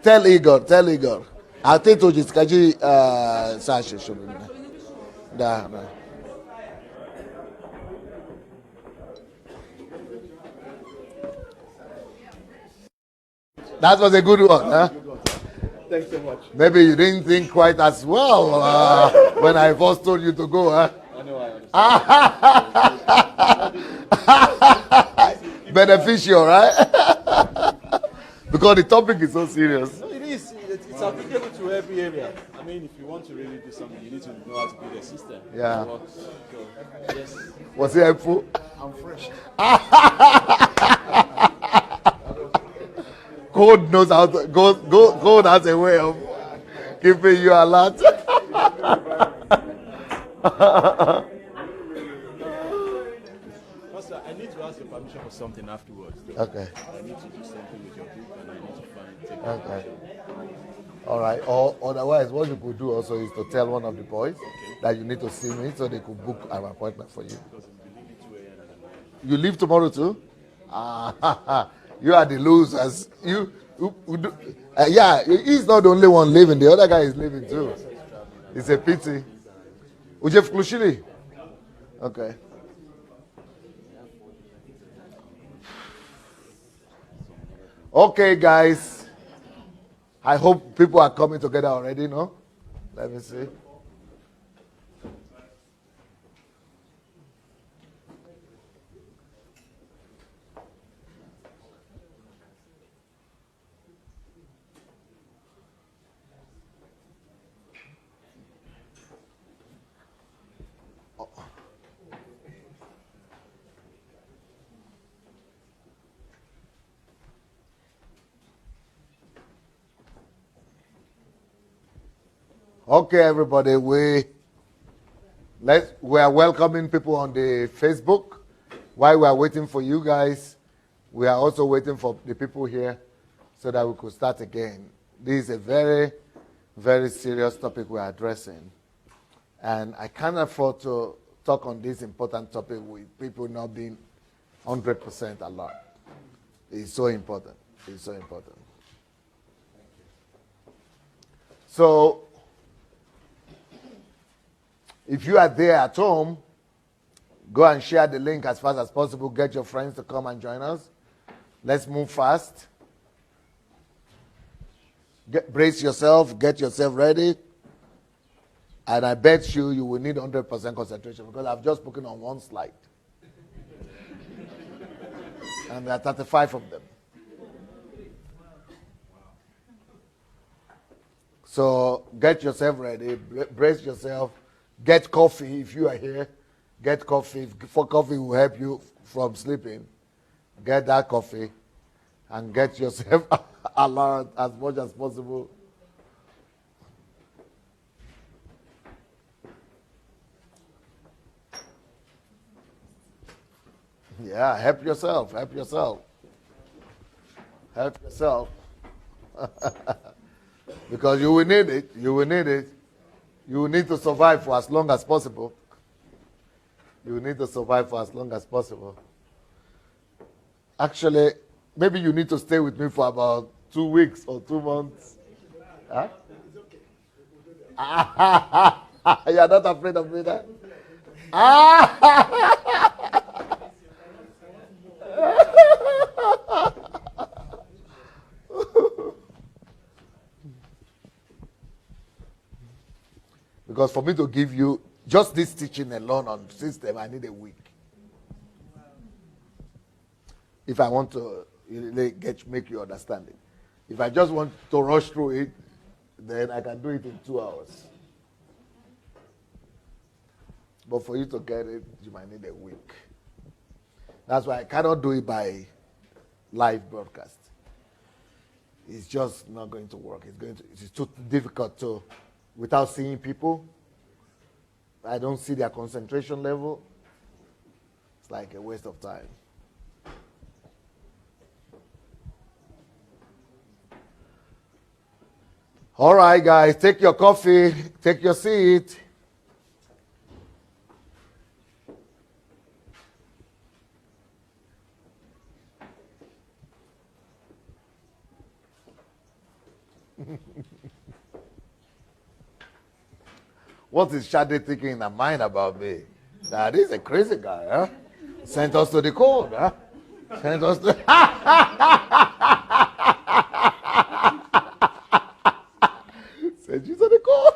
Tell Igor. I'll take to just kaji Sasha should be. Da. That was a good one, huh? Thanks so much. Maybe you didn't think quite as well when I first told you to go, huh? I know, I understand. Beneficial, right? Because the topic is so serious. No, it is. It's applicable to every area. I mean, if you want to really do something, you need to know how to build a system. Yeah. It works. So, yes. Was it helpful? I'm fresh. Code knows how to code has a way of keeping you alert. Pastor, I need to ask your permission for something afterwards. Though. Okay. I need to do something with your book, and I need to take Okay. All right. Or otherwise, what you could do also is to tell one of the boys that you need to see me so they could book an appointment for you. You leave tomorrow too? You are the losers. Yeah, he's not the only one leaving. The other guy is leaving too. It's a pity. Ujef Klushili? Okay. Okay, guys. I hope people are coming together already, no? Let me see. Okay, everybody, we are welcoming people on the Facebook. While we are waiting for you guys, we are also waiting for the people here so that we could start again. This is a very, very serious topic we are addressing. And I can't afford to talk on this important topic with people not being 100% alert. It's so important. It's so important. So, if you are there at home, go and share the link as fast as possible. Get your friends to come and join us. Let's move fast. Brace yourself. Get yourself ready. And I bet you will need 100% concentration because I've just spoken on one slide. And there are 35 of them. So get yourself ready. Brace yourself. Get coffee if you are here. Get coffee. For coffee will help you from sleeping. Get that coffee and get yourself alert as much as possible. Yeah, help yourself. Help yourself. Help yourself. Because you will need it. You will need it. You will need to survive for as long as possible. You will need to survive for as long as possible. Actually, maybe you need to stay with me for about 2 weeks or 2 months. Huh? You are not afraid of me, that? Because for me to give you just this teaching alone on system, I need a week. If I want to really make you understand it. If I just want to rush through it, then I can do it in 2 hours. But for you to get it, you might need a week. That's why I cannot do it by live broadcast. It's just not going to work. It's too difficult to, without seeing people. I don't see their concentration level. It's like a waste of time. All right, guys, take your coffee, take your seat. What is Shade thinking in her mind about me? That is a crazy guy, huh? Sent us to the cold, huh? Sent us to... Sent you to the cold.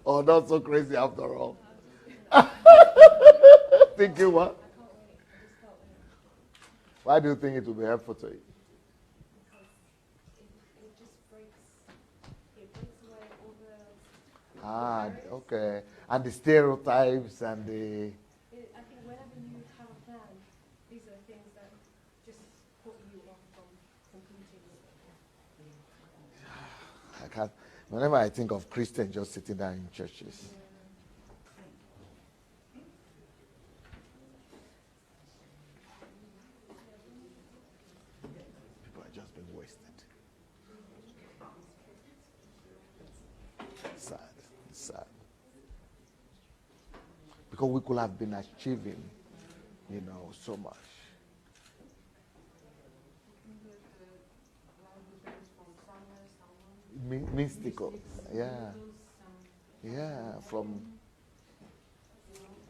Oh, not so crazy after all. Thinking what? Why do you think it will be helpful to you? Ah, okay. And the stereotypes and the... I think whenever you have a plan, these are things that just put you off from completing it. I can't... Whenever I think of Christians just sitting down in churches, people are just being wasted. Sad. It's sad. Because we could have been achieving, so much. Mystical. Yeah. Yeah, from...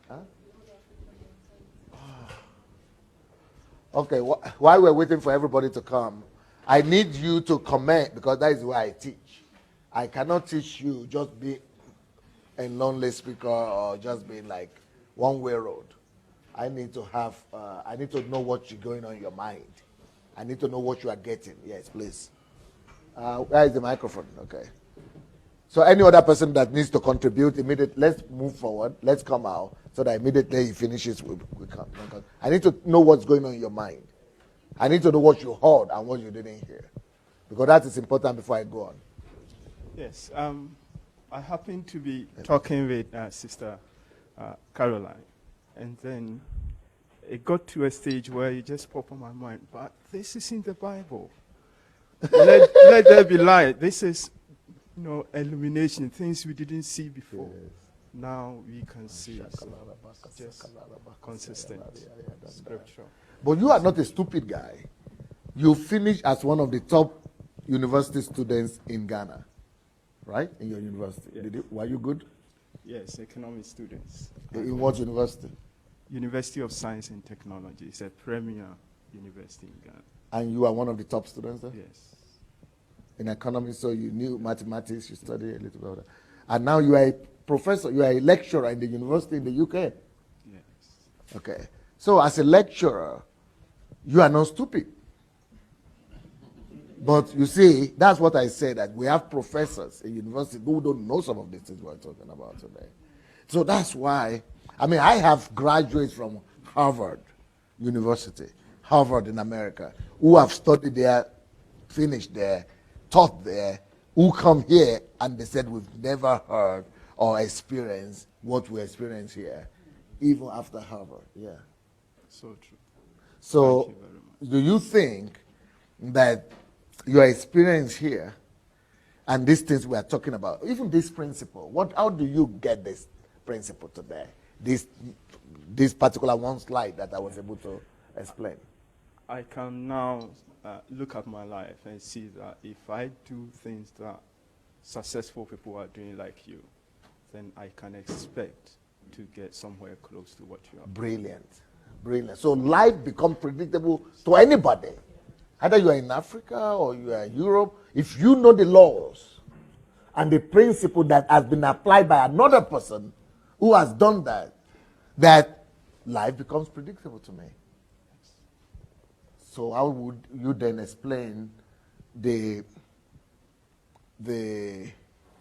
Huh? Okay, while we're waiting for everybody to come, I need you to comment, because that is why I teach. I cannot teach you just be a lonely speaker or just being like one-way road. I need to know what's going on in your mind. I need to know what you are getting. Yes, please. Where is the microphone? Okay. So any other person that needs to contribute immediately, let's move forward. Let's come out so that immediately he finishes, we come. I need to know what's going on in your mind. I need to know what you heard and what you didn't hear. Because that is important before I go on. Yes. I happened to be talking with Sister Caroline, and then it got to a stage where it just popped on my mind, but this is in the Bible. let there be light. This is, illumination, things we didn't see before. Yes. Now we can see. So just consistent scripture. But you are not a stupid guy. You finished as one of the top university students in Ghana, right? In your university. Yes. Were you good? Yes, economic students. In what university? University of Science and Technology. It's a premier university in Ghana. And you are one of the top students there? Yes. In economics, so you knew mathematics, you studied a little bit of that. And now you are a professor, you are a lecturer in the university in the UK. Yes. Okay. So as a lecturer, you are not stupid. But you see, that's what I said, that we have professors in university who don't know some of these things we're talking about today. So that's why, I have graduates from Harvard University, Harvard in America, who have studied there, finished there, taught there, who come here and they said we've never heard or experienced what we experience here, even after Harvard. Yeah. So true. So, Thank you very much. do you think that your experience here and these things we are talking about, even this principle, how do you get this principle today? This particular one slide that I was able to explain. I can now look at my life and see that if I do things that successful people are doing like you, then I can expect to get somewhere close to what you are. Brilliant. Brilliant. So life becomes predictable to anybody. Either you are in Africa or you are in Europe. If you know the laws and the principle that has been applied by another person who has done that life becomes predictable to me. So how would you then explain the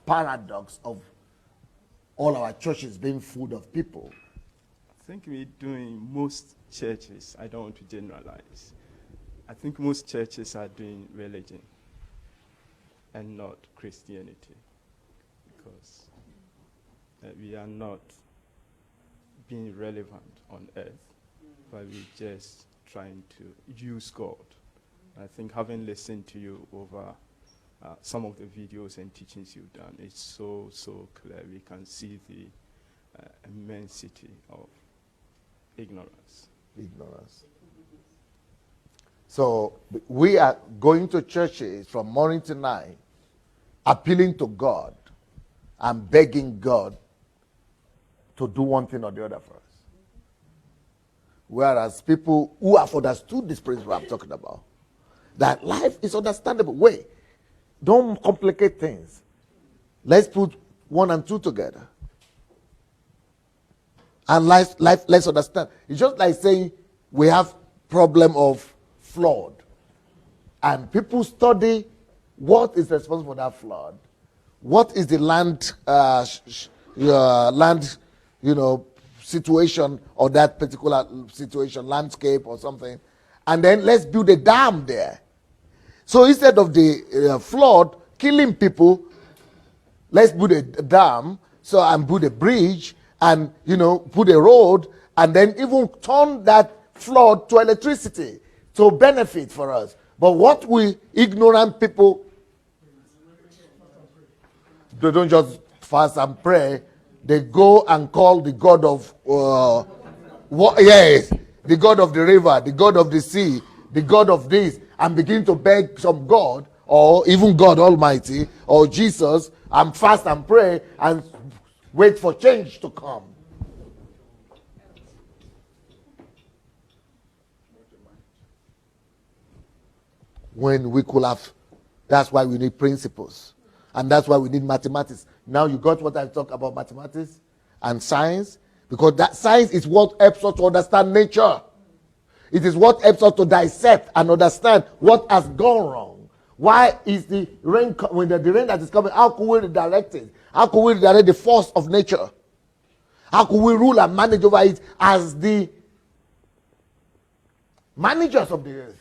paradox of all our churches being full of people? I think we're doing most churches, I don't want to generalize. I think most churches are doing religion and not Christianity, because we are not being relevant on earth, but we're just trying to use God. I think having listened to you over some of the videos and teachings you've done, it's so clear. We can see the immensity of ignorance. So we are going to churches from morning to night, appealing to God and begging God to do one thing or the other for us. Whereas people who have understood this principle I'm talking about, that life is understandable. Wait, don't complicate things. Let's put 1 and 2 together. And let's understand. It's just like saying we have problem of flood. And people study what is responsible for that flood. What is the land, situation or that particular situation, landscape or something. And then let's build a dam there. So instead of the flood killing people, let's build a dam and build a bridge and, put a road and then even turn that flood to electricity to benefit for us. But what we ignorant people, they don't just fast and pray. They go and call the God of, the God of the river, the God of the sea, the God of this, and begin to beg some God, or even God Almighty, or Jesus, and fast and pray, and wait for change to come. When we could have, that's why we need principles. And that's why we need mathematics. Now you got what I talk about mathematics and science, because that science is what helps us to understand nature. It is what helps us to dissect and understand what has gone wrong. Why is the rain, when the rain that is coming, how can we redirect it? How can we redirect the force of nature? How can we rule and manage over it as the managers of the earth?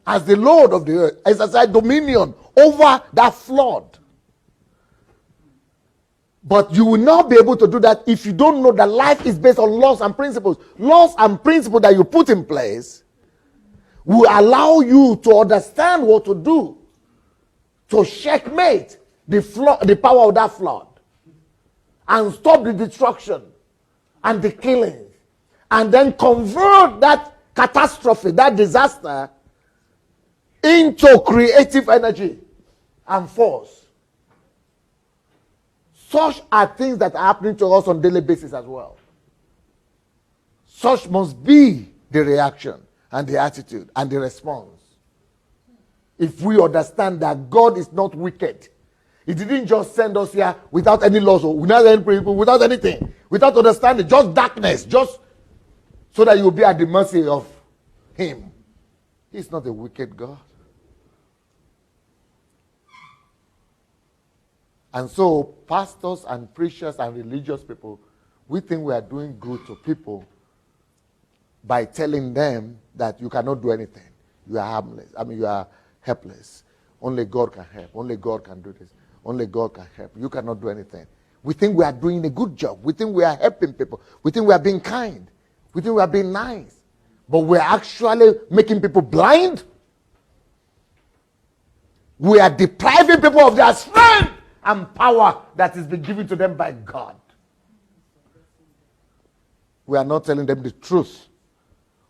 As the Lord of the earth, exercise dominion over that flood. But you will not be able to do that if you don't know that life is based on laws and principles. Laws and principles that you put in place will allow you to understand what to do to checkmate the power of that flood and stop the destruction and the killing, and then convert that catastrophe, that disaster, into creative energy and force. Such are things that are happening to us on a daily basis as well. Such must be the reaction and the attitude and the response. If we understand that God is not wicked. He didn't just send us here without any laws, or without any people, without anything, without understanding, just darkness, just so that you will be at the mercy of him. He's not a wicked God. And so pastors and preachers and religious people, we think we are doing good to people by telling them that you cannot do anything. You are harmless. You are helpless. Only God can help. Only God can do this. Only God can help. You cannot do anything. We think we are doing a good job. We think we are helping people. We think we are being kind. We think we are being nice. But we are actually making people blind. We are depriving people of their strength and power that is being given to them by God. We are not telling them the truth.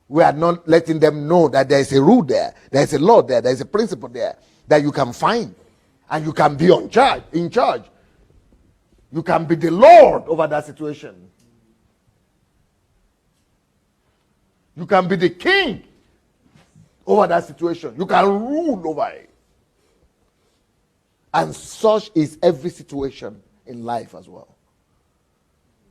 We are not letting them know that there is a rule there, there is a law there, there is a principle there that you can find, and you can be in charge. You can be the Lord over that situation. You can be the king over that situation. You can rule over it. And such is every situation in life as well.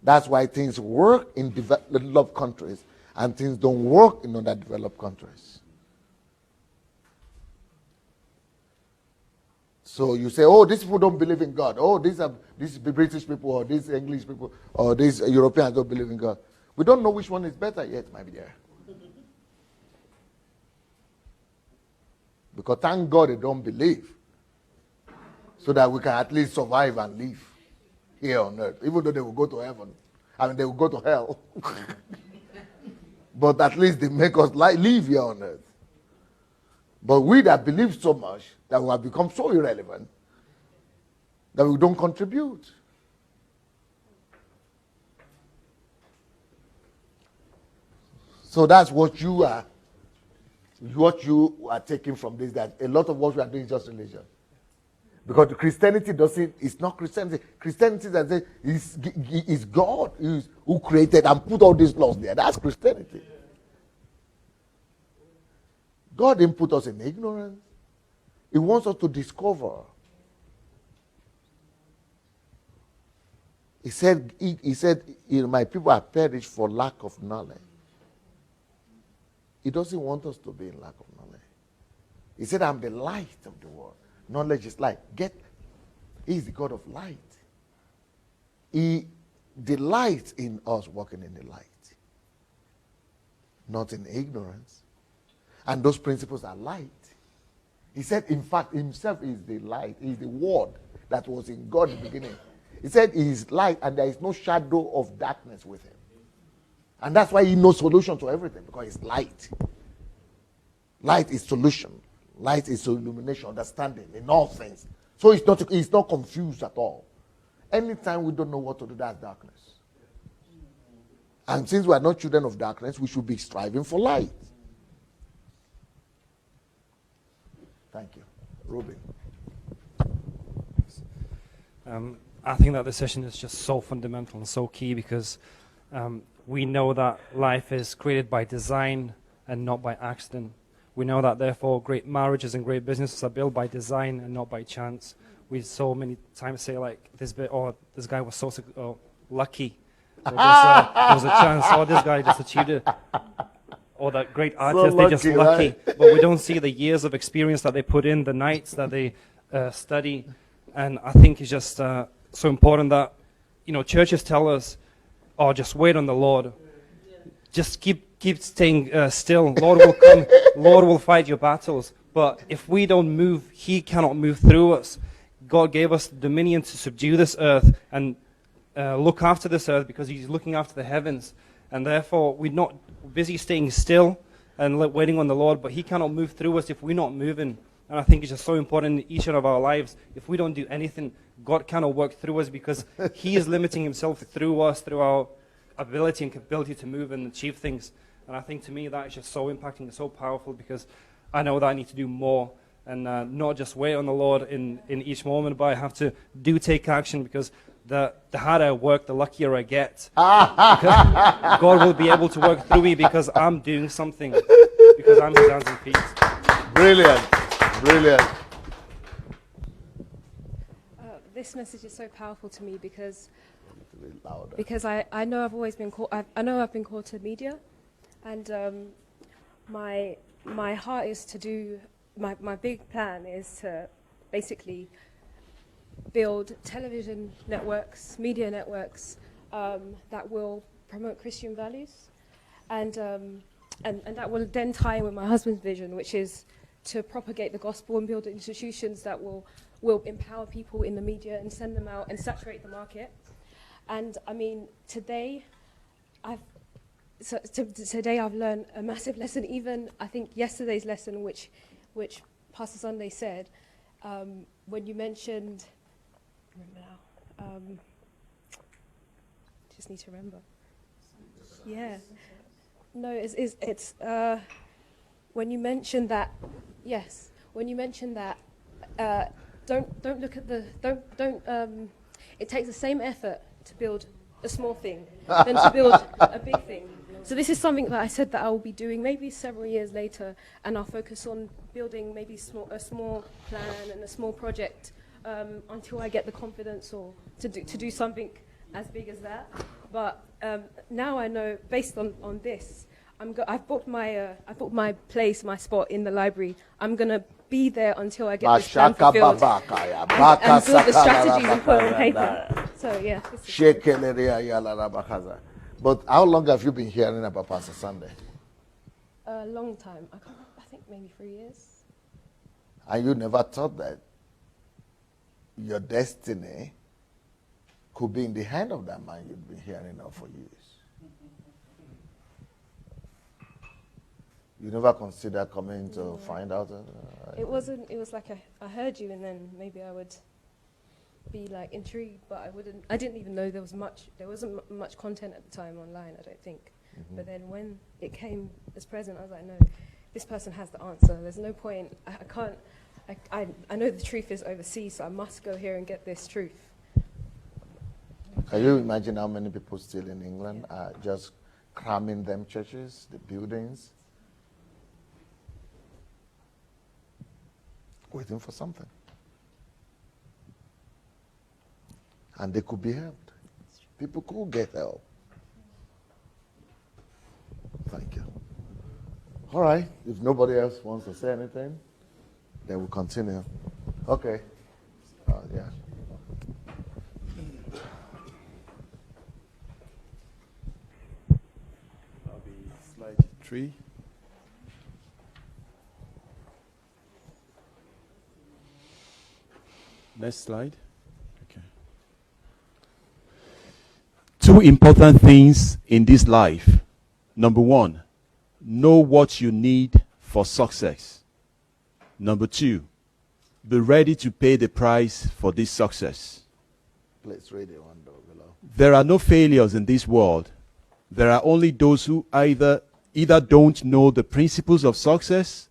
That's why things work in developed countries and things don't work in underdeveloped countries. So you say, oh, these people don't believe in God. Oh, these British people or these English people or these Europeans don't believe in God. We don't know which one is better yet, my dear. Because thank God they don't believe, so that we can at least survive and live here on earth. Even though they will go to heaven. They will go to hell. But at least they make us live here on earth. But we that believe so much that we have become so irrelevant that we don't contribute. So that's what you are what you are taking from this, that a lot of what we are doing is just religion. Because Christianity it's not Christianity. Christianity is God who created and put all these laws there. That's Christianity. God didn't put us in ignorance. He wants us to discover. He said, my people are perished for lack of knowledge. He doesn't want us to be in lack of knowledge. He said, I'm the light of the world. Knowledge is light. He is the God of light. He delights in us walking in the light, not in ignorance. And those principles are light. He said, in fact, himself is the light. He is the word that was in God in the beginning. He said he is light and there is no shadow of darkness with him. And that's why he knows solution to everything, because it's light. Light is solution. Light is illumination, understanding in all things. So he's not confused at all. Anytime we don't know what to do, that's darkness. And since we are not children of darkness, we should be striving for light. Thank you. Ruben. I think that this session is just so fundamental and so key, because we know that life is created by design and not by accident. We know that, therefore, great marriages and great businesses are built by design and not by chance. We so many times say, like, this guy was so lucky. Or there was a chance. Or this guy just achieved it. Or that great artist, they're just lucky. Right? But we don't see the years of experience that they put in, the nights that they study. And I think it's just so important that, churches tell us, just wait on the Lord. Just keep staying still. Lord will come. Lord will fight your battles. But if we don't move, he cannot move through us. God gave us dominion to subdue this earth and look after this earth, because he's looking after the heavens. And therefore, we're not busy staying still and waiting on the Lord, but he cannot move through us if we're not moving. And I think it's just so important in each of our lives. If we don't do anything, God cannot work through us, because he is limiting himself through us, through our ability and capability to move and achieve things. And I think, to me, that is just so impacting and so powerful, because I know that I need to do more and not just wait on the Lord in each moment, but I have to take action, because the harder I work, the luckier I get. God will be able to work through me because I'm doing something, because I'm his hands and feet. Brilliant. Brilliant. This message is so powerful to me because I know I've always been called. I know I've been called to media, and my heart is to do. My big plan is to basically build television networks, media networks that will promote Christian values, and that will then tie in with my husband's vision, which is to propagate the gospel and build institutions that will empower people in the media and send them out and saturate the market. And I mean, today I've learned a massive lesson. Even I think yesterday's lesson, which Pastor Sunday said, when you mentioned, just need to remember. Yeah, no, it's when you mentioned that. Yes, when you mentioned that, don't look at the don't. It takes the same effort to build a small thing than to build a big thing. So this is something that I said that I will be doing maybe several years later, and I'll focus on building maybe a small plan and a small project until I get the confidence or to do something as big as that. But now I know, based on this, I've booked my place, my spot in the library. I'm gonna be there until I get this plan fulfilled and build the strategies and put it on paper. So yeah. But how long have you been hearing about Pastor Sunday? A long time. I think maybe 3 years. And you never thought that your destiny could be in the hand of that man you've been hearing of for years? You never considered coming to find out? It wasn't. It was like I heard you, and then maybe I would be like intrigued, but I didn't even know there wasn't much content at the time online, I don't think. Mm-hmm. But then when it came as present, I was like, no, this person has the answer. There's no point. I can't. I know the truth is overseas, so I must go here and get this truth. Can you imagine how many people still in England are just cramming them churches, the buildings, waiting for something? And they could be helped. People could get help. Thank you. All right. If nobody else wants to say anything, then we'll continue. Okay. Yeah. That'll be slide 3. Next slide. Okay. 2 important things in this life. Number 1, know what you need for success. Number 2, be ready to pay the price for this success. Please read it one below. There are no failures in this world. There are only those who either don't know the principles of success,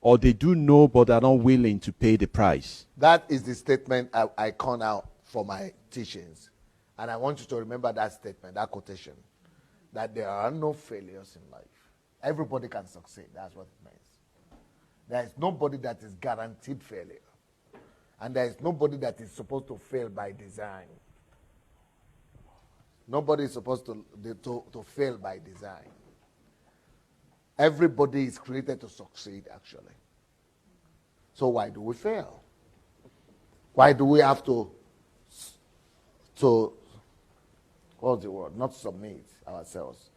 or they do know but are not willing to pay the price. That is the statement I con out for my teachings. And I want you to remember that statement, that quotation, that there are no failures in life. Everybody can succeed. That's what it means. There is nobody that is guaranteed failure. And there is nobody that is supposed to fail by design. Nobody is supposed to fail by design. Everybody is created to succeed, actually. So why do we fail? Why do we have to what's the word? Not submit ourselves.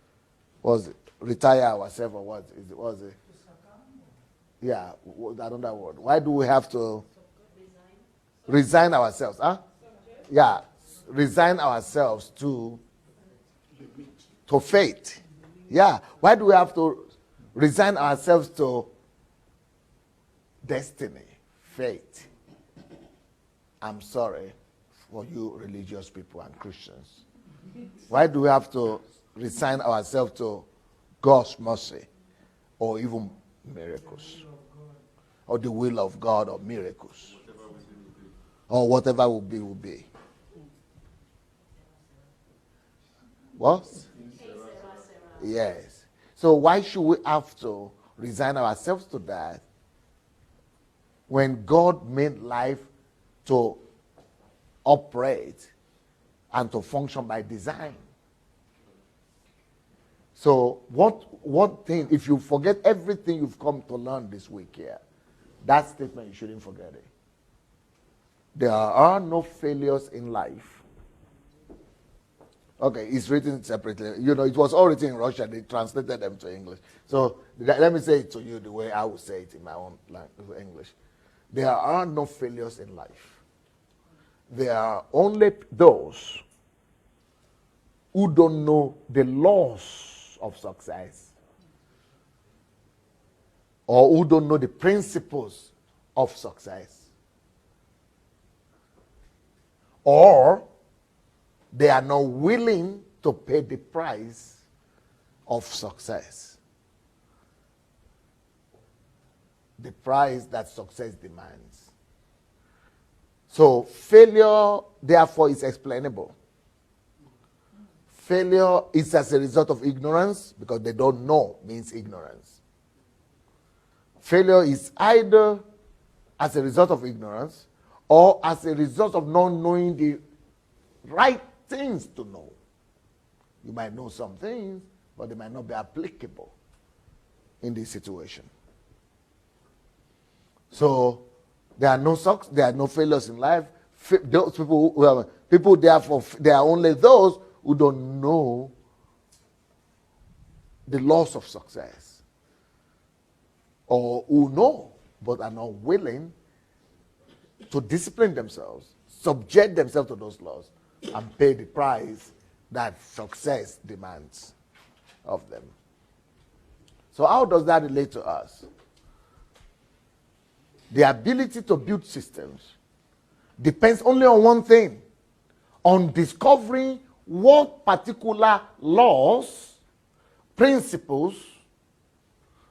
What's it? Retire ourselves, or what is it? What's it? Yeah, another word. Why do we have to resign ourselves? Huh? Yeah, resign ourselves to fate. Yeah, why do we have to resign ourselves to destiny, fate? I'm sorry for you religious people and Christians. Why do we have to resign ourselves to God's mercy or even miracles? Or the will of God or miracles? Or whatever will be, will be. What? Yes. So why should we have to resign ourselves to that when God made life to operate and to function by design? So what thing, if you forget everything you've come to learn this week here, that statement, you shouldn't forget it. There are no failures in life. Okay, it's written separately. You know, it was all written in Russian. They translated them to English. So let me say it to you the way I would say it in my own English. There are no failures in life. There are only those who don't know the laws of success, or who don't know the principles of success, or they are not willing to pay the price of success, the price that success demands. So failure, therefore, is explainable. Failure is as a result of ignorance, because they don't know means ignorance. Failure is either as a result of ignorance or as a result of not knowing the right things to know. You might know some things, but they might not be applicable in this situation. So there are no failures in life. Those people, therefore, they are only those who don't know the laws of success, or who know but are not willing to discipline themselves, subject themselves to those laws, and pay the price that success demands of them. So how does that relate to us? The ability to build systems depends only on one thing: on discovering what particular laws, principles,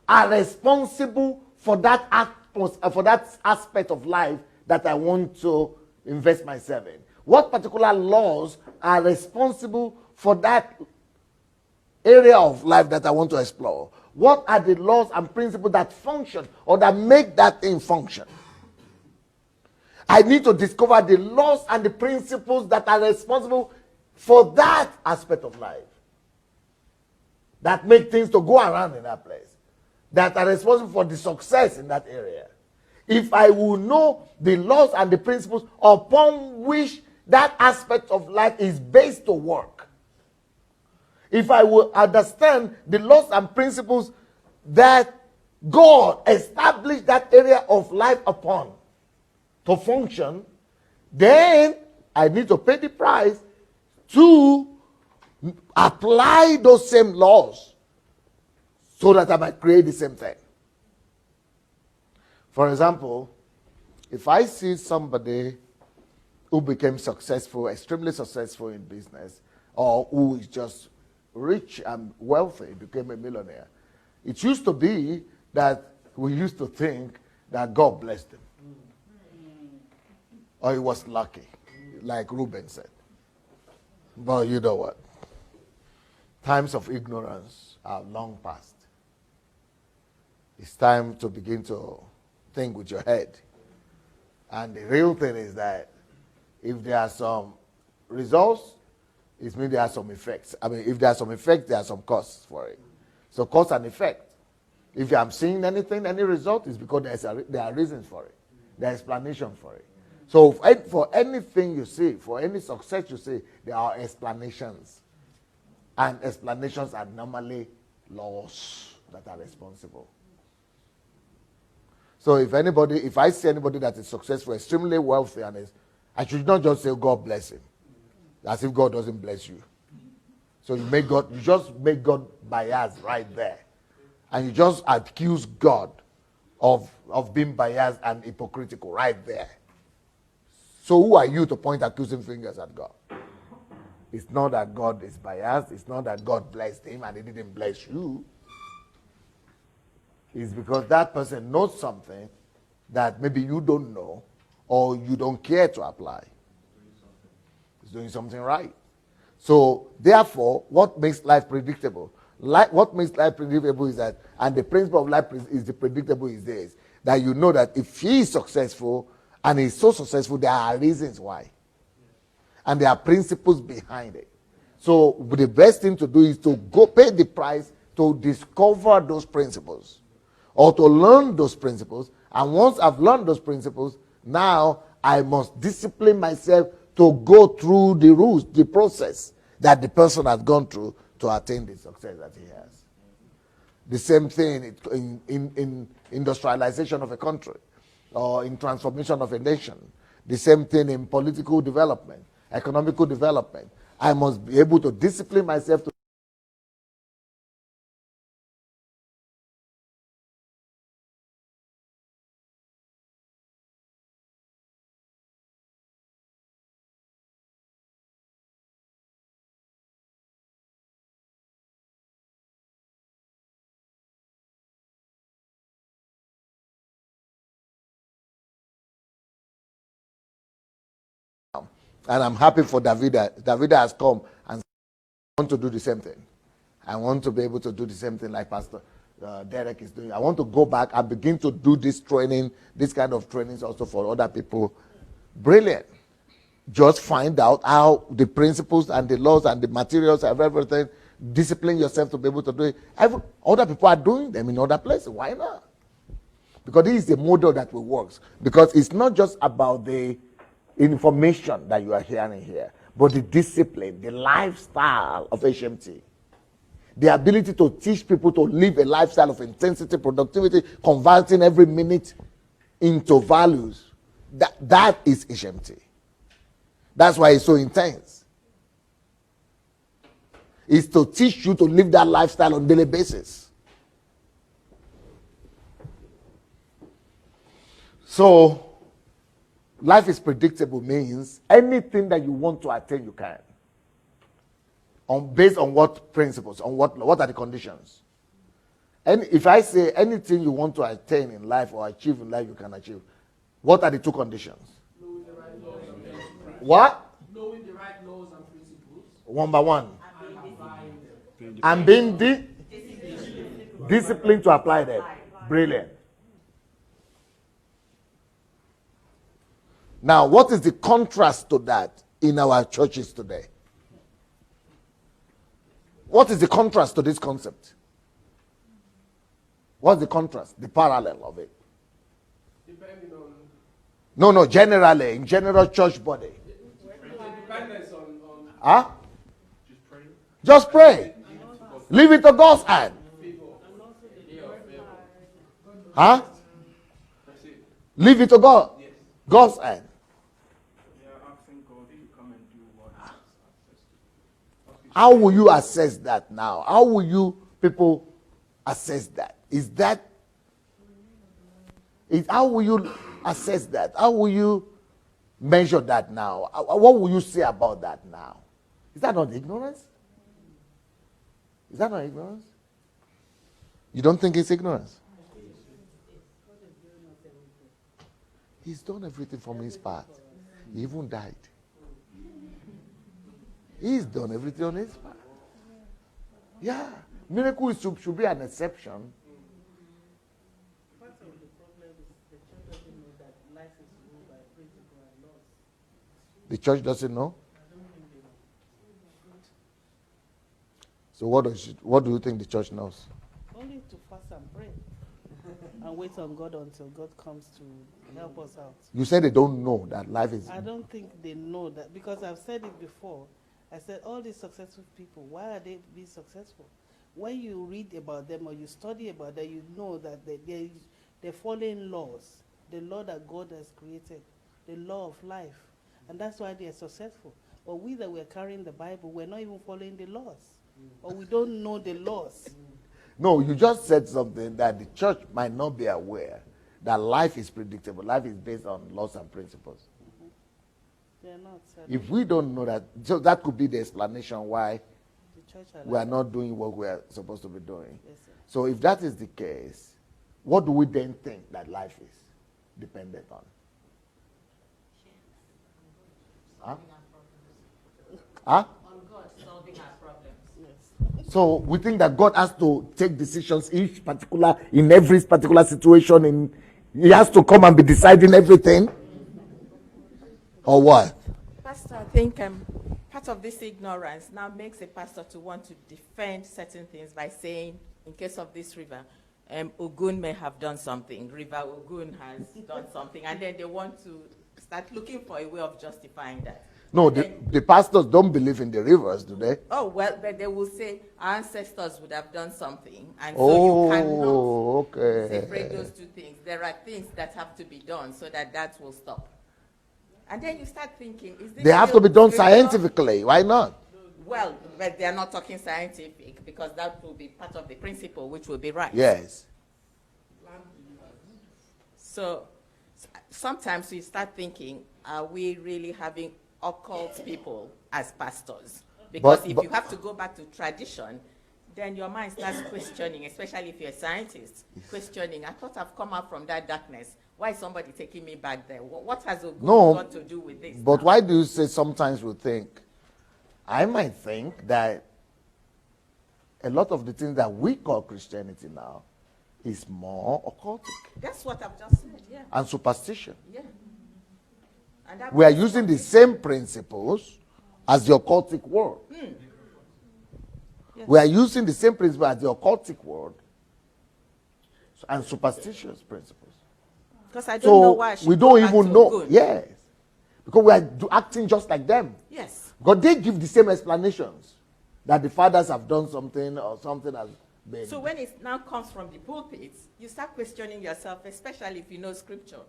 are responsible for that aspect of life that I want to invest myself in? What particular laws are responsible for that area of life that I want to explore? What are the laws and principles that function or that make that thing function? I need to discover the laws and the principles that are responsible for that aspect of life, that make things to go around in that place, that are responsible for the success in that area. If I will know the laws and the principles upon which that aspect of life is based to work, if I will understand the laws and principles that God established that area of life upon to function, then I need to pay the price to apply those same laws so that I might create the same thing. For example, if I see somebody who became successful, extremely successful in business, or who is just rich and wealthy, became a millionaire, it used to be that we used to think that God blessed him. Or he was lucky, like Reuben said. But you know what? Times of ignorance are long past. It's time to begin to think with your head. And the real thing is that if there are some results, it means there are some effects. I mean, if there are some effects, there are some costs for it. So cause and effect. If I'm seeing anything, any result, it's because there are reasons for it. There are explanations for it. So for anything you see, for any success you see, there are explanations. And explanations are normally laws that are responsible. So if I see anybody that is successful, extremely wealthy, I should not just say God bless him, as if God doesn't bless you. So you just make God biased right there. And you just accuse God of being biased and hypocritical right there. So who are you to point accusing fingers at God? It's not that God is biased. It's not that God blessed him and he didn't bless you. It's because that person knows something that maybe you don't know or you don't care to apply. He's doing something right. So therefore, what makes life predictable? What makes life predictable is that, and the principle of life is the predictable is this, that you know that if he is successful and he's so successful, there are reasons why. And there are principles behind it. So the best thing to do is to go pay the price to discover those principles or to learn those principles. And once I've learned those principles, now I must discipline myself to go through the rules, the process that the person has gone through to attain the success that he has. The same thing in industrialization of a country or in transformation of a nation. The same thing in political development, economical development. I must be able to discipline myself to and I'm happy for Davida. Davida has come and I want to do the same thing. I want to be able to do the same thing like Pastor Derek is doing. I want to go back and begin to do this training, this kind of trainings also for other people. Brilliant. Just find out how the principles and the laws and the materials of everything, discipline yourself to be able to do it. Other people are doing them in other places. Why not? Because this is the model that will work. Because it's not just about the information that you are hearing here, but the discipline, the lifestyle of HMT. The ability to teach people to live a lifestyle of intensity, productivity, converting every minute into values. That is HMT. That's why it's so intense. It's to teach you to live that lifestyle on a daily basis. So, life is predictable means anything that you want to attain, you can. Based on what principles, on what are the conditions. And if I say anything you want to attain in life or achieve in life, you can achieve. What are the two conditions? What? Knowing the right laws and principles. One by one. And being disciplined to apply them. Brilliant. Now, what is the contrast to that in our churches today? What is the contrast to this concept? What's the contrast? The parallel of it? Depending on. No, generally, in general church body. Dependence on. Huh? Just pray. Leave it to God's hand. Huh? Leave it to God. God's hand. How will you assess that now? How will you people assess that? How will you assess that? How will you measure that now? What will you say about that now? Is that not ignorance? Is that not ignorance? You don't think it's ignorance? He's done everything from his part. He even died. He's done everything on his part. Yeah. Miracle should be an exception. Part of the problem is the church doesn't know that life is ruled by principle and laws. The church doesn't know? I don't think they know. So what do you think the church knows? Only to fast and pray and wait on God until God comes to help us out. You said they don't know that life is... I don't think they know that, because I've said it before. I said all these successful people, why are they being successful? When you read about them or you study about them, you know that they're following laws, the law that God has created, the law of life. And that's why they're successful. But we that we're carrying the Bible, we're not even following the laws. Or we don't know the laws. No, you just said something that the church might not be aware that life is predictable. Life is based on laws and principles. They're not. If we don't know that, so that could be the explanation why The church are we are like not doing what we are supposed to be doing. Yes, sir. So if that is the case, what do we then think that life is dependent on? Huh? Huh? On God solving our problems. Yes. So we think that God has to take decisions in every particular situation. He has to come and be deciding everything. Or what? Pastor, I think part of this ignorance now makes a pastor to want to defend certain things by saying, in case of this river, Ogun may have done something. River Ogun has done something. And then they want to start looking for a way of justifying that. No, the pastors don't believe in the rivers, do they? Oh, well, but they will say our ancestors would have done something. And so you cannot separate those two things. There are things that have to be done so that will stop. And then you start thinking, is this They have to be done spiritual? scientifically. Why not? Well, but they're not talking scientific, because that will be part of the principle, which will be right. Yes. So sometimes you start thinking, are we really having occult people as pastors? Because if you have to go back to tradition, then your mind starts questioning, especially if you're a scientist, questioning, I thought I've come out from that darkness. Why is somebody taking me back there? What has Ogun got to do with this? But now? why do you say sometimes we think? I might think that a lot of the things that we call Christianity now is more occultic That's what I've just said, yeah. and superstition. Yeah. And that We are was using the what- same principles as the occultic world. Yes. We are using the same principle as the occultic world and superstitious principles. Because I don't know So why I should we go don't back even to know. Ogun. Yes. Because we are acting just like them. Yes. Because they give the same explanations that the fathers have done something or something has been. So when it now comes from the pulpit, you start questioning yourself, especially if you know scripture.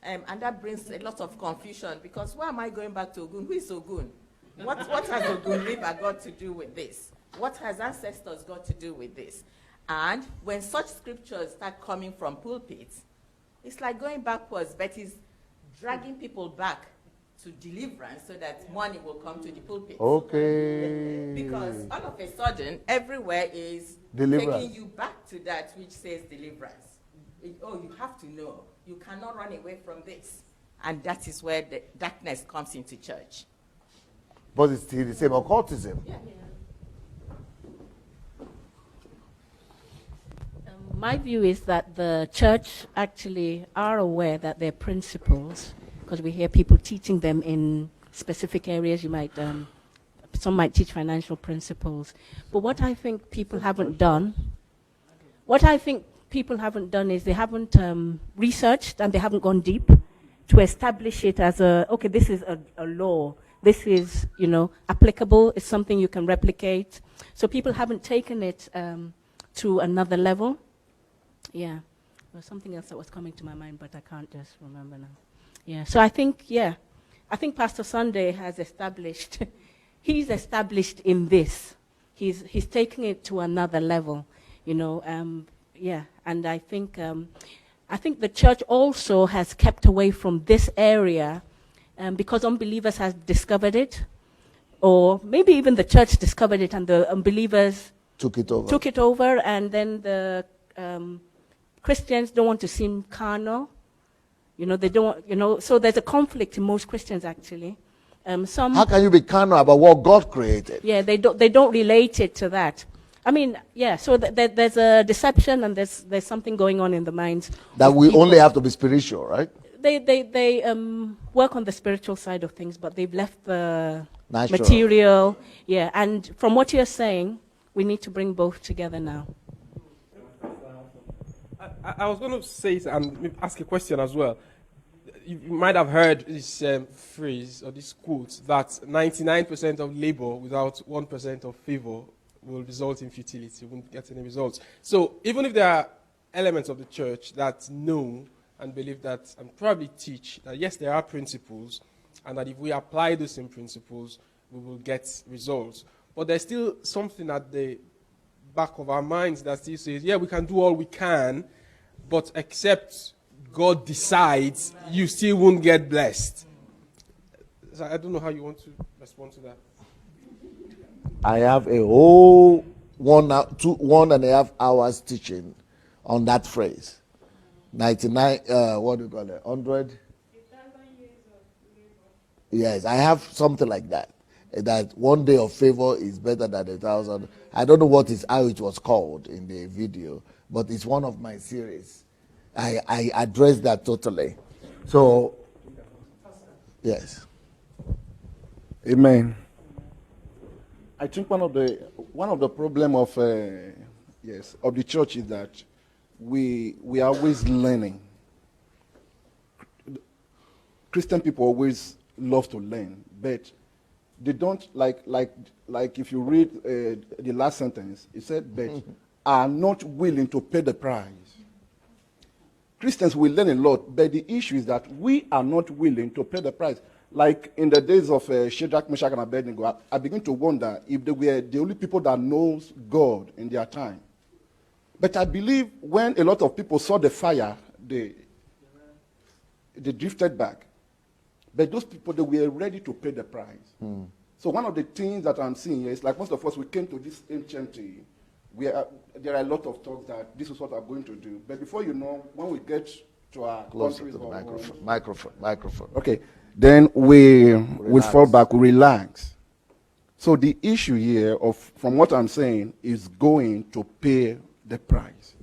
And that brings a lot of confusion, because why am I going back to Ogun? Who is Ogun? What has Ogun River got to do with this? What has ancestors got to do with this? And when such scriptures start coming from pulpits, it's like going backwards, but it's dragging people back to deliverance so that money will come to the pulpit. Okay. Because all of a sudden, everywhere is Deliverance. taking you back to that which says deliverance. You have to know. You cannot run away from this. And that is where the darkness comes into church. But it's still the same occultism. Yeah. My view is that the church actually are aware that their principles, because we hear people teaching them in specific areas. Some might teach financial principles. But what I think people haven't done is they haven't researched and they haven't gone deep to establish it as this is a law. This is, applicable. It's something you can replicate. So people haven't taken it to another level. Yeah. There was something else that was coming to my mind, but I can't just remember now. Yeah. So I think Pastor Sunday has established, he's established in this. He's taking it to another level, yeah. And I think the church also has kept away from this area because unbelievers have discovered it, or maybe even the church discovered it and the unbelievers Took it over, and then the Christians don't want to seem carnal. They don't, so there's a conflict in most Christians actually. How can you be carnal about what God created? Yeah, they don't relate it to that. I mean, yeah, so there's a deception and there's something going on in the minds. That we only have to be spiritual, right? They work on the spiritual side of things, but they've left the Natural. material. Yeah, and from what you're saying, we need to bring both together now. I was going to say and ask a question as well. You might have heard this phrase or this quote that 99% of labor without 1% of favor will result in futility, won't get any results. So even if there are elements of the church that know and believe that and probably teach that yes, there are principles and that if we apply those same principles, we will get results. But there's still something at the back of our minds that still says, yeah, we can do all we can, but except God decides, you still won't get blessed. So I don't know how you want to respond to that. I have a whole 1.5 hours teaching on that phrase. 99, what do you call it? 100? Yes, I have something like that. That 1 day of favor is better than 1,000. I don't know how it was called in the video, but it's one of my series. I address that totally. So, yes. Amen. I think one of the problem of the church is that we are always learning. Christian people always love to learn, but they don't like if you read the last sentence, it said, but are not willing to pay the price. Christians will learn a lot, but the issue is that we are not willing to pay the price. Like in the days of Shadrach, Meshach, and Abednego, I begin to wonder if they were the only people that knows God in their time. But I believe when a lot of people saw the fire, they drifted back. But those people, they were ready to pay the price. So one of the things that I'm seeing here is like most of us, we came to this ancient thing. There are a lot of talks that this is what I'm going to do. But before you know, when we get to our Closer countries to the or microphone. okay, then we fall back, we relax. So the issue here, from what I'm saying, is going to pay the price.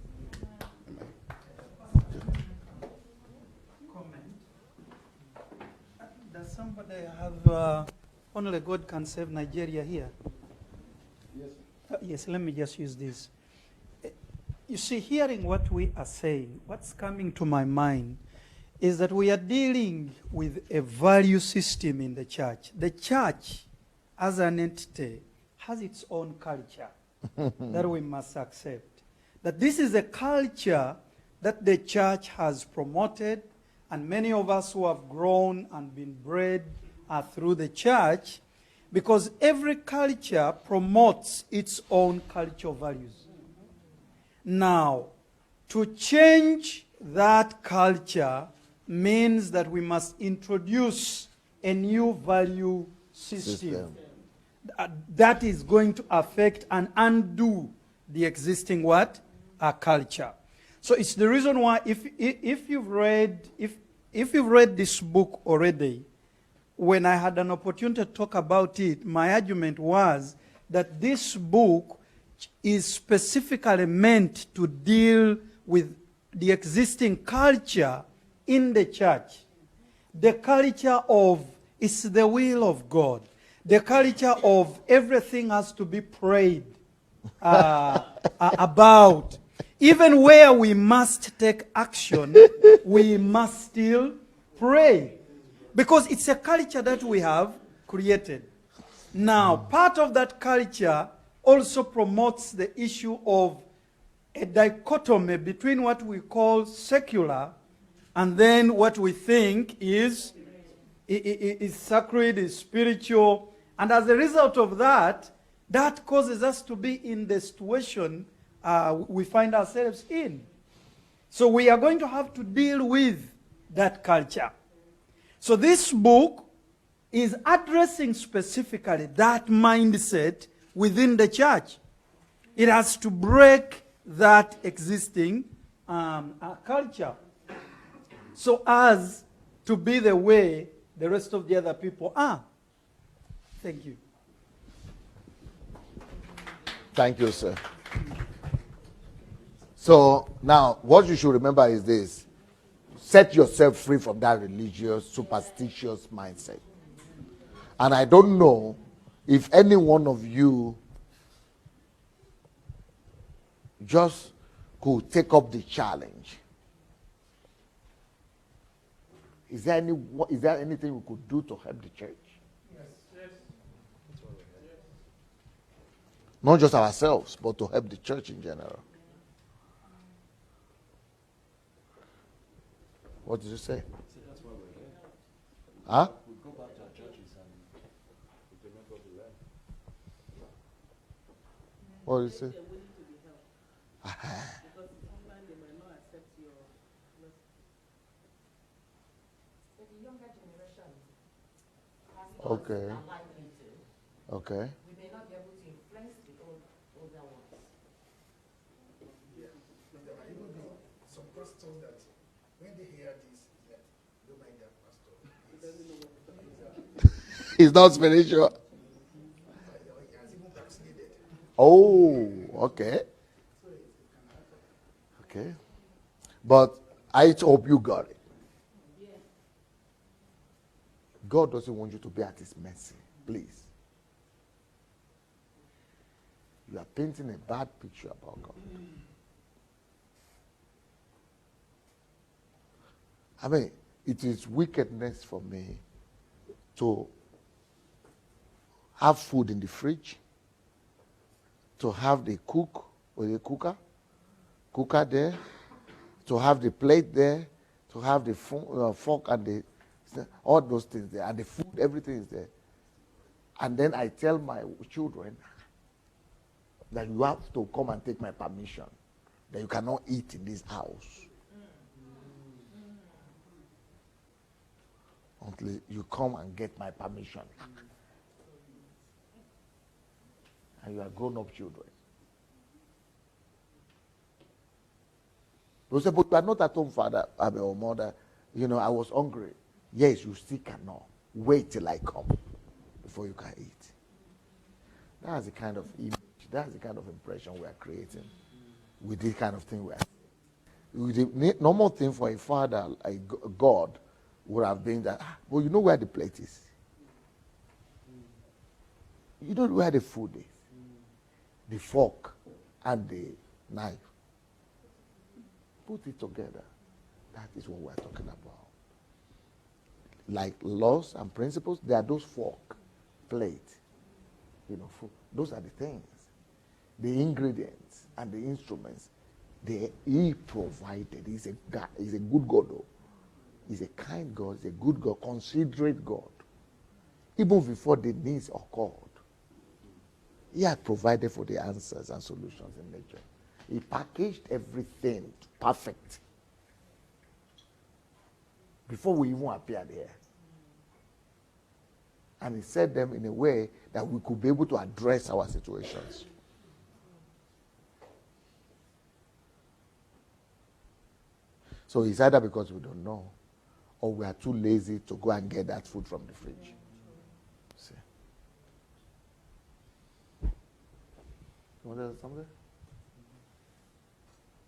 Does somebody have only God can save Nigeria here? Yes. Yes, let me just use this. You see, hearing what we are saying, what's coming to my mind is that we are dealing with a value system in the church. The church, as an entity, has its own culture that we must accept. That this is a culture that the church has promoted, and many of us who have grown and been bred are through the church, because every culture promotes its own cultural values. Now, to change that culture means that we must introduce a new value system. That is going to affect and undo the existing what? Culture. So it's the reason why if you've read this book already, when I had an opportunity to talk about it, my argument was that this book is specifically meant to deal with the existing culture in the church. The culture of it's the will of God. The culture of everything has to be prayed about. Even where we must take action, we must still pray. Because it's a culture that we have created. Now, part of that culture also promotes the issue of a dichotomy between what we call secular and then what we think is sacred, is spiritual. And as a result of that, that causes us to be in the situation we find ourselves in. So we are going to have to deal with that culture. So this book is addressing specifically that mindset within the church. It has to break that existing culture so as to be the way the rest of the other people are. Thank you. Thank you, sir. So now, what you should remember is this. Set yourself free from that religious, superstitious mindset. And I don't know if any one of you just could take up the challenge. Is there anything we could do to help the church? Yes. Not just ourselves, but to help the church in general. What did you say? That's why we're here. Huh? We go back to our churches and implement what we learn. What did you say? Okay. Okay. We may not be able to influence the older ones. Yeah. There might even be some pastors that when they hear this, that don't mind their pastor. He's not spiritual. He has even backslided. Oh, okay. Okay. But I hope you got it. God doesn't want you to be at his mercy. Please. You are painting a bad picture about God. I mean, it is wickedness for me to have food in the fridge, to have the cook or the cooker there, to have the plate there, to have the fork and the all those things there, and the food, everything is there. And then I tell my children that you have to come and take my permission, that you cannot eat in this house until you come and get my permission. And you are grown-up children. They say, but you are not at home, father or mother. You know, I was hungry. Yes, you still cannot. Wait till I come before you can eat. That's the kind of image, that's the kind of impression we are creating with this kind of thing we are. The normal thing for a father, like God, would have been that, well, you know where the plate is. You know where the food is. The fork and the knife. Put it together. That is what we're talking about. Like laws and principles, there are those fork, plate, food. Those are the things. The ingredients and the instruments, he provided. He's a good God, though. He's a kind God, he's a good God, considerate God. Even before the needs occurred, he had provided for the answers and solutions in nature. He packaged everything perfect before we even appeared here. And he said them in a way that we could be able to address our situations. So it's either because we don't know or we are too lazy to go and get that food from the fridge. See. You want to say something?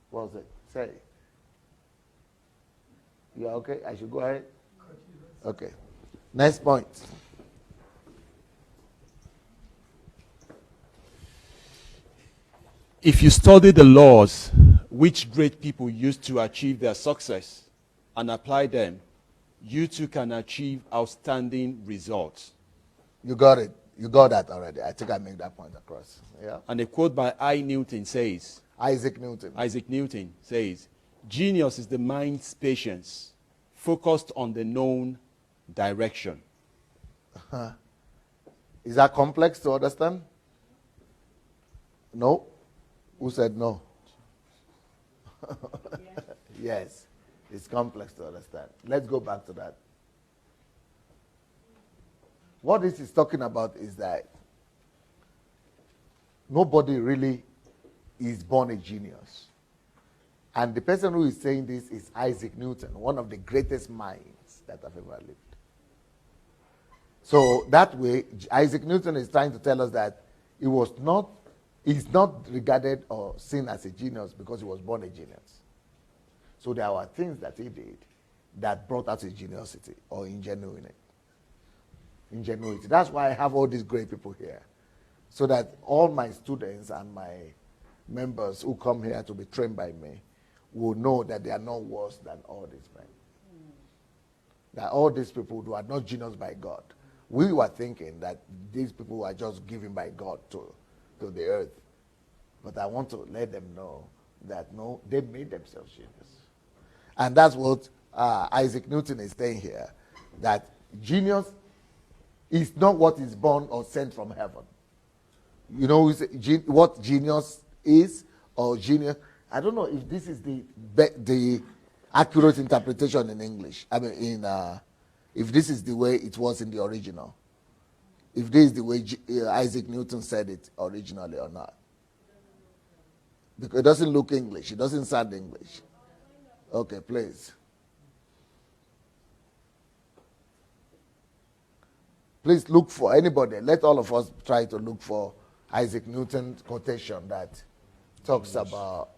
What was it? Say it. You are okay? I should go ahead? Okay. Next point. If you study the laws which great people used to achieve their success and apply them, you too can achieve outstanding results. You got it. You got that already. I think I made that point across. Yeah. And a quote by Newton says, Isaac Newton. Isaac Newton says, genius is the mind's patience, focused on the known direction. Is that complex to understand? No? Who said no? Yes. It's complex to understand. Let's go back to that. What this is talking about is that nobody really is born a genius. And the person who is saying this is Isaac Newton, one of the greatest minds that have ever lived. So that way, Isaac Newton is trying to tell us that he's not regarded or seen as a genius because he was born a genius. So there were things that he did that brought out his geniusity or ingenuity. That's why I have all these great people here. So that all my students and my members who come here to be trained by me will know that they are not worse than all these men. That all these people who are not genius by God. We were thinking that these people were just given by God to the earth. But I want to let them know that no, they made themselves genius. And that's what Isaac Newton is saying here. That genius is not what is born or sent from heaven. You know what genius is or genius? I don't know if this is the accurate interpretation in English. I mean, if this is the way it was in the original. If this is the way Isaac Newton said it originally or not. Because it doesn't look English. It doesn't sound English. Okay, please. Please look for anybody. Let all of us try to look for Isaac Newton's quotation that talks about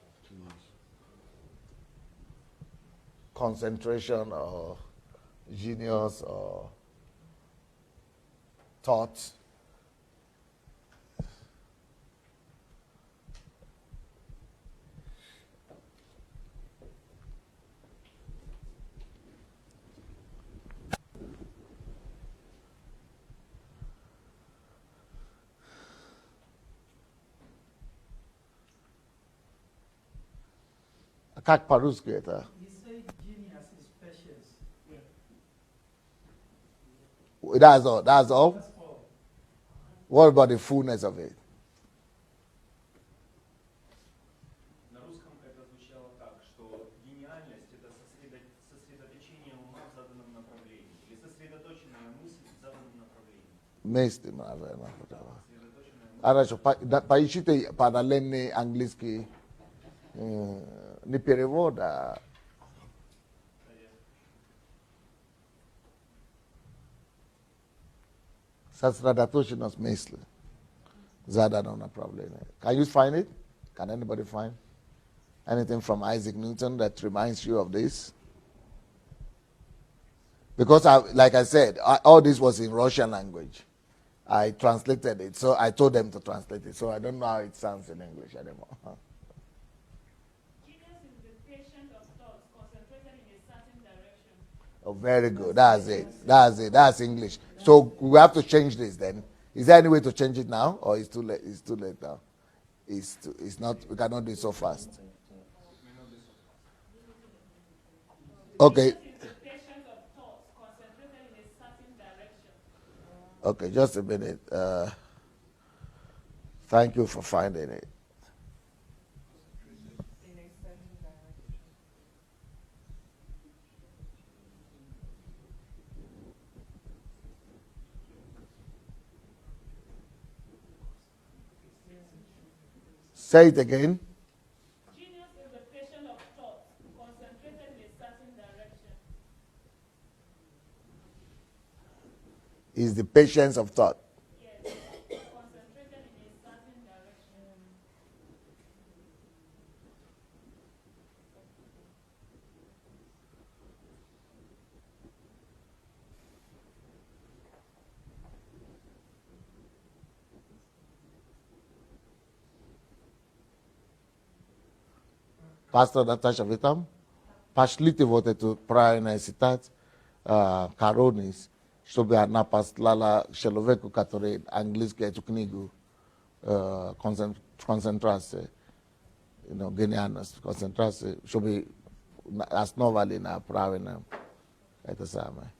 concentration or genius or thought. Как по-русски это? That's all. That's all. What about the fullness of it? На русском это звучало так, что гениальность это сосредоточение ума в заданном направлении или сосредоточенная мысль в заданном направлении. Вместе, наверное. Хорошо. Поищите параллельный английский не перевод, а сосредоточенность мысли в заданном направлении. Can you find it? Can anybody find anything from Isaac Newton that reminds you of this? Because, like I said, all this was in Russian language. I translated it, so I told them to translate it. So I don't know how it sounds in English anymore. Oh, very good. That's it. That's it. That's English. So we have to change this then. Is there any way to change it now, or it's too late? It's too late now. It's not. We cannot do it so fast. Okay. Okay, just a minute. Thank you for finding it. Say it again. Genius is the patient of thought, concentrated in a is the patience of thought. Pastor Natasha Vitam, pașlite vote tu praia necesitat caronis, чтобы она послала человеку, который английский эту книгу концентрации, гениальность, концентрации, чтобы основали на правильном это самое.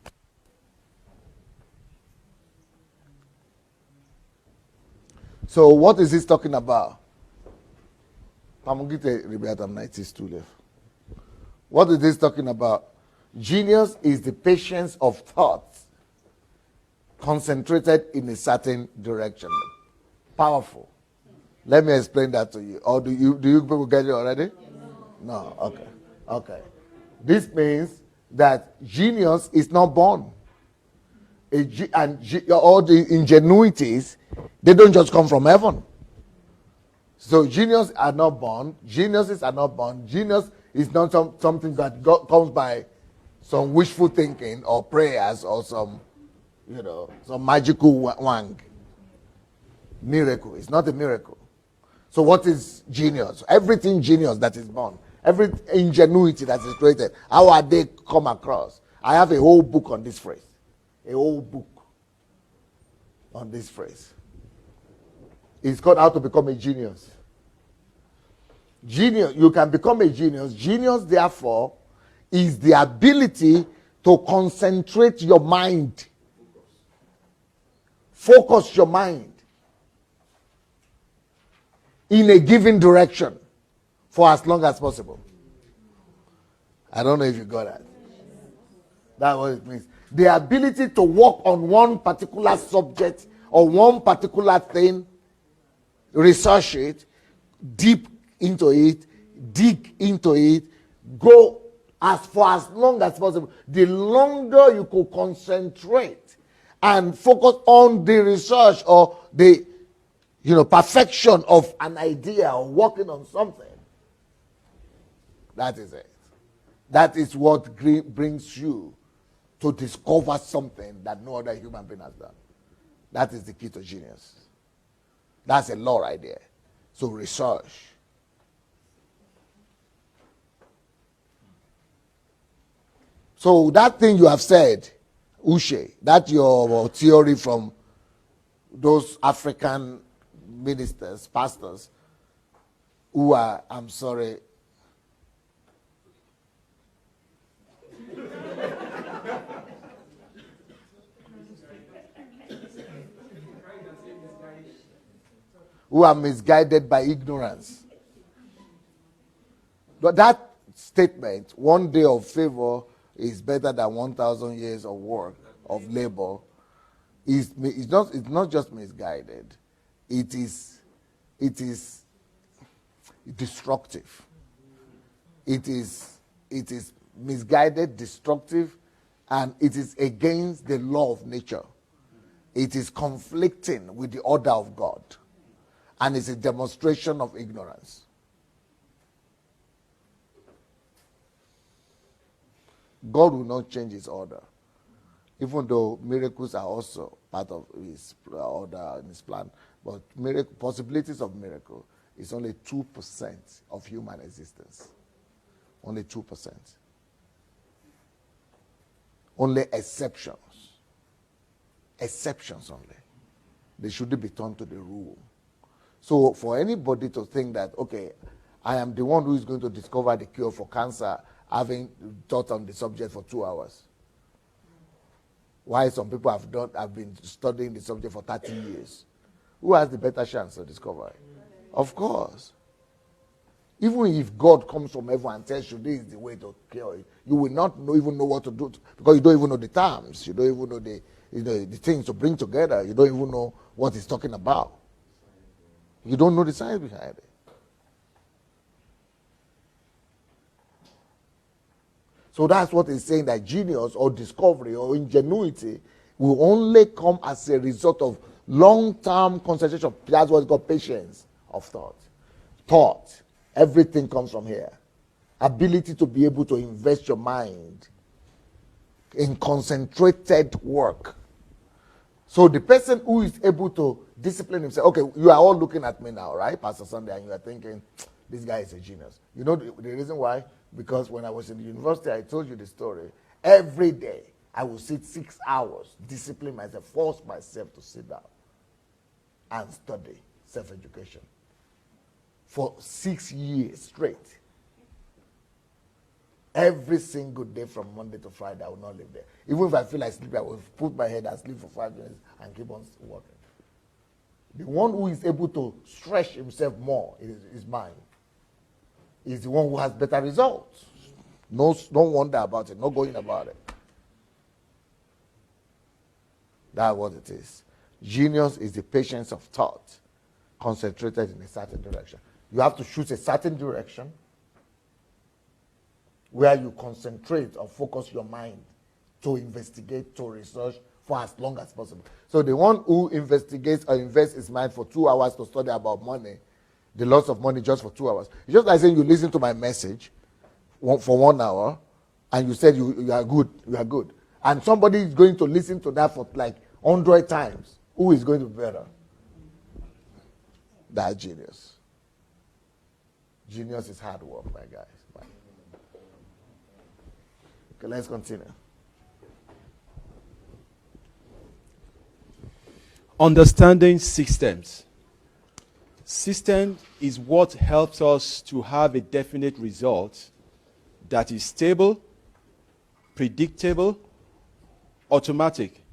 So what is this talking about? Помогите ребятам найти стульев. What is this talking about? Genius is the patience of thought concentrated in a certain direction. Powerful. Let me explain that to you. Or do you people get it already? No. Okay. Okay. This means that genius is not born. All the ingenuities, they don't just come from heaven. So geniuses are not born. Geniuses are not born. Genius is not something that comes by some wishful thinking or prayers or some magical wang. Miracle. It's not a miracle. So what is genius? Everything genius that is born, every ingenuity that is created, how are they come across? I have a whole book on this phrase. A whole book on this phrase. It's called How to Become a Genius. Genius, you can become a genius. Genius, therefore, is the ability to concentrate your mind. Focus your mind in a given direction for as long as possible. I don't know if you got that. That's what it means. The ability to work on one particular subject or one particular thing, research it, deep into it, dig into it, go for as long as possible. The longer you could concentrate and focus on the research or the perfection of an idea or working on something, that is it. That is what brings you to discover something that no other human being has done. That is the key to genius. That's a law right there. So research. So that thing you have said, Ushe, that's your theory from those African ministers, pastors, who are, I'm sorry, who are misguided by ignorance. But that statement, one day of favor is better than 1,000 years of work, of labor, it's not just misguided. It is destructive. It is misguided, destructive, and it is against the law of nature. It is conflicting with the order of God. And it's a demonstration of ignorance. God will not change his order. Even though miracles are also part of his order and his plan. But possibilities of miracle is only 2% of human existence. Only 2%. Only exceptions. Exceptions only. They shouldn't be turned to the rule. So for anybody to think that, okay, I am the one who is going to discover the cure for cancer, having thought on the subject for 2 hours. Why some people have been studying the subject for 30 years. Who has the better chance to discover it? Of course. Even if God comes from heaven and tells you this is the way to cure it, you will not even know what to do because you don't even know the terms. You don't even know the things to bring together. You don't even know what he's talking about. You don't know the science behind it. So that's what he's saying, that genius or discovery or ingenuity will only come as a result of long-term concentration. That's what's called patience of thought. Thought. Everything comes from here. Ability to be able to invest your mind in concentrated work. So the person who is able to discipline himself, okay, you are all looking at me now, right, Pastor Sunday, and you are thinking, this guy is a genius. You know the reason why? Because when I was in the university, I told you the story. Every day, I would sit 6 hours, discipline myself, force myself to sit down and study self-education for 6 years straight. Every single day from Monday to Friday, I will not live there. Even if I feel like sleeping, I will put my head and sleep for 5 minutes and keep on working. The one who is able to stretch himself more is mine. Is the one who has better results. No wonder about it. No going about it. That's what it is. Genius is the patience of thought concentrated in a certain direction. You have to choose a certain direction where you concentrate or focus your mind to investigate, to research for as long as possible. So the one who investigates or invests his mind for 2 hours to study about money, the loss of money just for 2 hours. It's just like saying you listen to my message for 1 hour and you said you are good. And somebody is going to listen to that for like 100 times. Who is going to be better? That's genius. Genius is hard work, my guys. Okay, let's continue. Understanding systems. System is what helps us to have a definite result that is stable, predictable, automatic.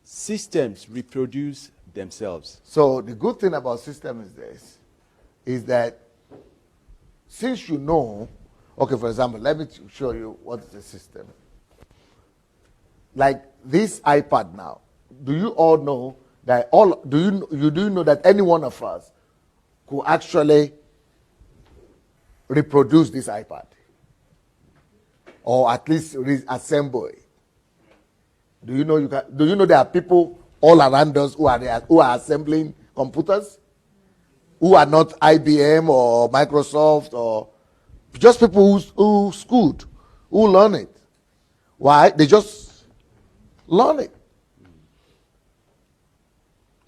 Systems reproduce themselves. So the good thing about system is this, is that since you know, okay, for example, let me show you what is a system. Like this iPad now, do you all know that do you know that any one of us could actually reproduce this iPad? Or at least reassemble it? Do you know there are people all around us who are assembling computers? Who are not IBM or Microsoft or just people who schooled, who learn it. Why? They just learn it.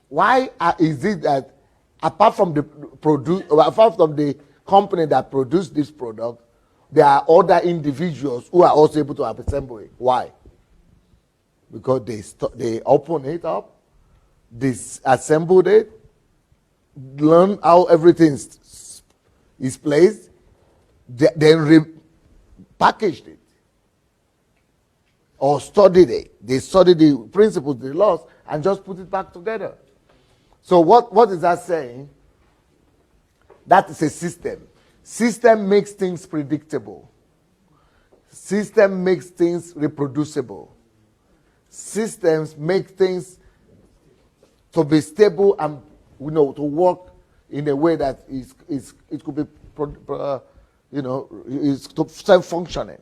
Why is it that apart from the company that produced this product, there are other individuals who are also able to assemble it? Why? Because they open it up, they assembled it, learn how everything is placed, then packaged it or studied it. They studied the principles, the laws, and just put it back together. So what is that saying? That is a system. System makes things predictable. System makes things reproducible. Systems make things to be stable and to work in a way that it could be is self-functioning.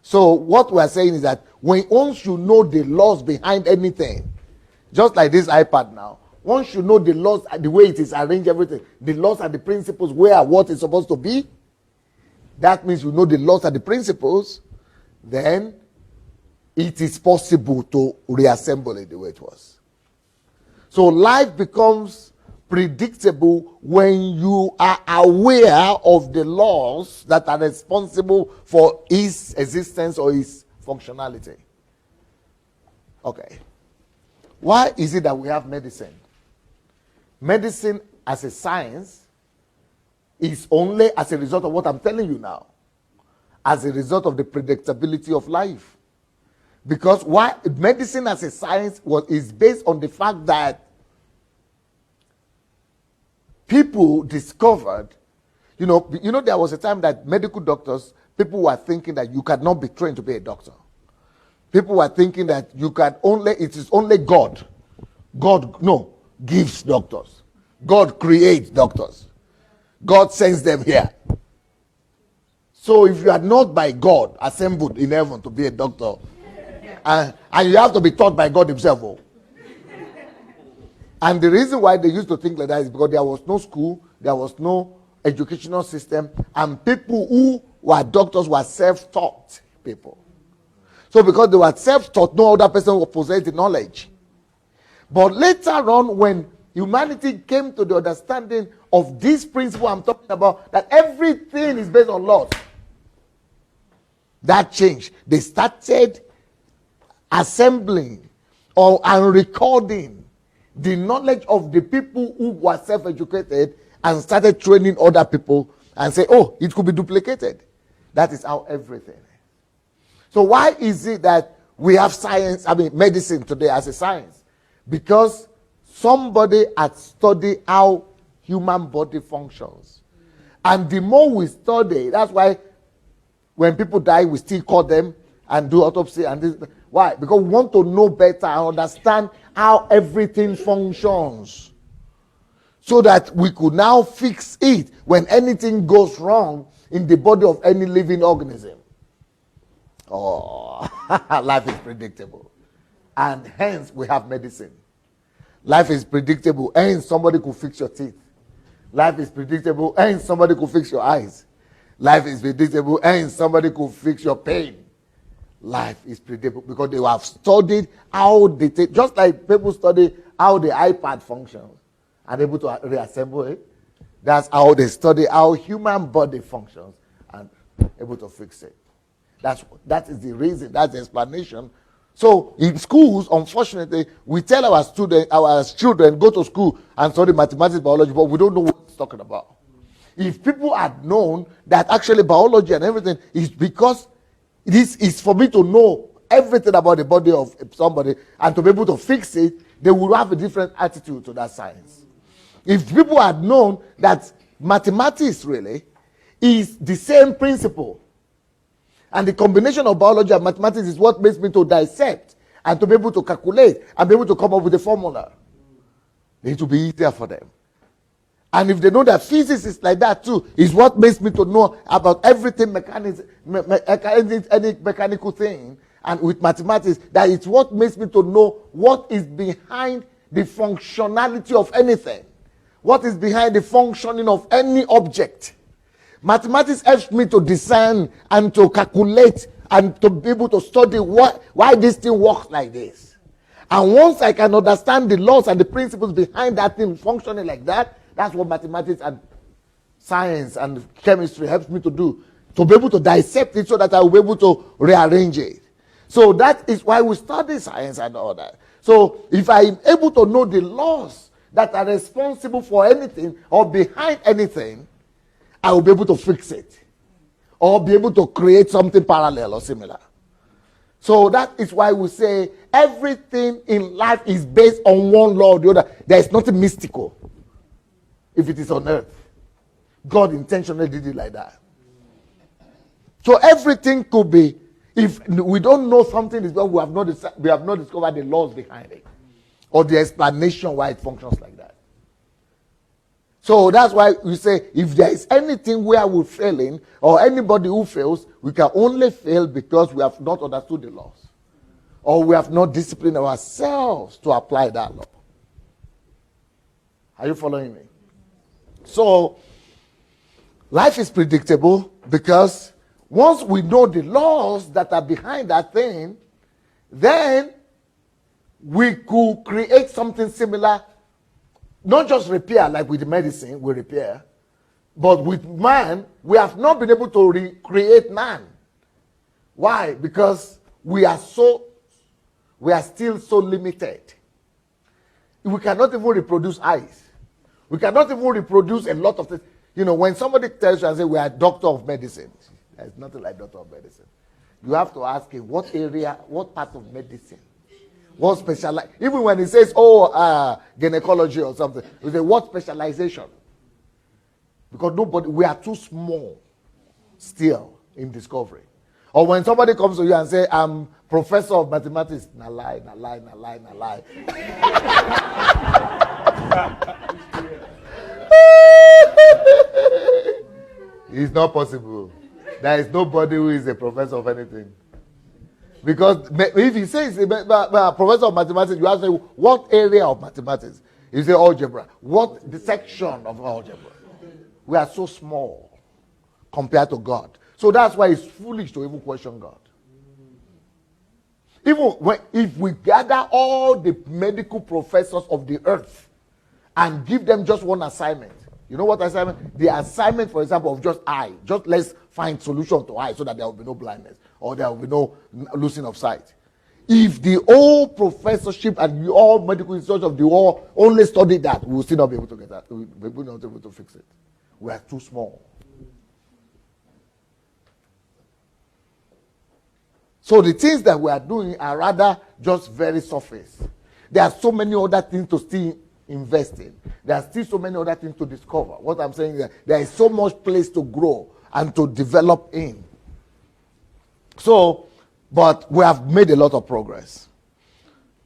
So what we are saying is that once you know the laws behind anything, just like this iPad now, once you know the laws, the way it is arranged, everything, the laws and the principles where what is supposed to be, that means you know the laws and the principles, then it is possible to reassemble it the way it was. So life becomes predictable when you are aware of the laws that are responsible for its existence or its functionality. Okay. Why is it that we have medicine? Medicine as a science is only as a result of what I'm telling you now, as a result of the predictability of life. Because why medicine as a science is based on the fact that people discovered, there was a time that medical doctors, people were thinking that you cannot be trained to be a doctor. People were thinking that it is only God. God gives doctors. God creates doctors. God sends them here. So if you are not by God assembled in heaven to be a doctor, And you have to be taught by God himself. Oh. And the reason why they used to think like that is because there was no school, there was no educational system, and people who were doctors were self-taught people. So because they were self-taught, no other person possessed the knowledge. But later on, when humanity came to the understanding of this principle I'm talking about, that everything is based on laws, that changed. They started assembling and recording the knowledge of the people who were self-educated and started training other people and say, oh, it could be duplicated. That is how everything is. So why is it that we have medicine today as a science? Because somebody had studied how human body functions. And the more we study, that's why when people die, we still call them and do autopsy and this. Why? Because we want to know better and understand how everything functions, so that we could now fix it when anything goes wrong in the body of any living organism. Oh, life is predictable. And hence we have medicine. Life is predictable, and somebody could fix your teeth. Life is predictable, and somebody could fix your eyes. Life is predictable, and somebody could fix your pain. Life is predictable because they have studied how they take, just like people study how the iPad functions and able to reassemble it. That's how they study how human body functions and able to fix it. That is the reason, that's the explanation. So in schools, unfortunately, we tell our children, go to school and study mathematics, biology, but we don't know what it's talking about. If people had known that actually biology and everything is because this is for me to know everything about the body of somebody and to be able to fix it, they would have a different attitude to that science. If people had known that mathematics really is the same principle, and the combination of biology and mathematics is what makes me to dissect and to be able to calculate and be able to come up with a formula, it will be easier for them. And if they know that physics is like that too, is what makes me to know about everything any mechanical thing, and with mathematics, that it's what makes me to know what is behind the functionality of anything, what is behind the functioning of any object. Mathematics helps me to design and to calculate and to be able to study why this thing works like this. And once I can understand the laws and the principles behind that thing functioning like that, that's what mathematics and science and chemistry helps me to do, to be able to dissect it so that I will be able to rearrange it. So that is why we study science and all that. So if I am able to know the laws that are responsible for anything or behind anything, I will be able to fix it or be able to create something parallel or similar. So that is why we say everything in life is based on one law or the other. There is nothing mystical if it is on earth. God intentionally did it like that. So everything could be, if we don't know something is well, we have not discovered the laws behind it or the explanation why it functions like that. So that's why we say if there is anything where we're failing or anybody who fails, we can only fail because we have not understood the laws or we have not disciplined ourselves to apply that law. Are you following me? So life is predictable because once we know the laws that are behind that thing, then we could create something similar. Not just repair, like with the medicine, we repair. But with man, we have not been able to recreate man. Why? Because we are still so limited. We cannot even reproduce eyes. We cannot even reproduce a lot of things. You know, when somebody tells you and say we are doctor of medicine, there's nothing like doctor of medicine. You have to ask him what area, what part of medicine. What specialize? Even when he says, gynecology or something, we say, what specialization? Because we are too small still in discovery. Or when somebody comes to you and say, I'm professor of mathematics, na lie. It's not possible. There is nobody who is a professor of anything. Because if he says, professor of mathematics, you ask him, what area of mathematics? You say algebra. What the section of algebra? We are so small compared to God. So that's why it's foolish to even question God. If we gather all the medical professors of the earth and give them just one assignment, you know what assignment? The assignment, for example, of just eye. Just let's find solution to eye so that there will be no blindness or there will be no losing of sight. If the whole professorship and all medical institutions of the world only study that, we will still not be able to get that. We will not be able to fix it. We are too small. So the things that we are doing are rather just very surface. There are so many other things to still invest in. There are still so many other things to discover. What I'm saying is that there is so much place to grow and to develop in. So, but we have made a lot of progress.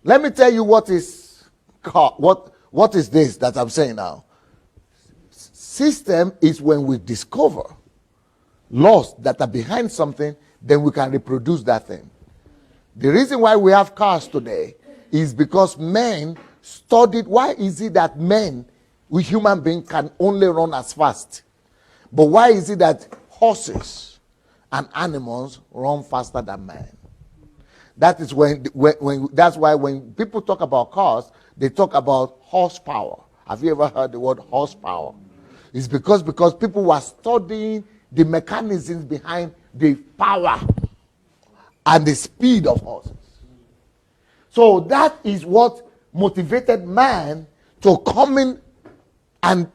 Let me tell you what is this that I'm saying now. System is when we discover laws that are behind something, then we can reproduce that thing. The reason why we have cars today is because men studied. Why is it that men, we human beings, can only run as fast? But why is it that horses and animals run faster than men? That is that's why when people talk about cars, they talk about horsepower. Have you ever heard the word horsepower? It's because people were studying the mechanisms behind the power and the speed of horses. So that is what motivated man to come in and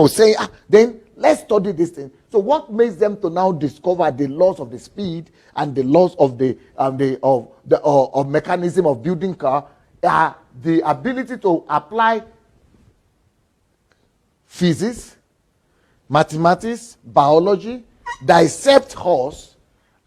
say, then let's study this thing. So what makes them to now discover the laws of the speed and the laws of the mechanism of building car are the ability to apply physics, mathematics, biology, dissect horse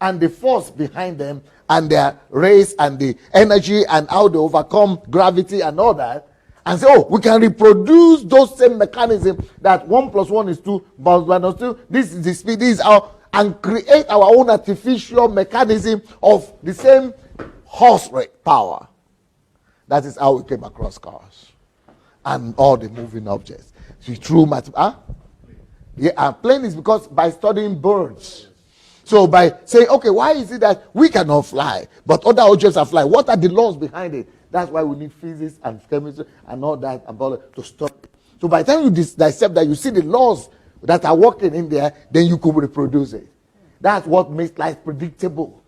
and the force behind them and their race and the energy and how they overcome gravity and all that, and say, oh, we can reproduce those same mechanisms that 1 + 1 is 2, but 1 is 2, this is the speed, this is our, and create our own artificial mechanism of the same horse power. That is how we came across cars and all the moving objects. Through plane is because by studying birds. So by saying, okay, why is it that we cannot fly, but other objects are flying? What are the laws behind it? That's why we need physics and chemistry and all that about to study. So by the time you dissect that, you see the laws that are working in there, then you could reproduce it. That's what makes life predictable.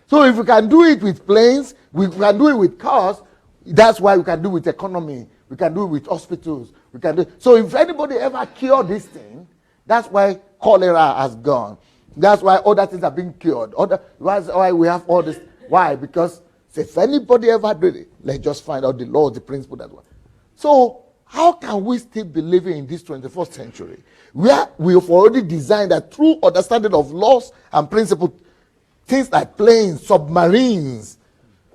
So if we can do it with planes, we can do it with cars. That's why we can do it with economy. We can do it with hospitals. We can do. So if anybody ever cured this thing, that's why cholera has gone. That's why other things are being cured. That's why we have all this. Why? Because if anybody ever did it, let's just find out the law, the principle that one. So how can we still be living in this 21st century where we have already designed that through understanding of laws and principles, things like planes, submarines,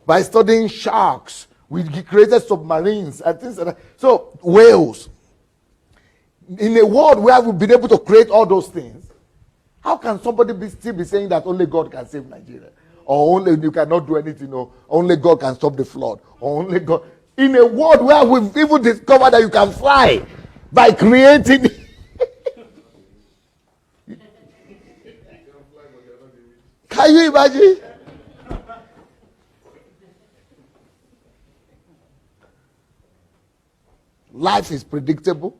by studying sharks, we created submarines and things like that. So whales. In a world where we've been able to create all those things, how can somebody still be saying that only God can save Nigeria? Or only you cannot do anything, or only God can stop the flood, or only God. In a world where we've even discovered that you can fly by creating. Can you imagine? Life is predictable,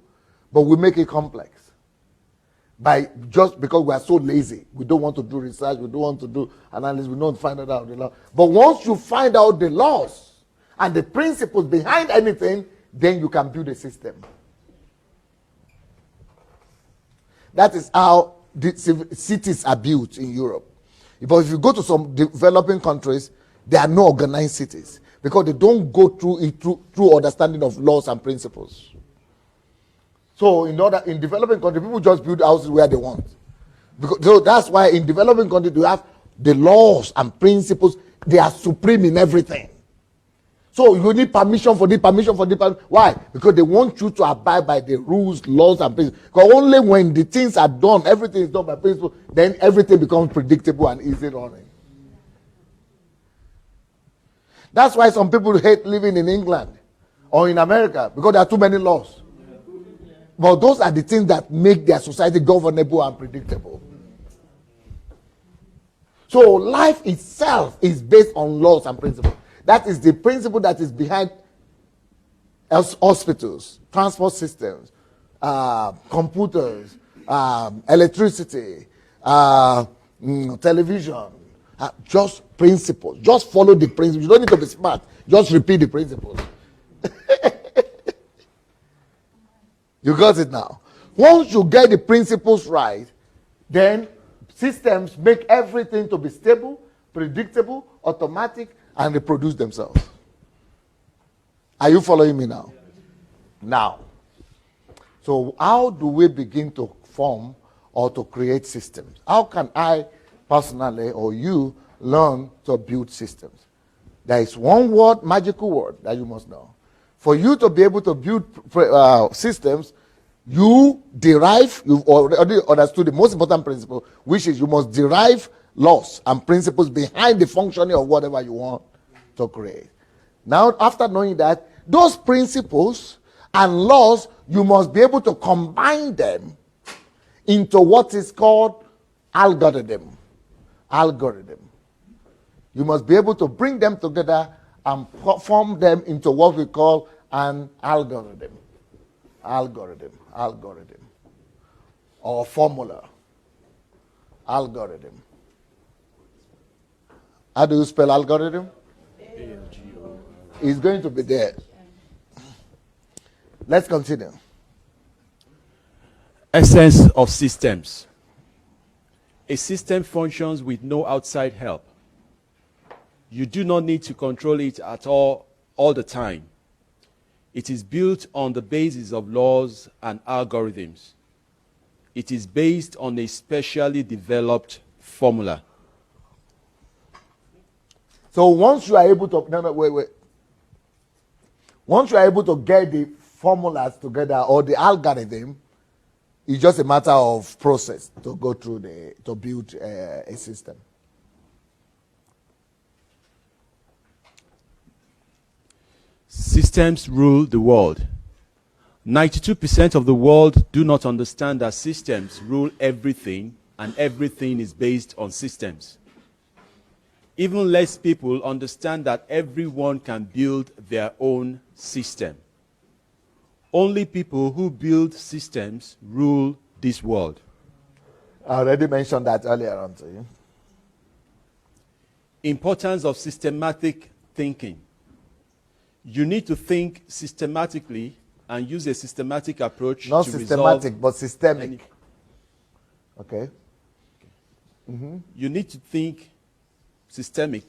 but we make it complex. Just because we are so lazy, we don't want to do research, we don't want to do analysis, we don't find out the law. But once you find out the laws and the principles behind anything, then you can build a system. That is how the cities are built in Europe. But if you go to some developing countries, there are no organized cities because they don't go through it through understanding of laws and principles. So in developing countries, people just build houses where they want. So that's why in developing countries, you have the laws and principles. They are supreme in everything. So So you need permission for this, permission for this. Why? Because they want you to abide by the rules, laws, and principles. Because only when the things are done, everything is done by principle, then everything becomes predictable and easy running. That's why some people hate living in England or in America, because there are too many laws. But those are the things that make their society governable and predictable. So life itself is based on laws and principles. That is the principle that is behind hospitals, transport systems, computers, electricity, television. Just principles. Just follow the principles. You don't need to be smart. Just repeat the principles. You got it now. Once you get the principles right, then systems make everything to be stable, predictable, automatic, and reproduce themselves. Are you following me now? Now, so how do we begin to form or to create systems? How can I personally or you learn to build systems? There is one word, magical word, that you must know. For you to be able to build systems, you've already understood the most important principle, which is you must derive laws and principles behind the functioning of whatever you want to create. Now, after knowing that, those principles and laws, you must be able to combine them into what is called algorithm. You must be able to bring them together and form them into what we call an algorithm. Or formula. Algorithm. How do you spell algorithm? It's going to be there. Let's continue. Essence of systems. A system functions with no outside help. You do not need to control it at all the time. It is built on the basis of laws and algorithms. It is based on a specially developed formula. So once you are able to, wait. Once you are able to get the formulas together or the algorithm, it's just a matter of process to go through to build a system. Systems rule the world. 92% of the world do not understand that systems rule everything and everything is based on systems. Even less people understand that everyone can build their own system. Only people who build systems rule this world. I already mentioned that earlier on to you. Importance of systematic thinking. You need to think systematically and use a systematic approach Not to systematic, but systemic. Okay. Mm-hmm. You need to think systemic,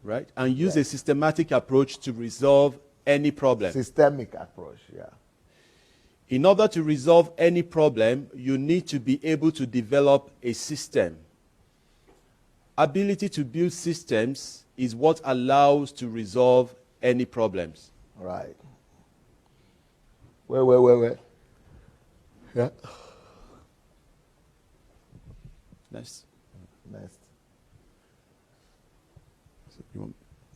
right? And use a systematic approach to resolve any problem. Systemic approach, yeah. In order to resolve any problem, you need to be able to develop a system. Ability to build systems is what allows to resolve any problems. Right. Wait. Yeah. Next.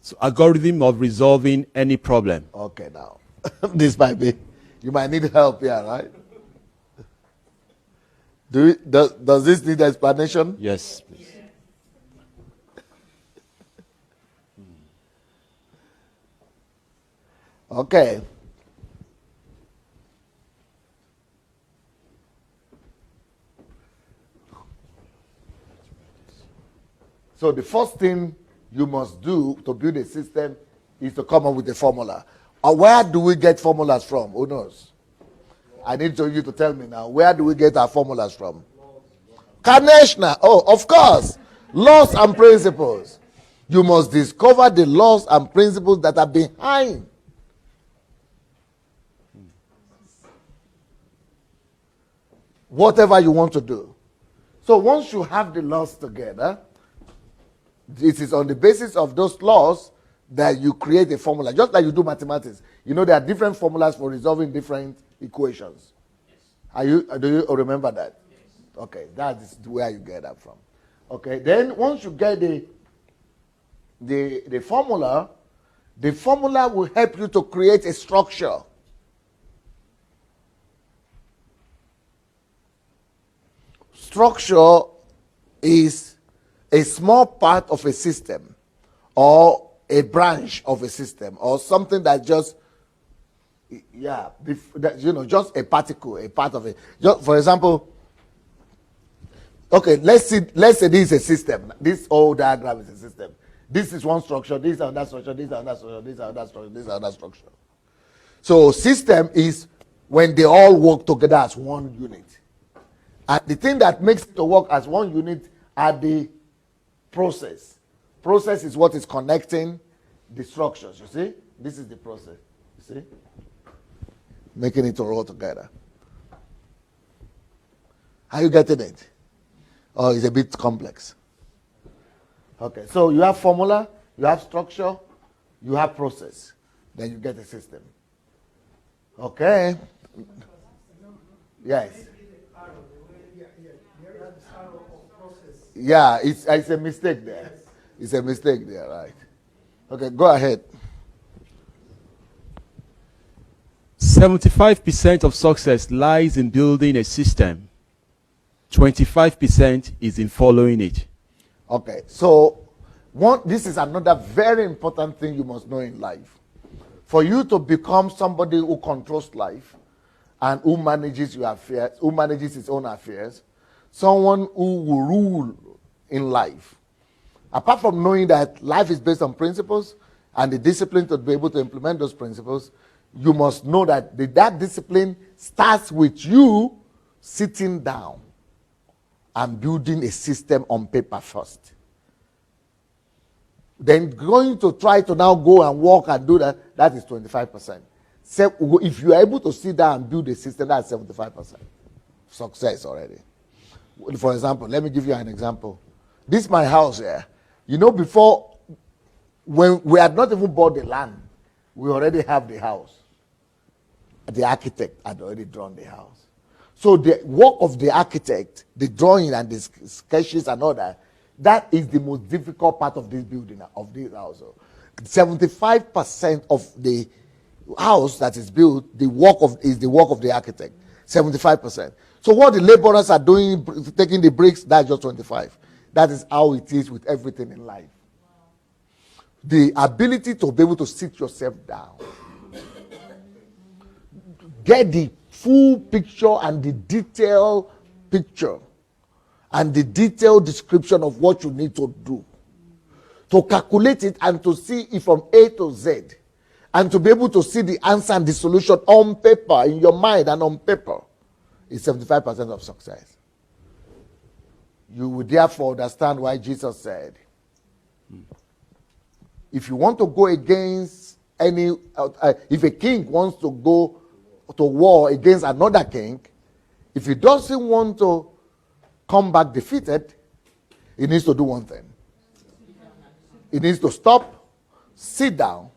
So algorithm of resolving any problem. Okay, now. This might be, you might need help here, right? Does this need explanation? Yes, please. Okay. So the first thing you must do to build a system is to come up with a formula. Where do we get formulas from? Who knows? I need you to tell me now. Where do we get our formulas from? Kaneshna. Oh, of course. Laws and principles. You must discover the laws and principles that are behind whatever you want to do. So once you have the laws together, it is on the basis of those laws that you create a formula, just like you do mathematics. You know, there are different formulas for resolving different equations. Do you remember that? Okay, that is where you get that from. Okay, then once you get the formula will help you to create a structure. Structure is a small part of a system or a branch of a system or something that just, just a particle, a part of it. Just, for example, okay, let's say this is a system. This whole diagram is a system. This is one structure, this is another structure, this is another structure, this is another structure, this is another structure. So system is when they all work together as one unit. And the thing that makes it to work as one unit are the process. Process is what is connecting the structures, you see? This is the process, you see? Making it to roll together. Are you getting it? Oh, it's a bit complex. Okay, so you have formula, you have structure, you have process. Then you get a system. Okay. Yes. Yeah, it's a mistake there. It's a mistake there, right? Okay, go ahead. 75% of success lies in building a system. 25% is in following it. Okay, so this is another very important thing you must know in life. For you to become somebody who controls life and who manages your affairs, who manages his own affairs, someone who will rule in life. Apart from knowing that life is based on principles and the discipline to be able to implement those principles, you must know that that discipline starts with you sitting down and building a system on paper first. Then going to try to now go and walk and do that is 25%. So if you are able to sit down and build a system, that's 75%. Success already. For example, let me give you an example. This is my house here. You know, before, when we had not even bought the land, we already have the house. The architect had already drawn the house. So the work of the architect, the drawing and the sketches and all that, that is the most difficult part of this building, of this house. 75% of the house that is built, is the work of the architect. 75%. So what the laborers are doing, taking the bricks, that's just 25. That is how it is with everything in life. The ability to be able to sit yourself down, get the full picture and the detailed picture and the detailed description of what you need to do, to calculate it and to see it from A to Z, and to be able to see the answer and the solution on paper, in your mind and on paper, is 75% of success. You will therefore understand why Jesus said, if you want to go against if a king wants to go to war against another king, if he doesn't want to come back defeated, he needs to do one thing. He needs to stop, sit down,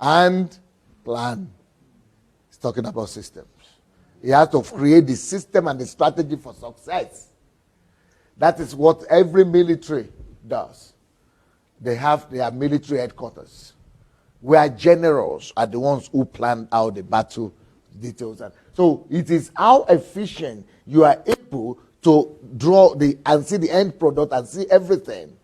and plan. He's talking about systems. He has to create the system and the strategy for success. That is what every military does. They have their military headquarters, where generals are the ones who plan out the battle details. So it is how efficient you are able to draw and see the end product and see everything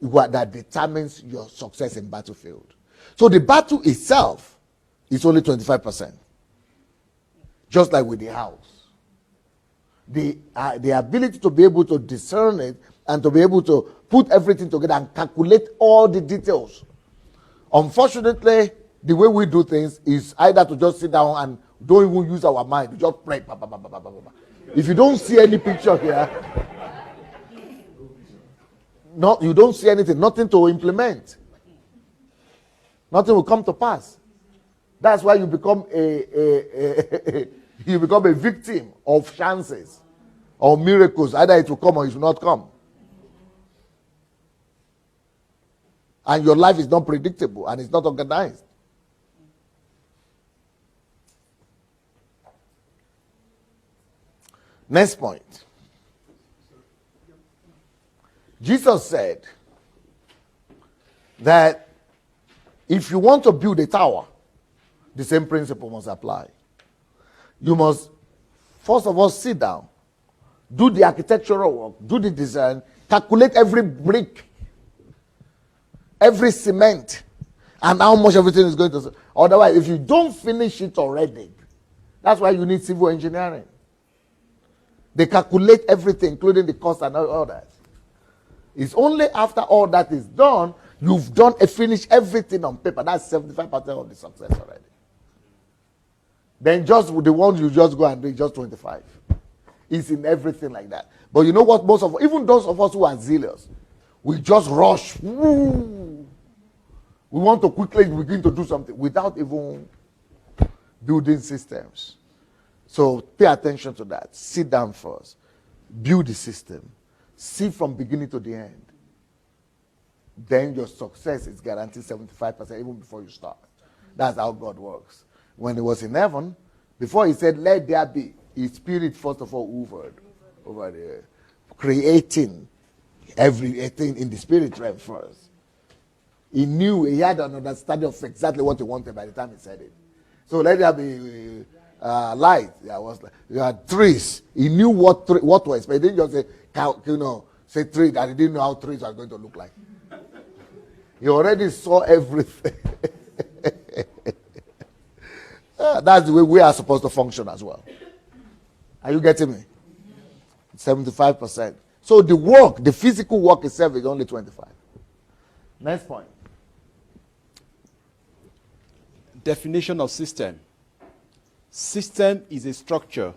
that determines your success in battlefield. So the battle itself is only 25%. Just like with the house. The ability to be able to discern it and to be able to put everything together and calculate all the details. Unfortunately, the way we do things is either to just sit down and don't even use our mind. We just pray. If you don't see any picture here, you don't see anything, nothing to implement. Nothing will come to pass. That's why you become a victim of chances or miracles. Either it will come or it will not come. and your life is not predictable and it's not organized. Next point. Jesus said that if you want to build a tower, the same principle must apply. You must, first of all, sit down, do the architectural work, do the design, calculate every brick, every cement, and how much everything is going to. Otherwise, if you don't finish it already, that's why you need civil engineering. They calculate everything, including the cost and all that. It's only after all that is done, you've done and finished everything on paper. That's 75% of the success already. Then just with the ones you just go and do, just 25. It's in everything like that. But you know what? Most of, even those of us who are zealous, we just rush. Woo! We want to quickly begin to do something without even building systems. So pay attention to that. Sit down first. Build the system. See from beginning to the end. Then your success is guaranteed 75% even before you start. That's how God works. When he was in heaven, before he said, let there be, his spirit first of all hovered over there, creating everything in the spirit realm first. He knew, he had an understanding of exactly what he wanted by the time he said it. So let there be light. There had trees. He knew what to expect. He didn't just say, say trees, and he didn't know how trees are going to look like. He already saw everything. That's the way we are supposed to function as well. Are you getting me? 75%. So the work, the physical work itself is only 25. Next point. Definition of system. System is a structure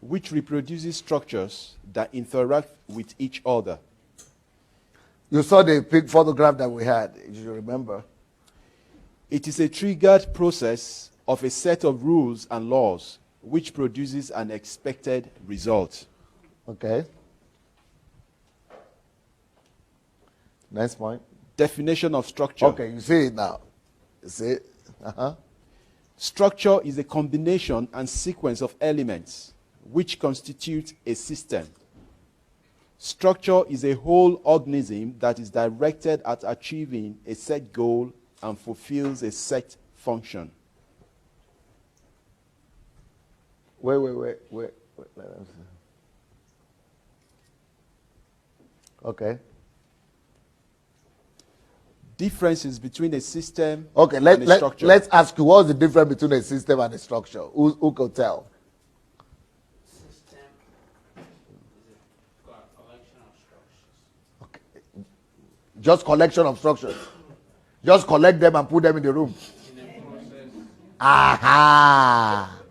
which reproduces structures that interact with each other. You saw the big photograph that we had, if you remember. It is a triggered process of a set of rules and laws which produces an expected result. Okay. Next point. Definition of structure. Okay, you see it now. You see it? Structure is a combination and sequence of elements which constitute a system. Structure is a whole organism that is directed at achieving a set goal and fulfills a set function. Wait. Let me see. Okay. Differences between a system okay, and a structure. Let's ask you, what's the difference between a system and a structure? Who could tell? System is a collection of structures. Okay. Just collection of structures. Just collect them and put them in the room. In a process. Aha!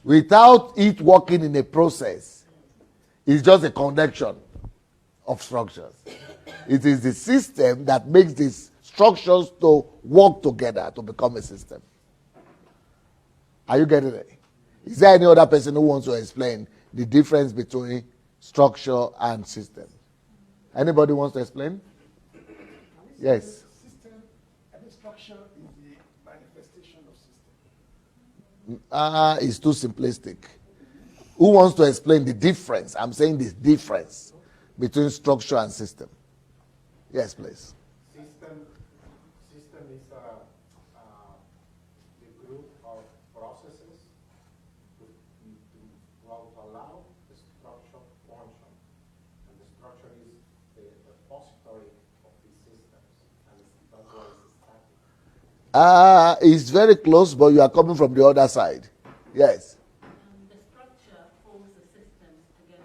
Without it working in a process, it's just a collection of structures. It is the system that makes these structures to work together to become a system. Are you getting it? Is there any other person who wants to explain the difference between structure and system? Anybody wants to explain? Yes. System and structure is the manifestation of system. It's too simplistic. Who wants to explain the difference? I'm saying the difference between structure and system. Yes, please. System is the group of processes to allow the structure to function. And the structure is the repository of these systems. And that's why it's static. It's very close, but you are coming from the other side. Yes. The structure holds the systems together.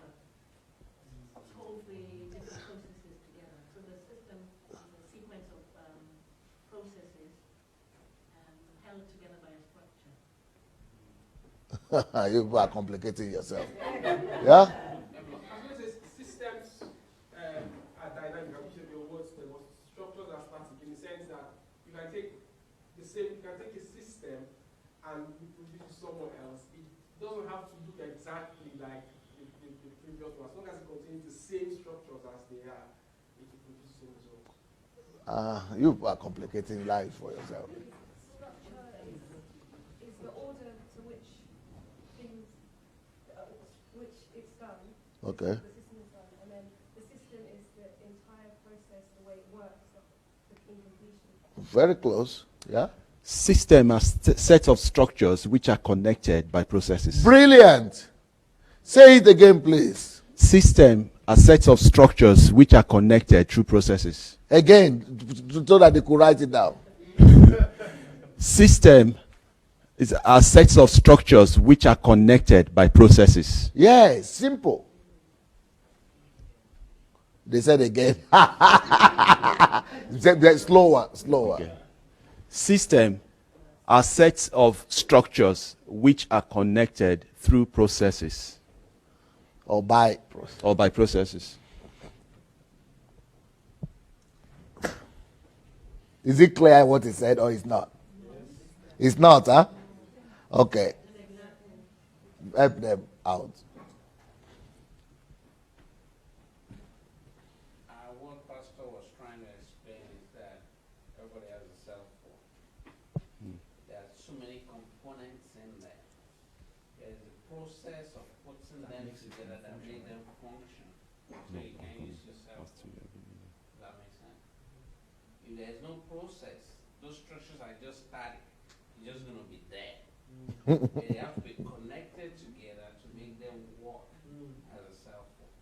Holds the different processes together. So the system is a sequence of processes held together by a structure. You are complicating yourself. Yeah? Systems are dynamic. I wish your words, but structures are static in the sense that you can take a system and reproduce it somewhere else. It doesn't have to look exactly like the previous one. As long as it contains the same structures as they are, it will produce the same results. You are complicating life for yourself. Is the order to which things, which it's done. Okay. The system is done, and then the system is the entire process, the way it works, in completion. Very close. Yeah. System are sets of structures which are connected by processes. Brilliant. Say it again, please. System are sets of structures which are connected through processes. Again, so that they could write it down. System are sets of structures which are connected by processes. Yes, simple. They said again. Slower. Okay. System are sets of structures which are connected through processes. Or by processes. Is it clear what he said or it's not? Yes. It's not, huh? Okay. Help them out. What Pastor was trying to explain is that everybody has a cell phone. There are so many components in there. There's a process of putting them together that make them function. So you can use your cell phone. Does that make sense? If there's no process, those structures are just static. It's just going to be there. They have to be connected together to make them work as a cell phone.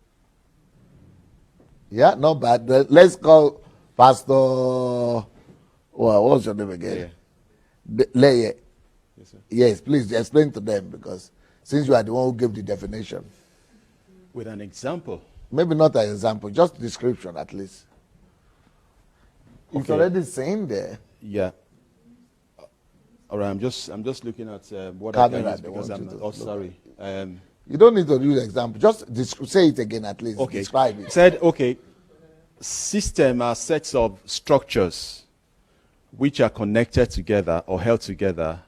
Yeah, not bad. Let's call Pastor. Well, what's your name again? Leye. Yes, sir. Yes, please explain to them, because since you are the one who gave the definition. With an example. Maybe not an example, just description at least. It's Okay. already saying there. Yeah. All right. I'm just looking at what Camera, I can use they because want I'm you to oh look sorry. You don't need to use the example. Just say it again at least. Okay. Describe it. Said okay. System are sets of structures which are connected together or held together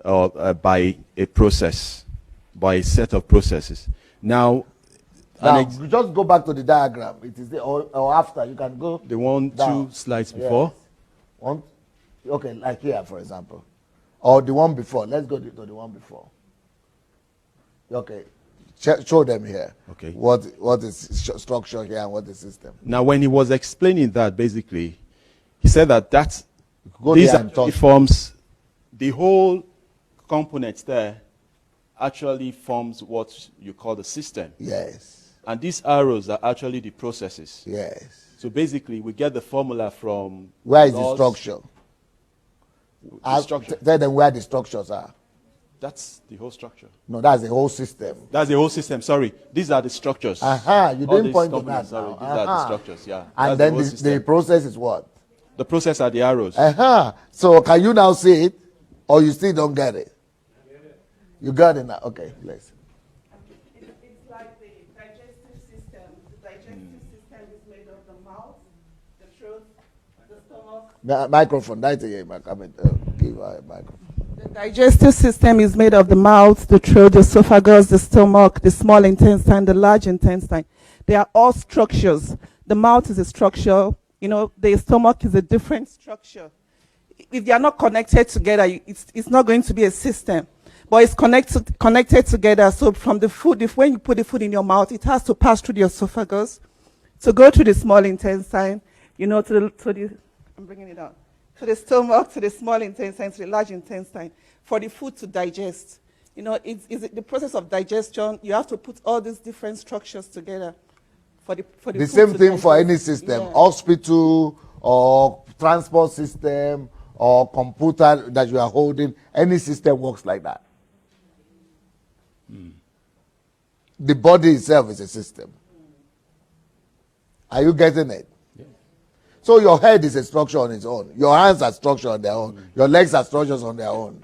by a process, by a set of processes. Now Just go back to the diagram. It is there, or after. You can go. the one, down. 2 slides before. Yes. One, okay, like here, for example. Or the one before. Let's go to the one before. Okay. Show them here. Okay. What is structure here and what is system. Now, when he was explaining that, basically, he said that Go these there and actually touch. forms the whole components there actually forms what you call the system. Yes. And these arrows are actually the processes. Yes. So basically, we get the formula from Where is the laws. structure? Structure. Tell them where the structures are. That's the whole structure. No, that's the whole system. That's the whole system. Sorry, these are the structures. You All didn't these point to components, that now. Sorry, these are the structures. Yeah. And That's then whole the system. process is what? The process are the arrows. So can you now see it, or you still don't get it? You got it now. Okay, let's. It's like the digestive system. The digestive system is made of the mouth, the throat, the stomach. Microphone. That's a microphone. Give her a microphone. The digestive system is made of the mouth, the throat, the esophagus, the stomach, the small intestine, the large intestine. They are all structures. The mouth is a structure. You know, the stomach is a different structure. If they are not connected together, it's not going to be a system. But it's connected together. So from the food, when you put the food in your mouth, it has to pass through the esophagus, to go to the small intestine, you know, I'm bringing it out, to the stomach, to the small intestine, to the large intestine, for the food to digest. You know, it's the process of digestion. You have to put all these different structures together for the The food same to thing for digest. any system, Yeah. hospital or transport system or computer that you are holding. Any system works like that. The body itself is a system. Are you getting it? Yeah. So your head is a structure on its own. Your hands are structure on their own. Your legs are structures on their own.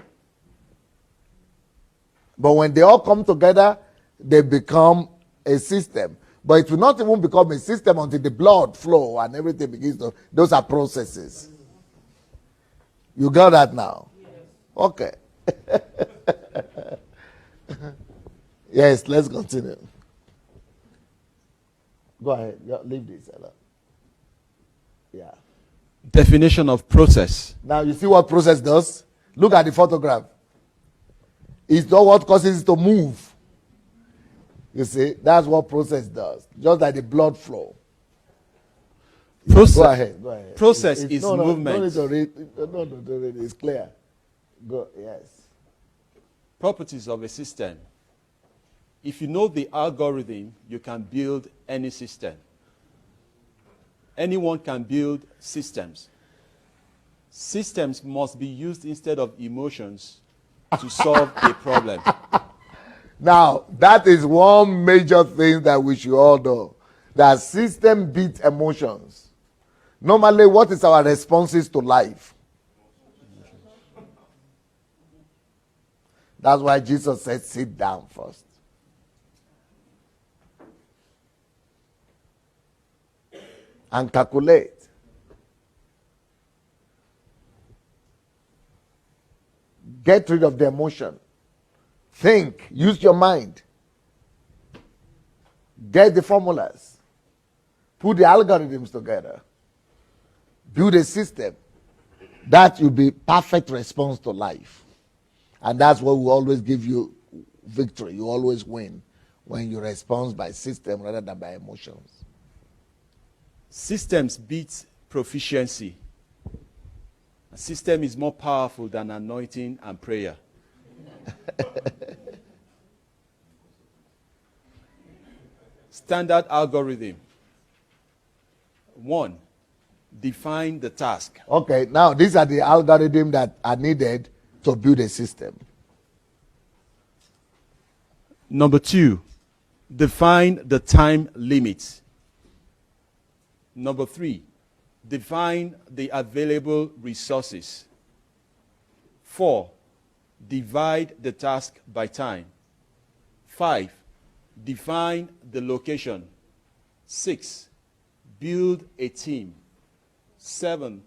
But when they all come together, they become a system. But it will not even become a system until the blood flow and everything begins to. Those are processes. You got that now? Yes. Okay. Yes, let's continue. Go ahead. Leave this. Ella. Yeah. Definition of process. Now, you see what process does? Look at the photograph. It's not what causes it to move. You see, that's what process does. Just like the blood flow. Process, Go ahead. Process is no, movement. No need to read. No, it's clear. Go, yes. Properties of a system. If you know the algorithm, you can build any system. Anyone can build systems. Systems must be used instead of emotions to solve a problem. Now, that is one major thing that we should all know. That system beats emotions. Normally, what is our responses to life? That's why Jesus said, sit down first. And calculate. Get rid of the emotion. Think. Use your mind. Get the formulas. Put the algorithms together. Build a system. That will be perfect response to life. And that's what will always give you victory. You always win when you respond by system rather than by emotions. Systems beat proficiency. A system is more powerful than anointing and prayer. Standard algorithm. 1. Define the task. Okay, now these are the algorithms that are needed to build a system. Number 2. Define the time limit. Number 3. Define the available resources. 4. Divide the task by time. 5. Define the location. 6. Build a team. 7.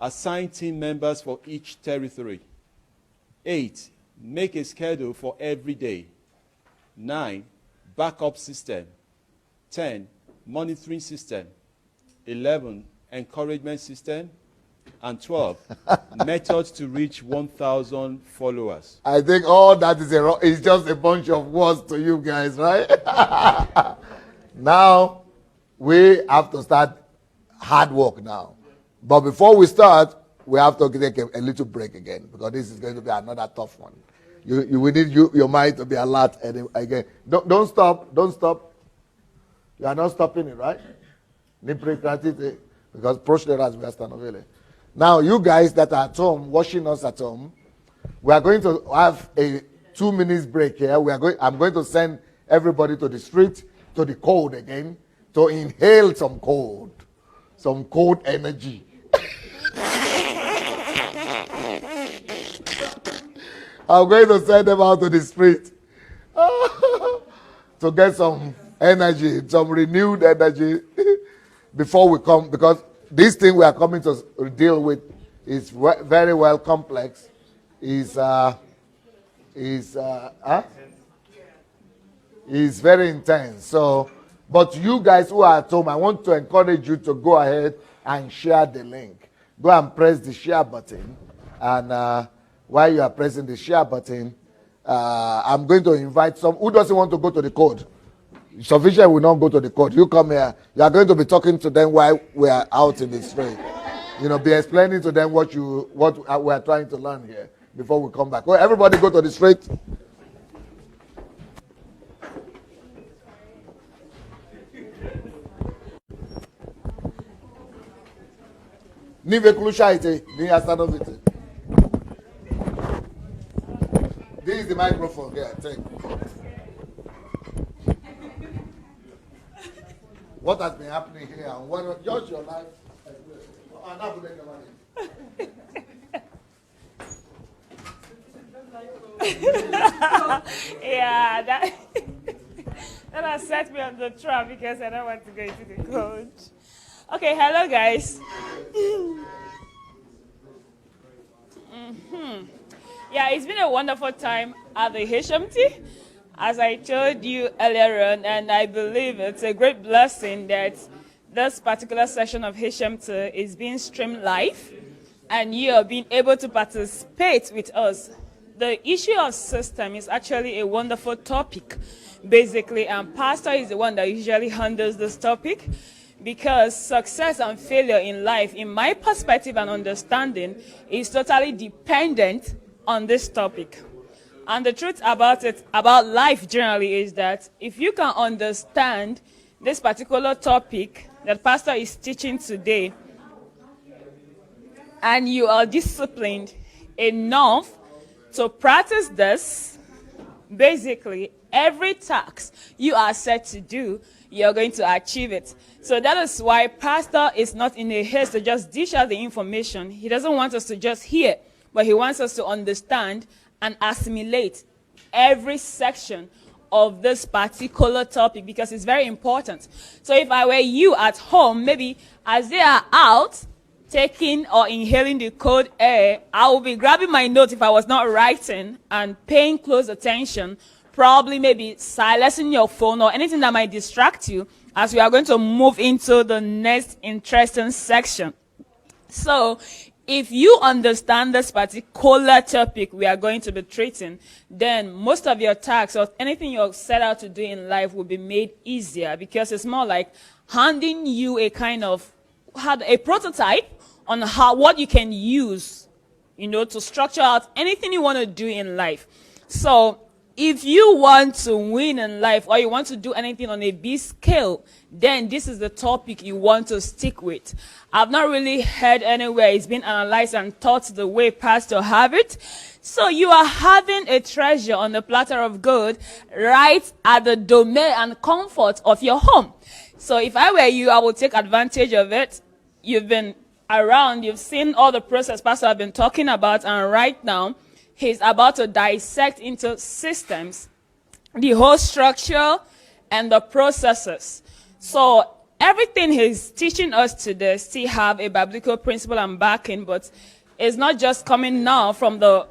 Assign team members for each territory. 8. Make a schedule for every day. 9. Backup system. 10. Monitoring system. 11. Encouragement system. And 12. Methods to reach 1,000 followers. I think all that is just a bunch of words to you guys, right? Now, we have to start hard work now. But before we start, we have to take a little break again, because this is going to be another tough one. You will need your mind to be alert again. Don't stop. Don't stop. You are not stopping it, right? Because prosperous we are standing. Now, you guys that are at home, watching us at home, we are going to have a 2 minutes break here. I'm going to send everybody to the street, to the cold again, to inhale some cold energy. I'm going to send them out to the street to get some energy, some renewed energy before we come, because this thing we are coming to deal with is very well complex. Is very intense. So, but you guys who are at home, I want to encourage you to go ahead and share the link. Go and press the share button, and while you are pressing the share button, I'm going to invite some. Who doesn't want to go to the code? Sufficient will not go to the code. You come here. You are going to be talking to them while we are out in the street. Be explaining to them what we are trying to learn here before we come back. Well, everybody go to the street. This is the microphone. Yeah, take. What has been happening here and what just your life? Yeah, that has set me on the trap because I don't want to go into the code. Okay, hello guys. Yeah, it's been a wonderful time at the HMT, as I told you earlier on, and I believe it's a great blessing that this particular session of HMT is being streamed live, and you are being able to participate with us. The issue of system is actually a wonderful topic, basically, and Pastor is the one that usually handles this topic, because success and failure in life, in my perspective and understanding, is totally dependent on this topic. And the truth about it, about life generally, is that if you can understand this particular topic that Pastor is teaching today, and you are disciplined enough to practice this, basically, every task you are set to do, you're going to achieve it. So that is why Pastor is not in a haste to just dish out the information. He doesn't want us to just hear, but he wants us to understand and assimilate every section of this particular topic, because it's very important. So if I were you at home, maybe as they are out taking or inhaling the cold air, I will be grabbing my notes if I was not writing and paying close attention, probably maybe silencing your phone or anything that might distract you, as we are going to move into the next interesting section. So if you understand this particular topic we are going to be treating, then most of your tasks or anything you're set out to do in life will be made easier, because it's more like handing you a kind of a prototype on what you can use, to structure out anything you want to do in life. So if you want to win in life, or you want to do anything on a big scale, then this is the topic you want to stick with. I've not really heard anywhere it's been analyzed and taught the way Pastor have it. So you are having a treasure on the platter of gold right at the domain and comfort of your home. So if I were you, I would take advantage of it. You've been around, you've seen all the process Pastor have been talking about, and right now he's about to dissect into systems, the whole structure and the processes. So everything he's teaching us today still have a biblical principle and backing, but it's not just coming now from the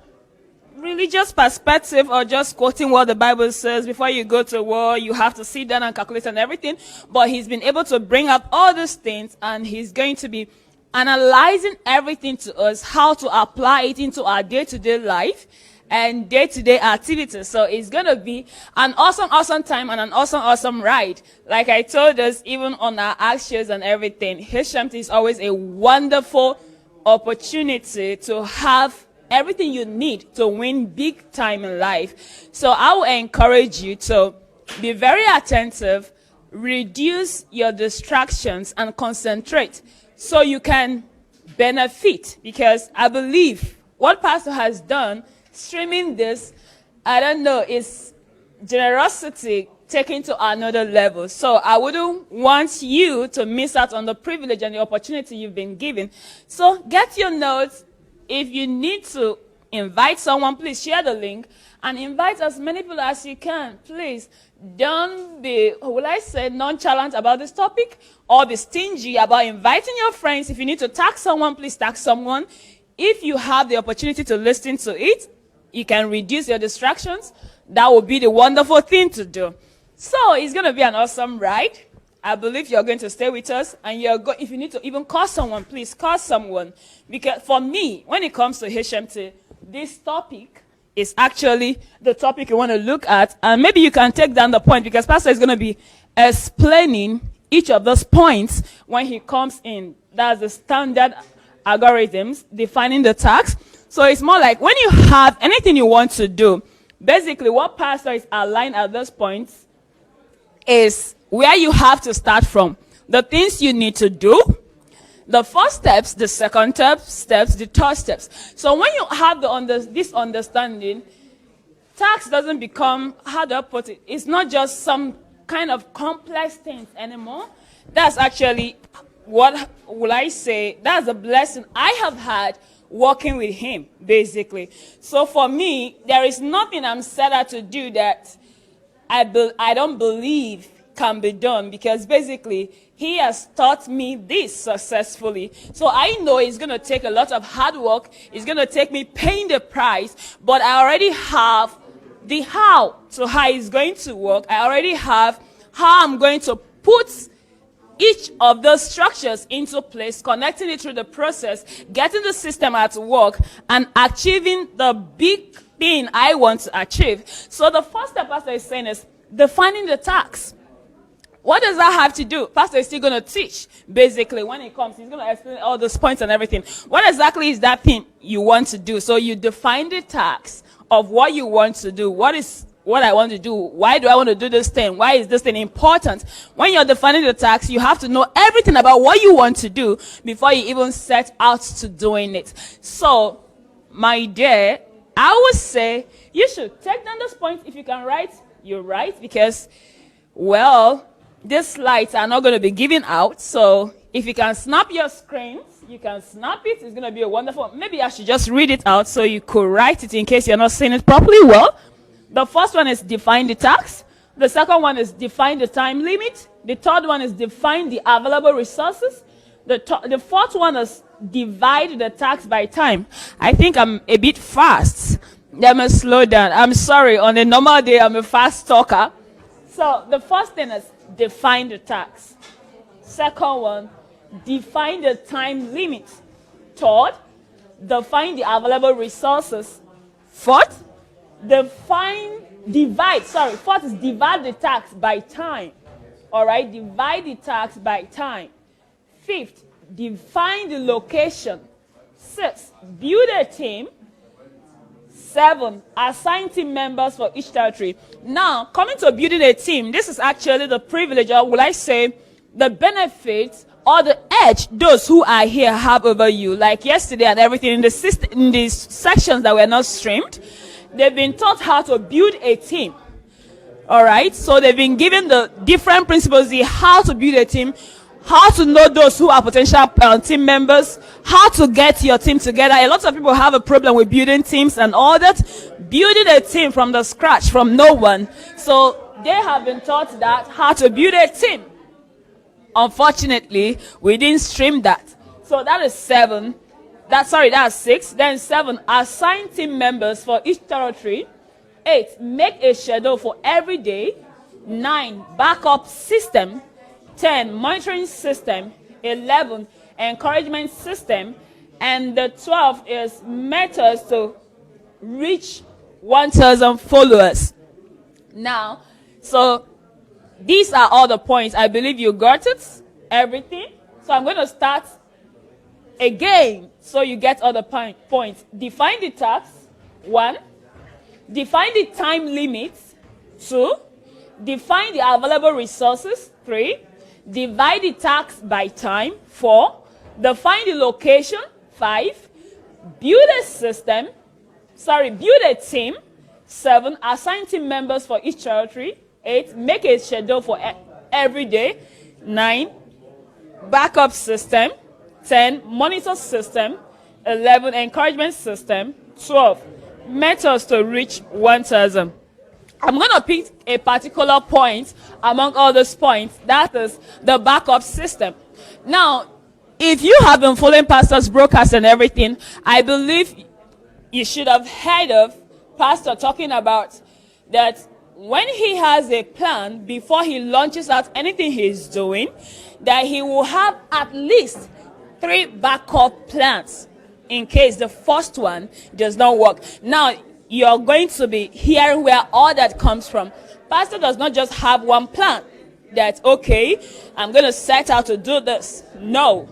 religious perspective or just quoting what the Bible says. Before you go to war, you have to sit down and calculate and everything. But he's been able to bring up all these things, and he's going to be analyzing everything to us, how to apply it into our day-to-day life and day-to-day activities. So it's going to be an awesome time and an awesome ride. Like I told us, even on our actions and everything, HMT is always a wonderful opportunity to have everything you need to win big time in life. So I will encourage you to be very attentive, reduce your distractions, and concentrate so you can benefit. Because I believe what Pastor has done, streaming this, I don't know, is generosity taken to another level. So I wouldn't want you to miss out on the privilege and the opportunity you've been given. So get your notes. If you need to invite someone, please share the link and invite as many people as you can. Please don't be, nonchalant about this topic, or be stingy about inviting your friends. If you need to tag someone, please tag someone. If you have the opportunity to listen to it, you can reduce your distractions. That would be the wonderful thing to do. So it's going to be an awesome ride. I believe you're going to stay with us, and if you need to even call someone, please call someone. Because for me, when it comes to HMT, this topic is actually the topic you want to look at. And maybe you can take down the point, because Pastor is going to be explaining each of those points when he comes in. That's the standard algorithms, defining the task. So it's more like when you have anything you want to do, basically what Pastor is outlining at those points is where you have to start from. The things you need to do, the first steps, the second steps, the third steps. So when you have this understanding, tax doesn't become, how do I put it? It's not just some kind of complex things anymore. That's actually, what will I say, that's a blessing I have had working with him, basically. So for me, there is nothing I'm set out to do that I don't believe can be done, because basically he has taught me this successfully. So I know it's going to take a lot of hard work. It's going to take me paying the price, but I already have the how it's going to work. I already have how I'm going to put each of those structures into place, connecting it through the process, getting the system at work, and achieving the big thing I want to achieve. So the first step Pastor is saying is defining the task. What does that have to do? Pastor is still going to teach. Basically, when he comes, he's going to explain all those points and everything. What exactly is that thing you want to do? So you define the task of what you want to do. What I want to do? Why do I want to do this thing? Why is this thing important? When you're defining the task, you have to know everything about what you want to do before you even set out to doing it. So, my dear, I would say you should take down those points. If you can write, you write, because, well, these slides are not going to be given out. So if you can snap your screens, you can snap it. It's going to be a wonderful. Maybe I should just read it out so you could write it in case you're not saying it properly. Well, the first one is define the task. The second one is define the time limit. The third one is define the available resources. The fourth one is divide the task by time. I think I'm a bit fast. Let me slow down. I'm sorry. On a normal day, I'm a fast talker. So the first thing is define the task. Second one, define the time limit. Third, define the available resources. Fourth, fourth is divide the task by time. All right, divide the task by time. Fifth, define the location. Sixth, build a team. 7, assign team members for each territory. Now, coming to building a team, this is actually the privilege, or will I say, the benefits or the edge those who are here have over you. Like yesterday and everything in these sections that were not streamed, they've been taught how to build a team. All right, so they've been given the different principles, how to build a team, how to know those who are potential team members, how to get your team together. A lot of people have a problem with building teams and all that. Building a team from the scratch, from no one. So they have been taught that, how to build a team. Unfortunately, we didn't stream that. So that is 7. That's 6. Then 7, assign team members for each territory. 8, make a schedule for every day. 9, backup system. 10, monitoring system. 11, encouragement system. And the 12 is methods to reach 1,000 followers. Now, so these are all the points. I believe you got it, everything. So I'm going to start again so you get all the points. Define the task. 1. Define the time limits. 2. Define the available resources. 3. Divide the task by time. 4. Define the location. 5. Build a team. 7. Assign team members for each territory. 8. Make a schedule for every day. 9. Backup system. 10. Monitor system. 11. Encouragement system. 12. Methods to reach 1,000. I'm going to pick a particular point among all those points. That is the backup system. Now, if you have been following Pastor's broadcast and everything, I believe you should have heard of Pastor talking about that when he has a plan before he launches out anything he's doing, that he will have at least 3 backup plans in case the first one does not work. Now, you're going to be hearing where all that comes from. Pastor does not just have one plan that, okay, I'm going to set out to do this. No.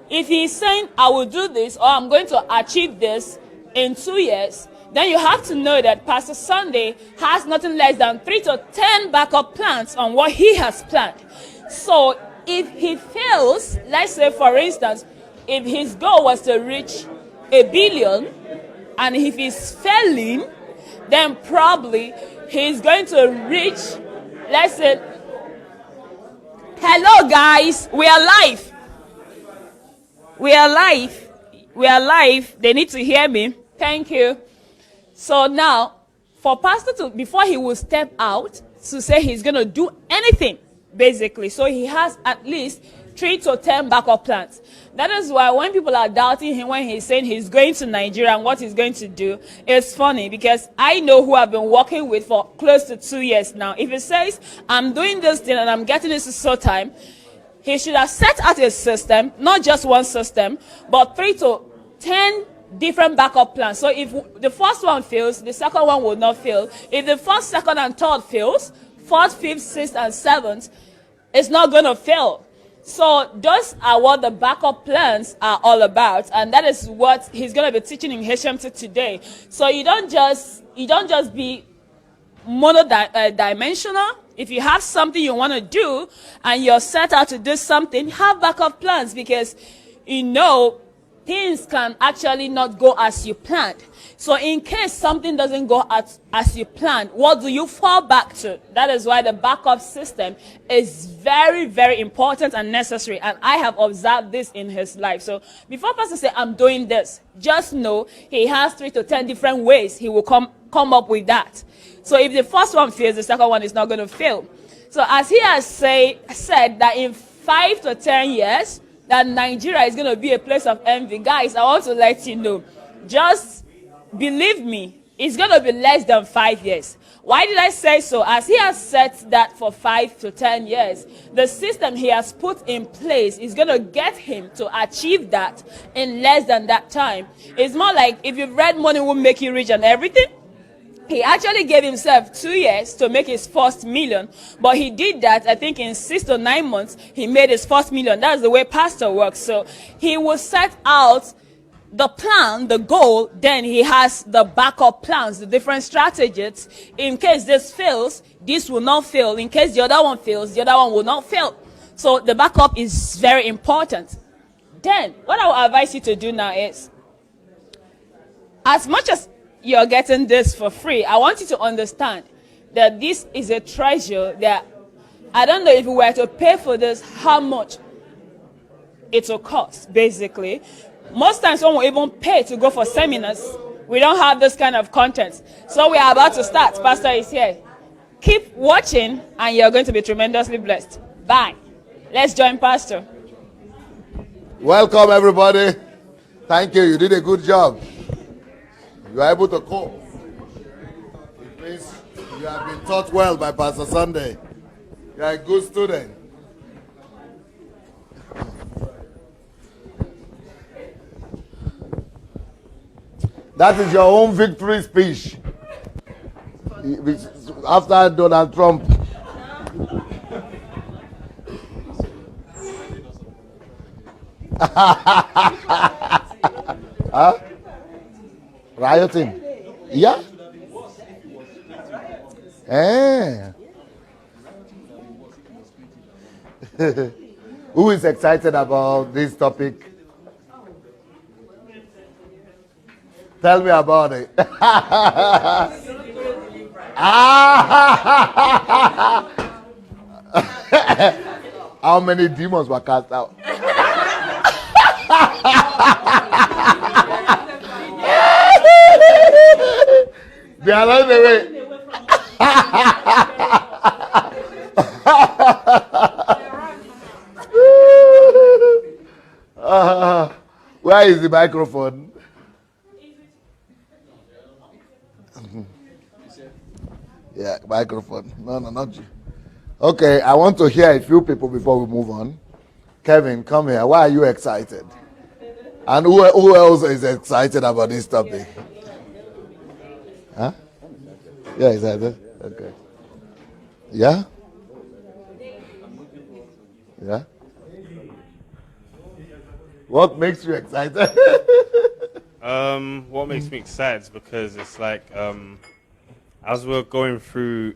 If he's saying, I will do this, or I'm going to achieve this in 2 years, then you have to know that Pastor Sunday has nothing less than 3 to 10 backup plans on what he has planned. So if he fails, let's say, for instance, if his goal was to reach 1 billion, and if he's failing, then probably he's going to reach, let's say, hello guys, we are live. We are live. We are live. They need to hear me. Thank you. So now, for Pastor to, before he will step out to say he's going to do anything, basically, so he has at least 3 to 10 backup plans. That is why when people are doubting him when he's saying he's going to Nigeria and what he's going to do, it's funny because I know who I've been working with for close to 2 years now. If he says, I'm doing this thing and I'm getting this so time, he should have set out a system, not just one system, but 3 to 10 different backup plans. So if the first one fails, the second one will not fail. If the first, second, and third fails, fourth, fifth, sixth, and seventh is not going to fail. So those are what the backup plans are all about, and that is what he's going to be teaching in HMT today. So you don't just be monodimensional. If you have something you want to do and you're set out to do something, have backup plans, because you know things can actually not go as you planned. So in case something doesn't go as you planned, what do you fall back to? That is why the backup system is very, very important and necessary. And I have observed this in his life. So before Pastor says, I'm doing this, just know he has 3 to 10 different ways he will come up with that. So if the first one fails, the second one is not going to fail. So as he has said that in 5 to 10 years, that Nigeria is going to be a place of envy. Guys, I want to let you know, just believe me, it's going to be less than 5 years. Why did I say so? As he has set that for 5 to 10 years, the system he has put in place is going to get him to achieve that in less than that time. It's more like if you've read Money Will Make You Rich and Everything, he actually gave himself 2 years to make his first million, but he did that, I think, in 6 to 9 months, he made his first million. That's the way pastor works. So he will set out the plan, the goal, then he has the backup plans, the different strategies. In case this fails, this will not fail. In case the other one fails, the other one will not fail. So the backup is very important. Then, what I will advise you to do now is, as much as you're getting this for free, I want you to understand that this is a treasure that I don't know if we were to pay for this, how much it will cost, basically. Most times when we even pay to go for seminars, we don't have this kind of content. So we are about to start. Pastor is here. Keep watching and you're going to be tremendously blessed. Bye. Let's join Pastor. Welcome, everybody. Thank you. You did a good job. You are able to cope. It means you have been taught well by Pastor Sunday. You are a good student. That is your own victory speech. After Donald Trump. Huh? Rioting. Yeah. Who is excited about this topic? Tell me about it. How many demons were cast out? They are running away. Where is the microphone? Yeah, microphone. No, not you. Okay, I want to hear a few people before we move on. Kevin, come here. Why are you excited? And who else is excited about this topic? Huh? Yeah, excited. Okay. Yeah? Yeah? What makes you excited? What makes me excited is because it's like, as we're going through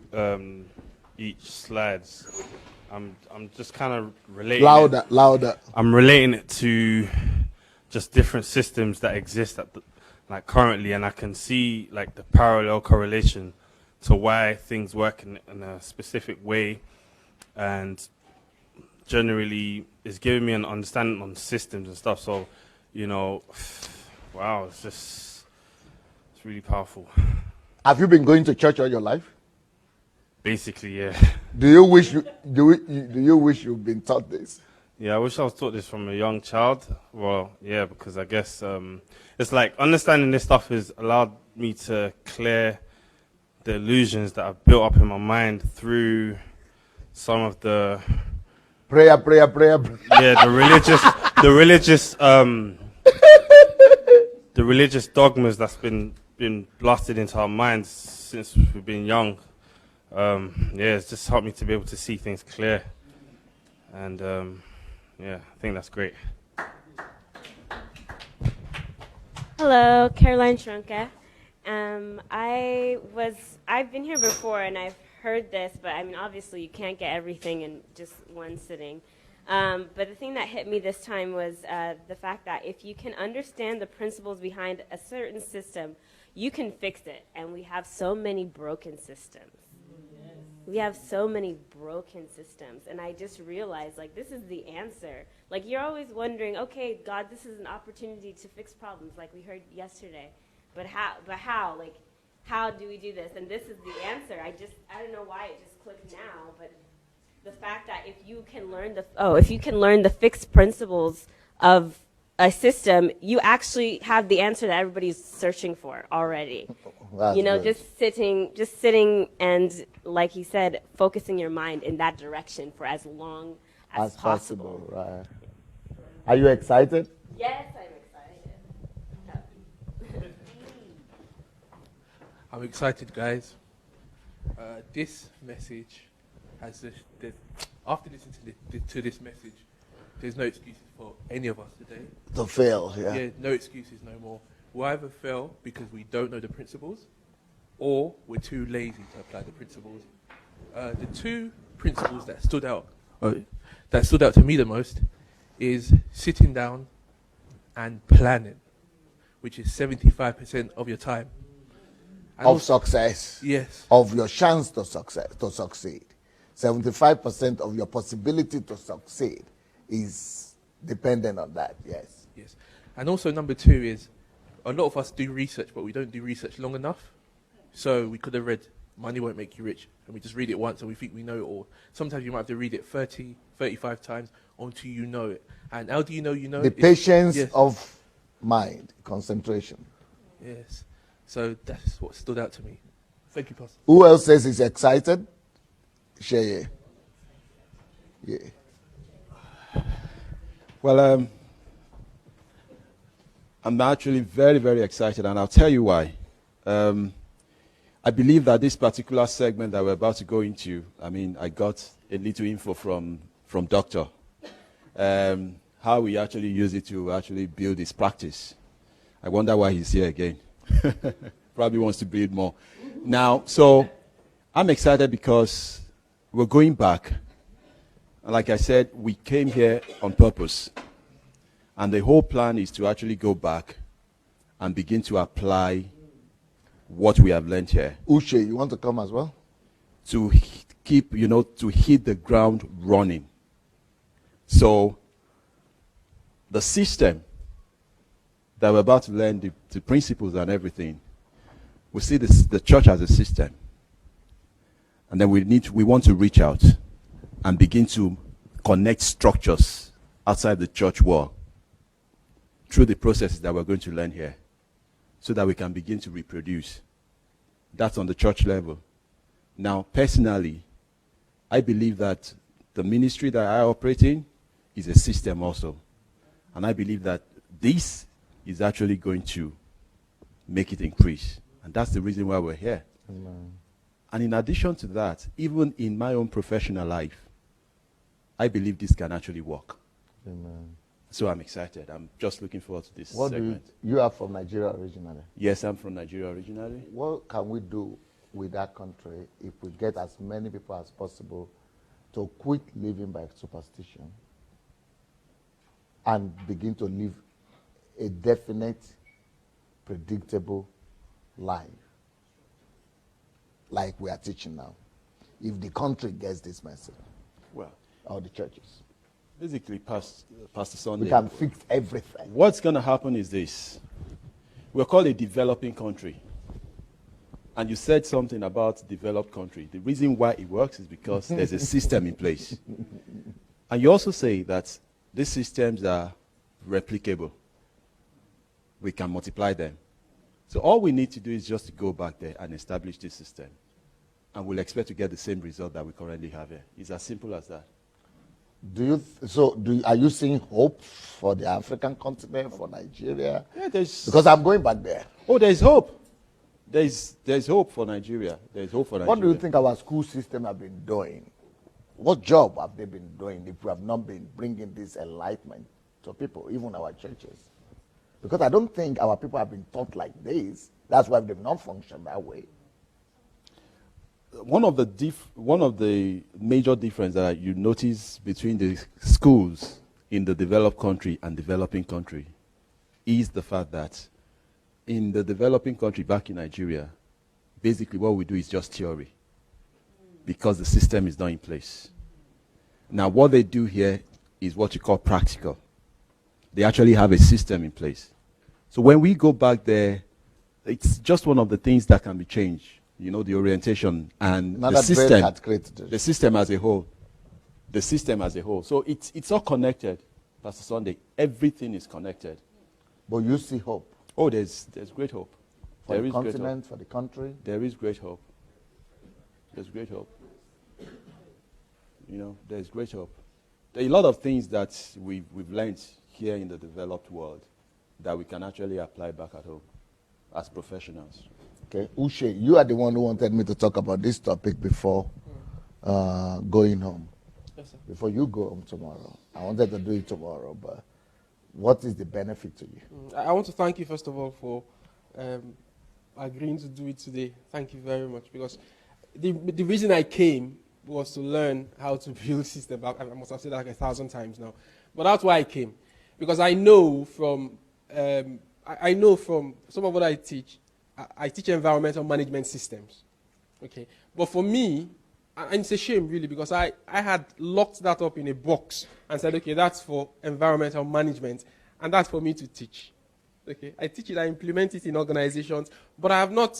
each slides, I'm just kind of relating. Louder. I'm relating it to just different systems that exist like currently, and I can see like the parallel correlation to why things work in a specific way, and generally it's giving me an understanding on systems and stuff. So, you know, wow, it's really powerful. Have you been going to church all your life? Basically, yeah. Do you wish you've been taught this? Yeah, I wish I was taught this from a young child. Well, yeah, because I guess it's like understanding this stuff has allowed me to clear the illusions that I've built up in my mind through some of the Prayer. Yeah, the religious dogmas that's been blasted into our minds since we've been young. It's just helped me to be able to see things clear. And I think that's great. Hello, Caroline Shrunka. I've been here before and I've heard this, but I mean, obviously you can't get everything in just one sitting. But the thing that hit me this time was the fact that if you can understand the principles behind a certain system, you can fix it. And we have so many broken systems. We have so many broken systems. And I just realized, like, this is the answer. Like, you're always wondering, okay, God, this is an opportunity to fix problems, like we heard yesterday. But how? Like, how do we do this? And this is the answer. I don't know why it just clicked now, but the fact that if you can learn the fixed principles of a system, you actually have the answer that everybody's searching for already. That's good. just sitting and, like he said, focusing your mind in that direction for as long as possible. Right. Are you excited? Yes, I'm excited. I'm excited, guys. This message has after listening to this message, there's no excuses for any of us today. To fail, yeah. Yeah, no excuses no more. We'll either fail because we don't know the principles, or we're too lazy to apply the principles. The two principles that stood out to me the most is sitting down and planning, which is 75% of your time. Of success. Yes. Of your chance to succeed. 75% of your possibility to succeed is dependent on that, yes. Yes. And also number two is, a lot of us do research, but we don't do research long enough. So we could have read Money Won't Make You Rich, and we just read it once and we think we know it all. Sometimes you might have to read it 30, 35 times until you know it. And how do you know you know the it? Patience of mind, concentration. Yes. So that's what stood out to me. Thank you, Pastor. Who else says he's excited? Share. Yeah. Well, I'm actually very, very excited, and I'll tell you why. I believe that this particular segment that we're about to go into, I got a little info from Doctor, how we actually use it to actually build his practice. I wonder why he's here again. Probably wants to build more. Now, so I'm excited because we're going back. And like I said, we came here on purpose. And the whole plan is to actually go back and begin to apply what we have learned here. Uche, you want to come as well? To keep, to hit the ground running. So the system that we're about to learn, the principles and everything, we see the church as a system. And then we want to reach out and begin to connect structures outside the church wall through the processes that we're going to learn here, so that we can begin to reproduce. That's on the church level. Now, personally, I believe that the ministry that I operate in is a system also. And I believe that this is actually going to make it increase. And that's the reason why we're here. Amen. And in addition to that, even in my own professional life, I believe this can actually work. Amen. So I'm excited. I'm just looking forward to this segment. You are from Nigeria originally? Yes, I'm from Nigeria originally. What can we do with that country if we get as many people as possible to quit living by superstition and begin to live a definite, predictable life like we are teaching now? If the country gets this message, well, or the churches. Basically, Pastor Sunday, we can fix everything. What's going to happen is this. We're called a developing country. And you said something about developed country. The reason why it works is because there's a system in place. And you also say that these systems are replicable. We can multiply them. So all we need to do is just to go back there and establish this system. And we'll expect to get the same result that we currently have here. It's as simple as that. Are you seeing hope for the African continent, for Nigeria? Yeah, there's. Because I'm going back there. Oh, there's hope. There's hope for Nigeria. There's hope for Nigeria. What do you think our school system have been doing? What job have they been doing if we have not been bringing this enlightenment to people, even our churches? Because I don't think our people have been taught like this. That's why they've not functioned that way. One of the major differences that you notice between the schools in the developed country and developing country is the fact that in the developing country back in Nigeria, basically what we do is just theory because the system is not in place. Now what they do here is what you call practical. They actually have a system in place. So when we go back there, it's just one of the things that can be changed. You know, the orientation and the system. The system as a whole. The system as a whole. So it's all connected, Pastor Sunday. Everything is connected. But you see hope. Oh, there's great hope. For the continent, for the country. There is great hope. There's great hope. You know, there's great hope. There are a lot of things that we've learned here in the developed world that we can actually apply back at home as professionals. Okay, Uche, you are the one who wanted me to talk about this topic before going home. Yes, sir. Before you go home tomorrow. I wanted to do it tomorrow, but what is the benefit to you? I want to thank you, first of all, for agreeing to do it today. Thank you very much. Because the reason I came was to learn how to build systems. I must have said that like 1,000 times now. But that's why I came. Because I know from some of what I teach environmental management systems. Okay. But for me, and it's a shame really, because I had locked that up in a box and said, okay, that's for environmental management, and that's for me to teach. Okay. I teach it, I implement it in organizations, but I have not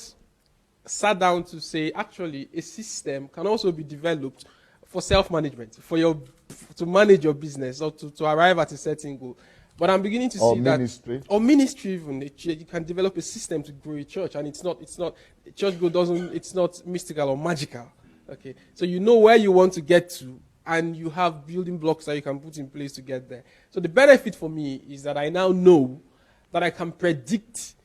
sat down to say, actually, a system can also be developed for self-management, to manage your business or to arrive at a certain goal. But I'm beginning to see that, or ministry even, you can develop a system to grow a church, and it's not church growth it's not mystical or magical. Okay, so you know where you want to get to, and you have building blocks that you can put in place to get there. So the benefit for me is that I now know that I can predict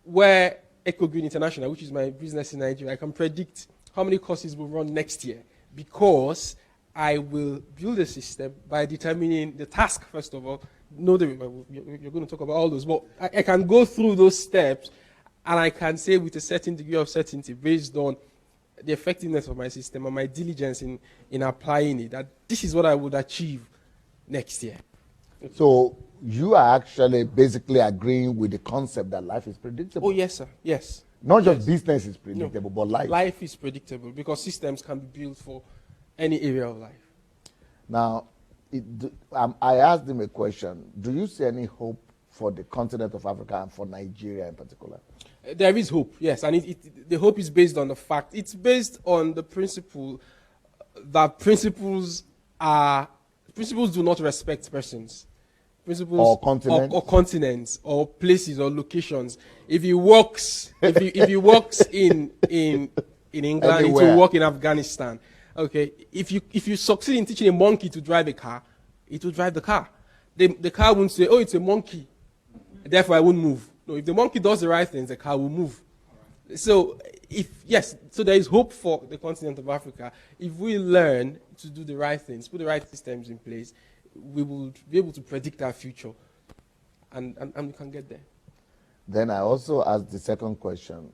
where EcoGreen International, which is my business in Nigeria, I can predict how many courses will run next year, because I will build a system by determining the task, first of all. You're going to talk about all those, but I can go through those steps, and I can say with a certain degree of certainty, based on the effectiveness of my system and my diligence in applying it, that this is what I would achieve next year. So you are actually basically agreeing with the concept that life is predictable. Oh, yes, sir. Yes. Not just business is predictable, but life. Life is predictable because systems can be built for any area of life. Now, I asked him a question. Do you see any hope for the continent of Africa and for Nigeria in particular? There is hope, yes. And the hope is based on the fact. It's based on the principle that principles do not respect persons. Principles or continents. Or continents, or places, or locations. If he works, if he works in England, it will work in Afghanistan. Okay, if you succeed in teaching a monkey to drive a car, it will drive the car. The car won't say, oh, it's a monkey, therefore I won't move. No, if the monkey does the right things, the car will move. So so there is hope for the continent of Africa. If we learn to do the right things, put the right systems in place, we will be able to predict our future, and we can get there. Then I also asked the second question: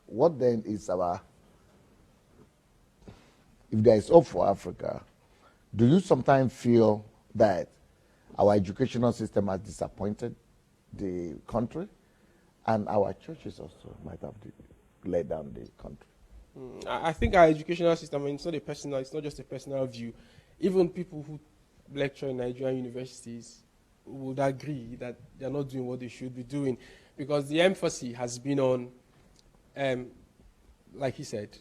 what then is if there is hope for Africa, do you sometimes feel that our educational system has disappointed the country, and our churches also might have let down the country? I think our educational system, it's not just a personal view. Even people who lecture in Nigerian universities would agree that they're not doing what they should be doing, because the emphasis has been on, like he said,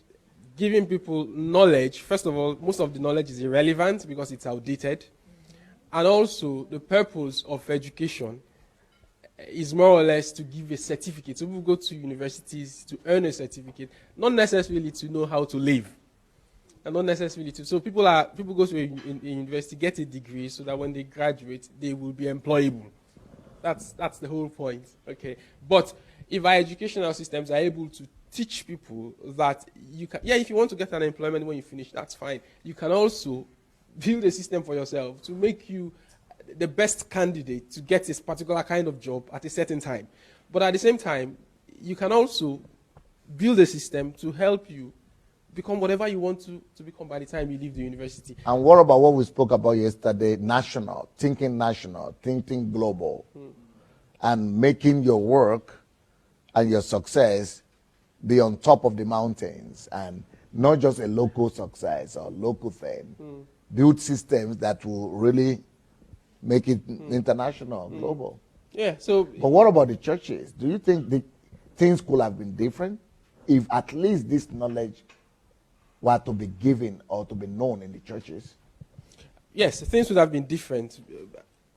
giving people knowledge. First of all, most of the knowledge is irrelevant because it's outdated. And also, the purpose of education is more or less to give a certificate. So people go to universities to earn a certificate, not necessarily to know how to live. and not necessarily to. So people go to a university, get a degree, so that when they graduate, they will be employable. That's the whole point. Okay, but if our educational systems are able to teach people that you can, if you want to get an employment when you finish, that's fine. You can also build a system for yourself to make you the best candidate to get this particular kind of job at a certain time. But at the same time, you can also build a system to help you become whatever you want to become by the time you leave the university. And what about what we spoke about yesterday, national, thinking global, and making your work and your success be on top of the mountains and not just a local success or local thing. Build systems that will really make it international, global. Yeah, so... But what about the churches? Do you think things could have been different if at least this knowledge were to be given or to be known in the churches? Yes, things would have been different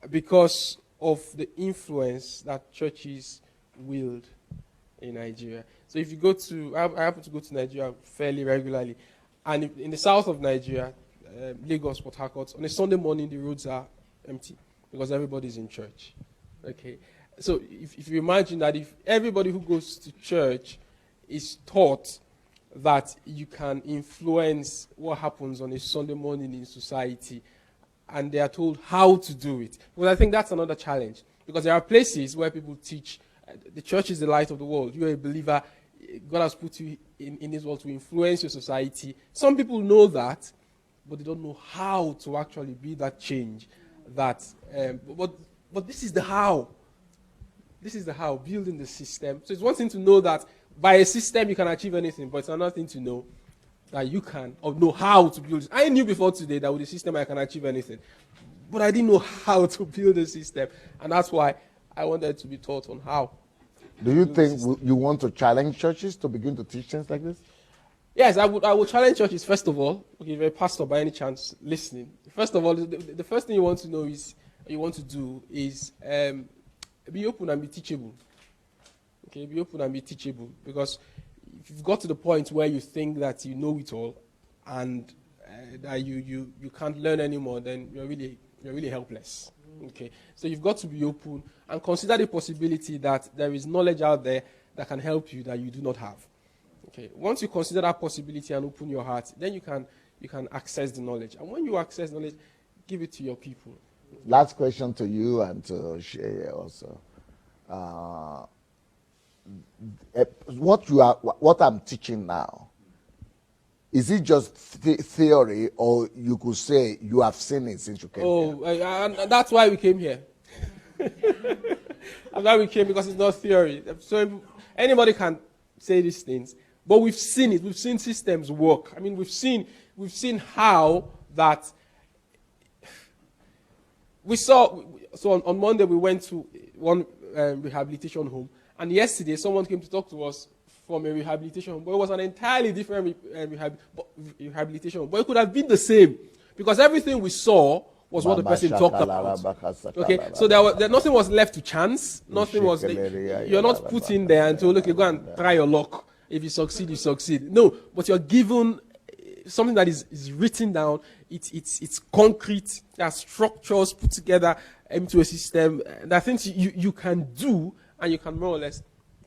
because of the influence that churches wield in Nigeria. So if you go to, I happen to go to Nigeria fairly regularly, and in the south of Nigeria, Lagos, Port Harcourt, on a Sunday morning the roads are empty because everybody's in church. Okay, so if you imagine that if everybody who goes to church is taught that you can influence what happens on a Sunday morning in society, and they are told how to do it. Well, I think that's another challenge, because there are places where people teach, the church is the light of the world. You're a believer. God has put you in this world to influence your society. Some people know that, but they don't know how to actually be that change. But this is the how. This is the how, building the system. So it's one thing to know that by a system you can achieve anything, but it's another thing to know that you can, or know how to build it. I knew before today that with a system I can achieve anything, but I didn't know how to build a system, and that's why I wanted to be taught on how. Do you think you want to challenge churches to begin to teach things like this? Yes, I would challenge churches, first of all. Okay, if you're a pastor by any chance listening, first of all, the first thing you want to know is, you want to do is be open and be teachable. Okay, be open and be teachable, because if you've got to the point where you think that you know it all and that you can't learn anymore, then you're really helpless. Okay, so you've got to be open and consider the possibility that there is knowledge out there that can help you that you do not have. Okay, once you consider that possibility and open your heart, then you can access the knowledge. And when you access knowledge, give it to your people. Last question to you and to Shay also. What I'm teaching now, is it just theory, or you could say you have seen it since you came here? And that's why we came here. That's why we came, because it's not theory. So anybody can say these things, but we've seen it. We've seen systems work. I mean, we've seen how that. We saw. So on Monday we went to one rehabilitation home, and yesterday someone came to talk to us from a rehabilitation home, but it was an entirely different rehabilitation home. But it could have been the same, because everything we saw was what the person talked about. Okay, so there nothing was left to chance. Nothing was. You're not put in there and told, okay, go and try your luck. If you succeed, you succeed. No, but you're given something that is written down. It's concrete. There are structures put together into a system. There are things you can do, and you can more or less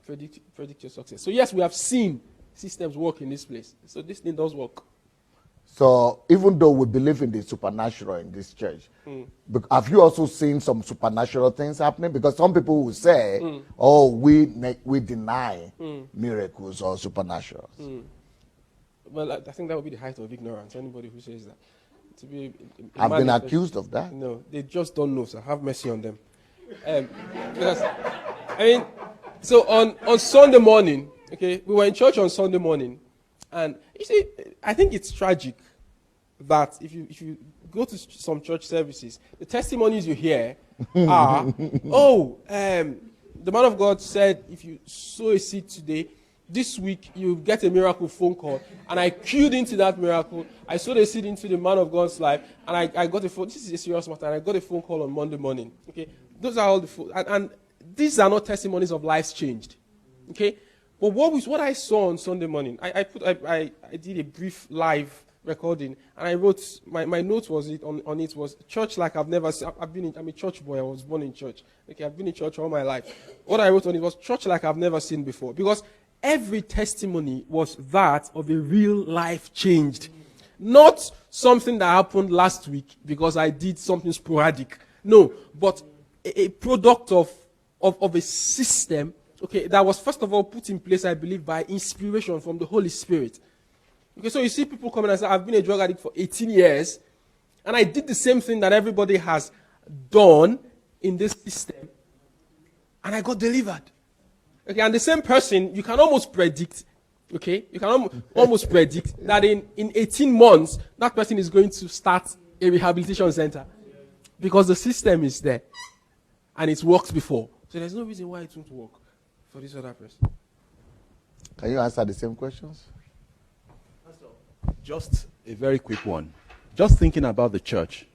predict your success. So yes, we have seen systems work in this place. So this thing does work. So even though we believe in the supernatural in this church, have you also seen some supernatural things happening? Because some people will say, "Oh, we deny miracles or supernaturals." Well, I think that would be the height of ignorance. Anybody who says that. I've been accused of that. No, they just don't know, sir. Have mercy on them. Because, I mean, so on Sunday morning, okay, we were in church on Sunday morning, and you see, I think it's tragic that if you go to some church services, the testimonies you hear are, the man of God said, if you sow a seed today, this week you get a miracle phone call, and I queued into that miracle. I sowed a seed into the man of God's life, and I got a phone. This is a serious matter, and I got a phone call on Monday morning. Okay, those are all the and these are not testimonies of lives changed. Okay, but what I saw on Sunday morning, I did a brief live recording, and I wrote my note was on it was church like I've never seen. I'm a church boy. I was born in church. Okay, I've been in church all my life. What I wrote on it was church like I've never seen before, because every testimony was that of a real life changed, not something that happened last week because I did something sporadic. No, but a product of a system. Okay, that was first of all put in place, I believe, by inspiration from the Holy Spirit. Okay, so you see people coming and say, I've been a drug addict for 18 years, and I did the same thing that everybody has done in this system, and I got delivered. Okay, and the same person, you can almost predict, okay, you can almost predict that in 18 months, that person is going to start a rehabilitation center, because the system is there, and it's worked before. So there's no reason why it won't work for this other person. Can you answer the same questions? Just a very quick one. Just thinking about the church.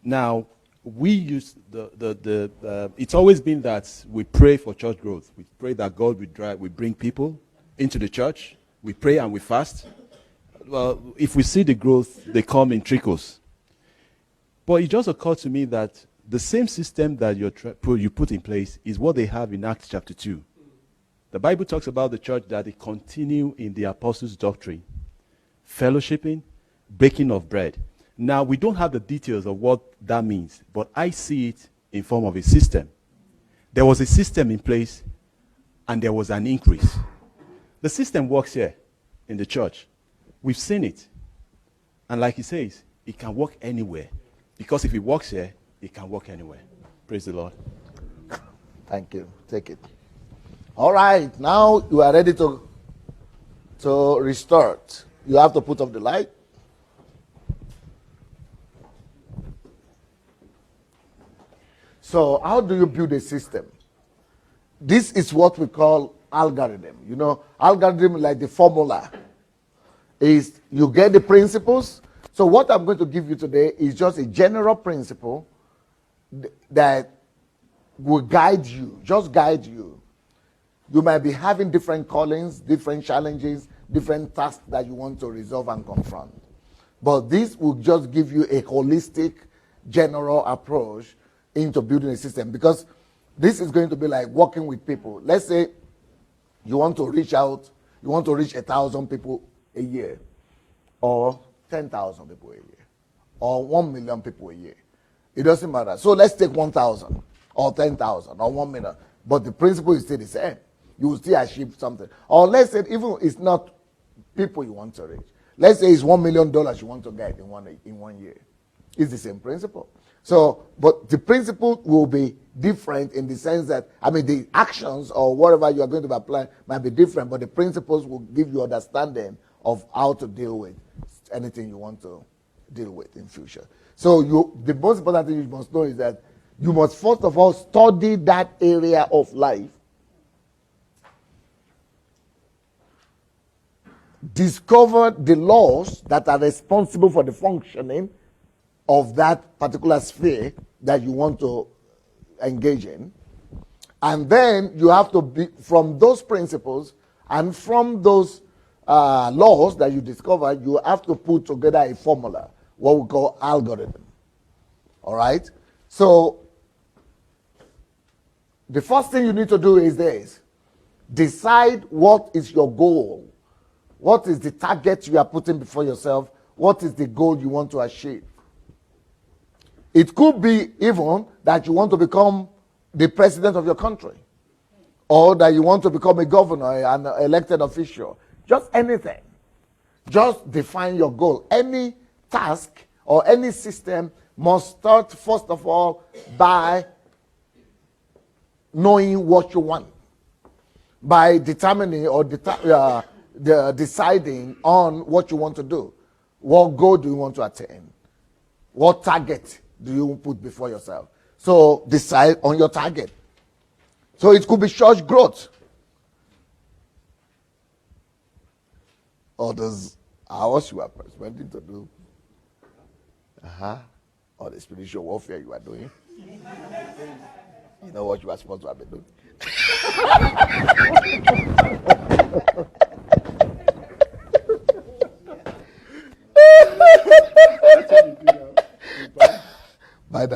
Now, we use it's always been that we pray for church growth. We pray that God will bring people into the church. We pray and we fast. Well, if we see the growth, they come in trickles. But it just occurred to me that the same system that you put in place is what they have in Acts chapter 2. The Bible talks about the church that they continue in the apostles' doctrine, fellowshipping, breaking of bread. Now, we don't have the details of what that means, but I see it in form of a system. There was a system in place, and there was an increase. The system works here in the church. We've seen it. And like he says, it can work anywhere. Because if it works here, it can work anywhere. Praise the Lord. Thank you. Take it. All right. Now you are ready to restart. You have to put off the light. So how do you build a system? This is what we call algorithm. You know, algorithm, like the formula, is you get the principles. So what I'm going to give you today is just a general principle that will guide you, just guide you. You might be having different callings, different challenges, different tasks that you want to resolve and confront. But this will just give you a holistic, general approach into building a system, because this is going to be like working with people. Let's say you want to reach out, you want to reach 1,000 people a year, or 10,000 people a year, or 1 million people a year. It doesn't matter. So let's take 1,000 or 10,000 or 1 million. But the principle is still the same. You will still achieve something. Or let's say even it's not people you want to reach. Let's say it's $1 million you want to get in one year. It's the same principle. So, but the principle will be different in the sense that, I mean, the actions or whatever you are going to apply might be different, but the principles will give you understanding of how to deal with anything you want to deal with in future. So the most important thing you must know is that you must first of all study that area of life, discover the laws that are responsible for the functioning of that particular sphere that you want to engage in, and then you have to be, from those principles and from those laws that you discover, you have to put together a formula, what we call algorithm. All right? So the first thing you need to do is this: decide what is your goal. What is the target you are putting before yourself? What is the goal you want to achieve? It could be even that you want to become the president of your country, or that you want to become a governor, an elected official. Just anything. Just define your goal. Any task or any system must start, first of all, by knowing what you want, by determining or deciding on what you want to do. What goal do you want to attain? What target do you put before yourself? So decide on your target. So it could be church growth. Or those hours you are spending to do. Or the spiritual warfare you are doing. You know what you are supposed to have been doing.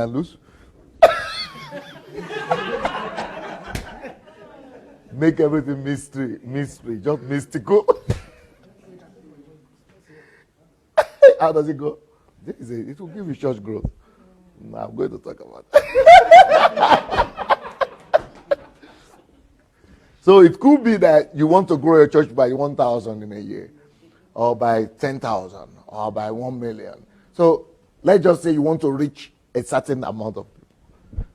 and lose. Make everything mystery, just mystical. How does it go? It will give you church growth. I'm going to talk about that. So it could be that you want to grow your church by 1,000 in a year, or by 10,000, or by 1 million. So let's just say you want to reach a certain amount of people.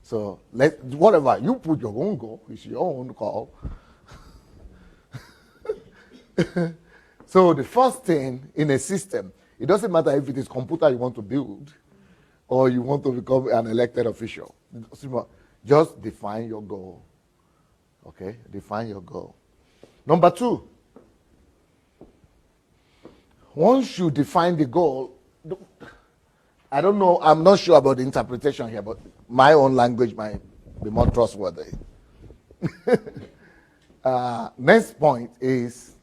So whatever, you put your own goal, it's your own call. So the first thing in a system, it doesn't matter if it is computer you want to build or you want to become an elected official. Just define your goal. Okay? Define your goal. Number 2, once you define the goal, I don't know, I'm not sure about the interpretation here, but my own language might be more trustworthy. Next point is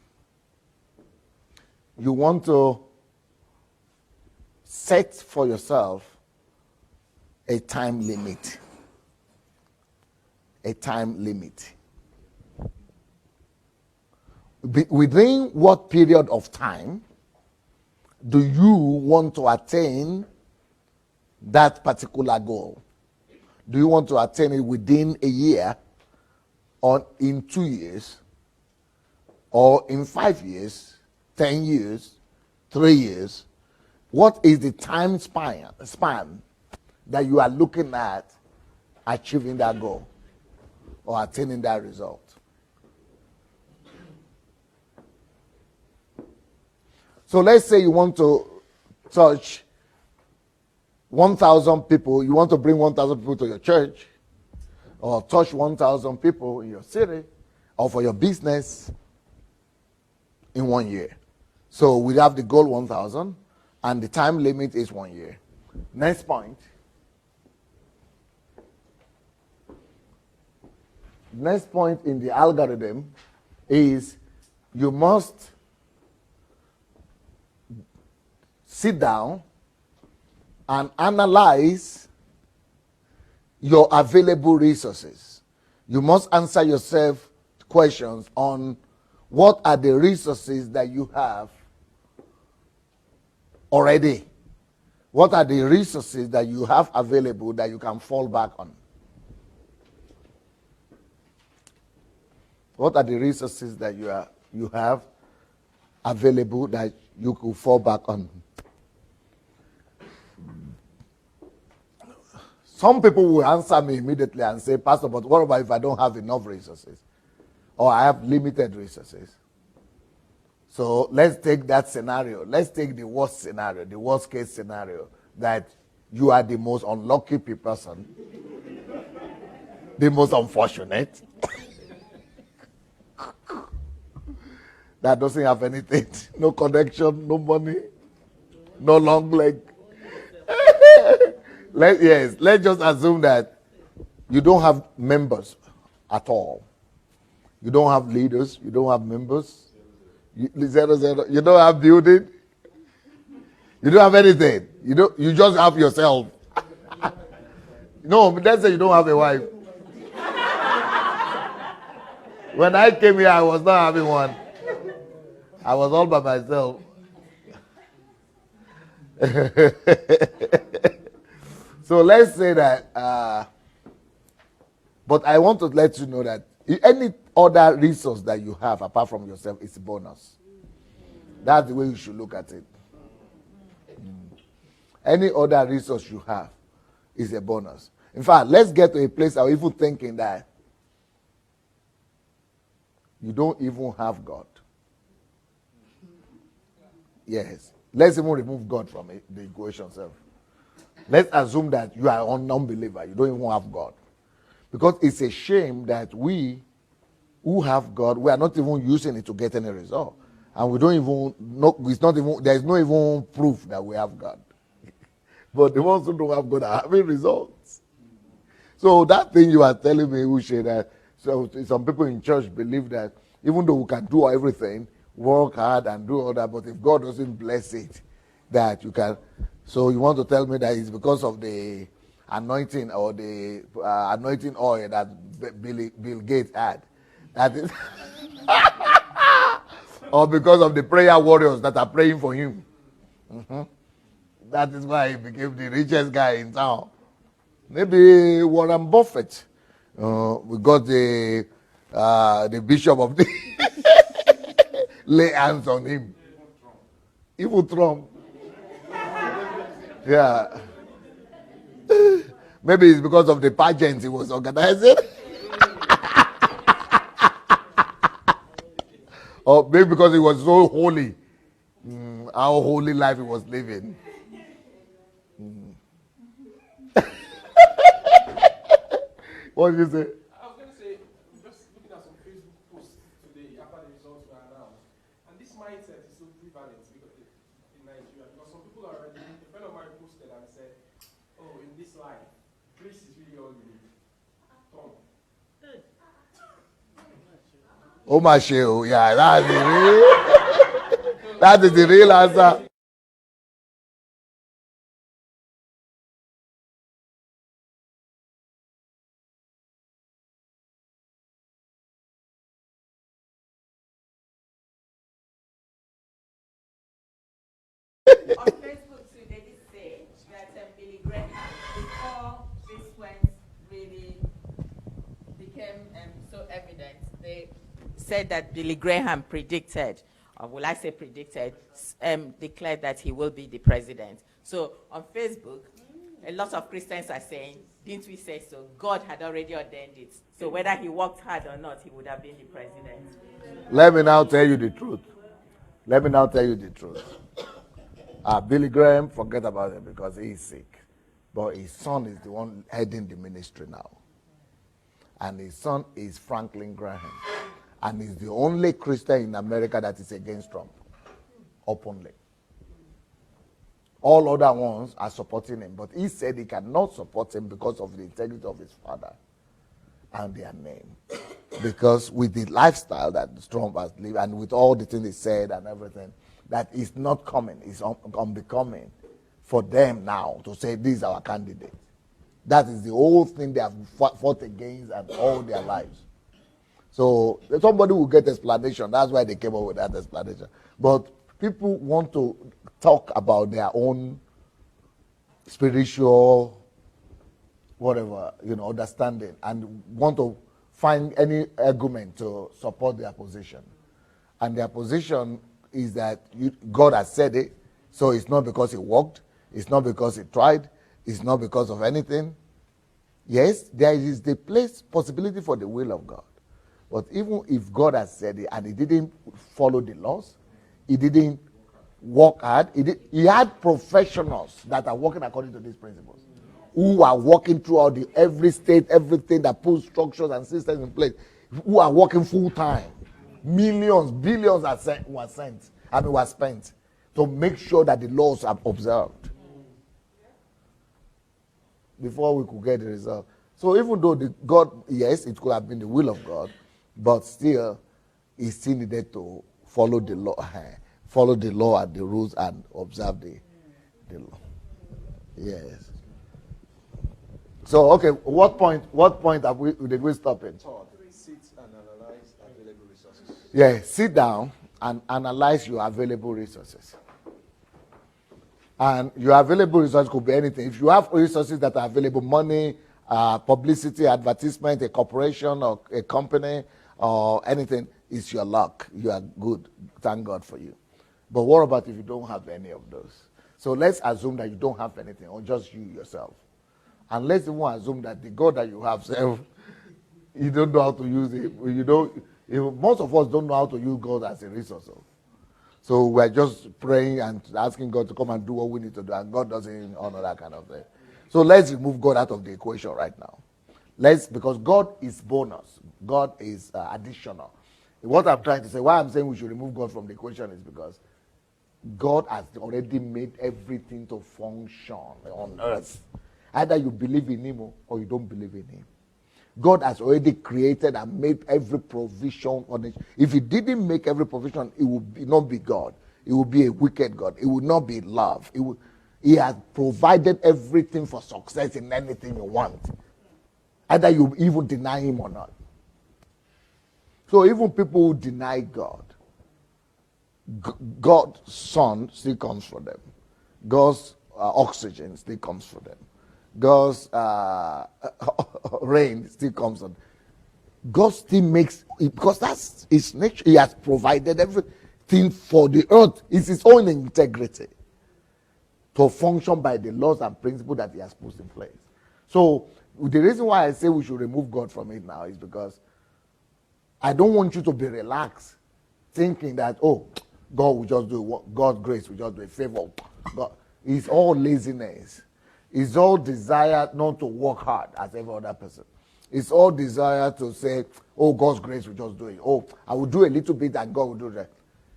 you want to set for yourself a time limit. A time limit. Within what period of time do you want to attain that particular goal? Do you want to attain it within a year, or in 2 years, or in 5 years, 10 years, 3 years? What is the time span that you are looking at achieving that goal or attaining that result? So let's say you want to touch 1,000 people, you want to bring 1,000 people to your church, or touch 1,000 people in your city, or for your business in 1 year. So we have the goal 1,000, and the time limit is 1 year. Next point. Next point in the algorithm is you must sit down and analyze your available resources. You must answer yourself questions on what are the resources that you have already. What are the resources that you have available that you can fall back on? What are the resources that you have available that you could fall back on? Some people will answer me immediately and say, Pastor, but what about if I don't have enough resources? Or I have limited resources? So let's take that scenario. Let's take the worst scenario, the worst case scenario, that you are the most unlucky person, the most unfortunate, that doesn't have anything, no connection, no money, no long leg. Let's just assume that you don't have members at all. You don't have leaders. You don't have members. You don't have building. You don't have anything. You just have yourself. No, let's say you don't have a wife. When I came here, I was not having one. I was all by myself. So let's say that, but I want to let you know that any other resource that you have apart from yourself is a bonus. That's the way you should look at it. Any other resource you have is a bonus. In fact, let's get to a place of even thinking that you don't even have God. Yes. Let's even remove God from the equation itself. Let's assume that you are an unbeliever. You don't even have God. Because it's a shame that we who have God, we are not even using it to get any result. And we don't even know, there's no even proof that we have God. But the ones who don't have God are having results. So that thing you are telling me, Ushe, that so some people in church believe that even though we can do everything, work hard and do all that, but if God doesn't bless it, that you can. So you want to tell me that it's because of the anointing or the anointing oil that Bill Gates had. That is, or because of the prayer warriors that are praying for him. That is why he became the richest guy in town. Maybe Warren Buffett. We got the bishop of the lay hands on him. Even Trump. Yeah. Maybe it's because of the pageant he was organizing. Or maybe because he was so holy. How holy life he was living. What did you say? I was going to say, just looking at some Facebook posts today after the results were announced, and this mindset is so prevalent in Nigeria because some people are already, a friend of mine posted and said, oh, in this life, Greece is really all you need. Tom. Oh my show, yeah, that's the real. That is the real answer. On Facebook too, they did say that Billy Graham, before this went really became so evident, they said that Billy Graham predicted, or will I say predicted, declared that he will be the president. So on Facebook, a lot of Christians are saying, didn't we say so? God had already ordained it. So whether he worked hard or not, he would have been the president. Let me now tell you the truth. Let me now tell you the truth. Billy Graham, forget about it because he is sick. But his son is the one heading the ministry now. And his son is Franklin Graham. And he's the only Christian in America that is against Trump. Openly. All other ones are supporting him. But he said he cannot support him because of the integrity of his father and their name. Because with the lifestyle that Trump has lived and with all the things he said and everything, that is not coming, it's unbecoming for them now to say this is our candidate. That is the whole thing they have fought against and all their lives. So somebody will get explanation. That's why they came up with that explanation. But people want to talk about their own spiritual, whatever, understanding, and want to find any argument to support their position. And their position is that God has said it, so it's not because he walked, it's not because he tried, it's not because of anything. Yes, there is the possibility for the will of God. But even if God has said it and he didn't follow the laws, he didn't work hard, he had professionals that are working according to these principles, who are working throughout every state, everything that puts structures and systems in place, who are working full time. Millions, billions were spent to make sure that the laws are observed before we could get the result. So even though God, yes, it could have been the will of God, but still, he still needed to follow the law and the rules and observe the law. Yes. So okay, what point did we stop it? Sit and analyze available resources. Yeah, sit down and analyze your available resources. And your available resources could be anything. If you have resources that are available, money, publicity, advertisement, a corporation or a company or anything, it's your luck. You are good. Thank God for you. But what about if you don't have any of those? So let's assume that you don't have anything, or just you yourself. And let's even assume that the God that you have, you don't know how to use it. Most of us don't know how to use God as a resource. So we're just praying and asking God to come and do what we need to do, and God doesn't honor that kind of thing. So let's remove God out of the equation right now. Because God is bonus. God is additional. What I'm trying to say, why I'm saying we should remove God from the equation is because God has already made everything to function on earth. Either you believe in him or you don't believe in him. God has already created and made every provision on it. If he didn't make every provision, it would not be God. It would be a wicked God. It would not be love. He has provided everything for success in anything you want. Either you even deny him or not. So even people who deny God, God's sun still comes for them. God's oxygen still comes for them. God's rain still comes on. God still makes it, because that's his nature. He has provided everything for the earth. It's his own integrity to function by the laws and principles that he has put in place. So the reason why I say we should remove God from it now is because I don't want you to be relaxed thinking that, oh, God will just do it. God's grace will just do a favor. God, it's all laziness. It's all desire not to work hard as every other person. It's all desire to say, oh, God's grace will just do it. Oh, I will do a little bit and God will do that.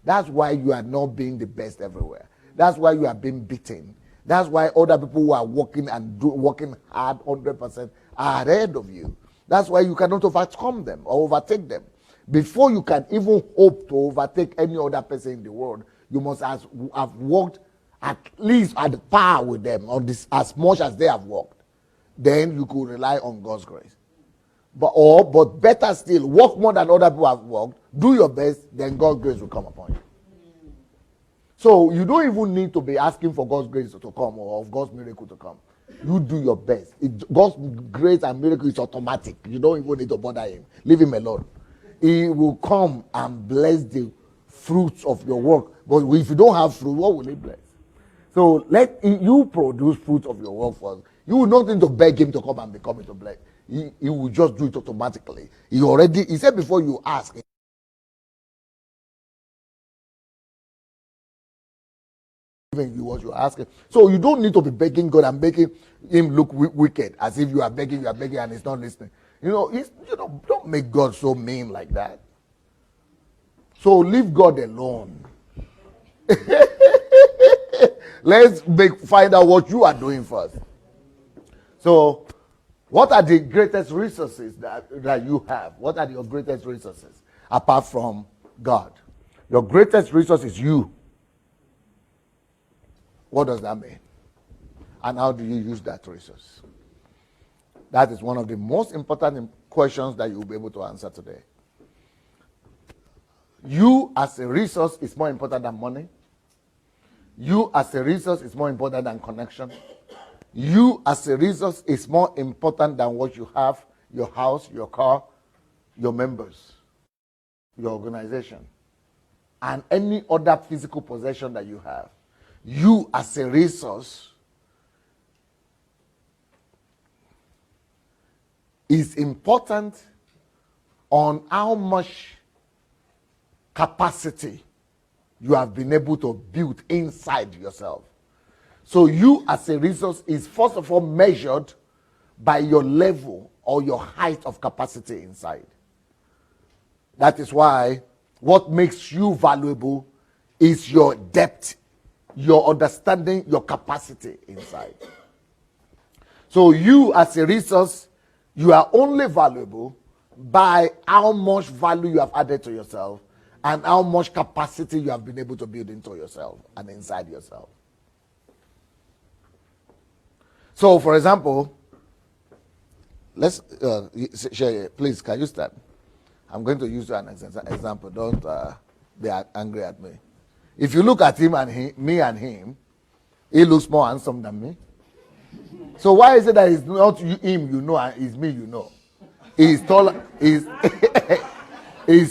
That's why you are not being the best everywhere. That's why you are being beaten. That's why other people who are working and working hard 100% are ahead of you. That's why you cannot overcome them or overtake them. Before you can even hope to overtake any other person in the world, you must have worked at least at par with them, or this, as much as they have worked. Then you could rely on God's grace. But better still, work more than other people have worked, do your best, then God's grace will come upon you. So you don't even need to be asking for God's grace to come or of God's miracle to come. You do your best. God's grace and miracle is automatic. You don't even need to bother him. Leave him alone. He will come and bless the fruits of your work. But if you don't have fruit, what will he bless? So let you produce fruit of your work first. You will not need to beg him to come and become to bless. He will just do it automatically. He said before you ask. Giving you what you're asking. So you don't need to be begging God and making him look wicked, as if you are begging and he's not listening. Don't make God so mean like that. So leave God alone. Let's find out what you are doing first. So, what are the greatest resources that you have? What are your greatest resources apart from God? Your greatest resource is you. What does that mean? And how do you use that resource? That is one of the most important questions that you'll be able to answer today. You as a resource is more important than money. You as a resource is more important than connection. You as a resource is more important than what you have, your house, your car, your members, your organization, and any other physical possession that you have. You as a resource is important on how much capacity you have been able to build inside yourself. So you as a resource is first of all measured by your level or your height of capacity inside. That is why what makes you valuable is your depth, your understanding, your capacity inside. So you as a resource, you are only valuable by how much value you have added to yourself and how much capacity you have been able to build into yourself and inside yourself. So, for example, let's share. Please, can you start? I'm going to use you as an example. Don't be angry at me. If you look at him and me and him, he looks more handsome than me. So why is it that it's not him you know and it's me you know? He's taller. He's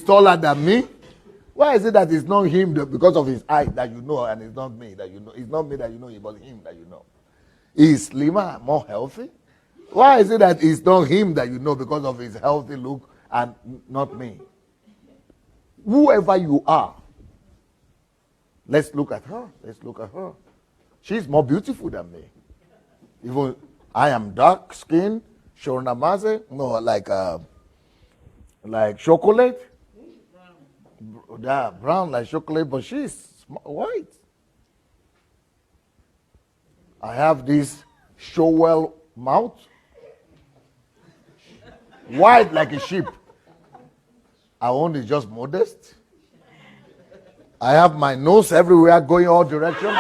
taller than me. Why is it that it's not him because of his height that you know and it's not me that you know? It's not me that you know, but him that you know. He's slimmer, more healthy. Why is it that it's not him that you know because of his healthy look and not me? Whoever you are, let's look at her. Let's look at her. She's more beautiful than me. Even I am dark skinned, Shona Maze, no, like chocolate. Yeah, brown like chocolate, but she's white. I have this showell mouth, white like a sheep. I want is just modest. I have my nose everywhere going all directions.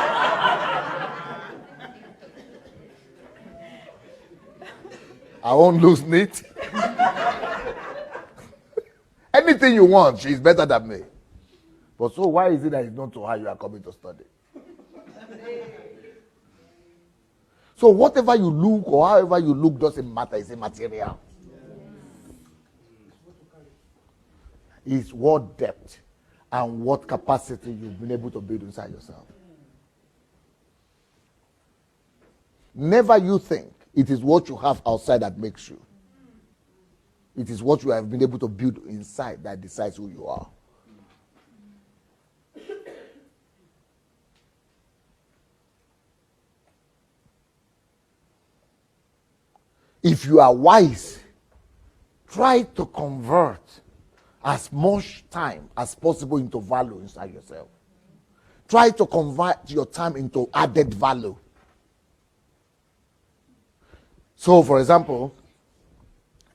I won't lose it. Anything you want, she's better than me. But so why is it that it's not to her you are coming to study? So whatever you look or however you look doesn't matter. It's immaterial. It's what depth and what capacity you've been able to build inside yourself. Never you think it is what you have outside that makes you. It is what you have been able to build inside that decides who you are. If you are wise, try to convert as much time as possible into value inside yourself. Try to convert your time into added value. So, for example,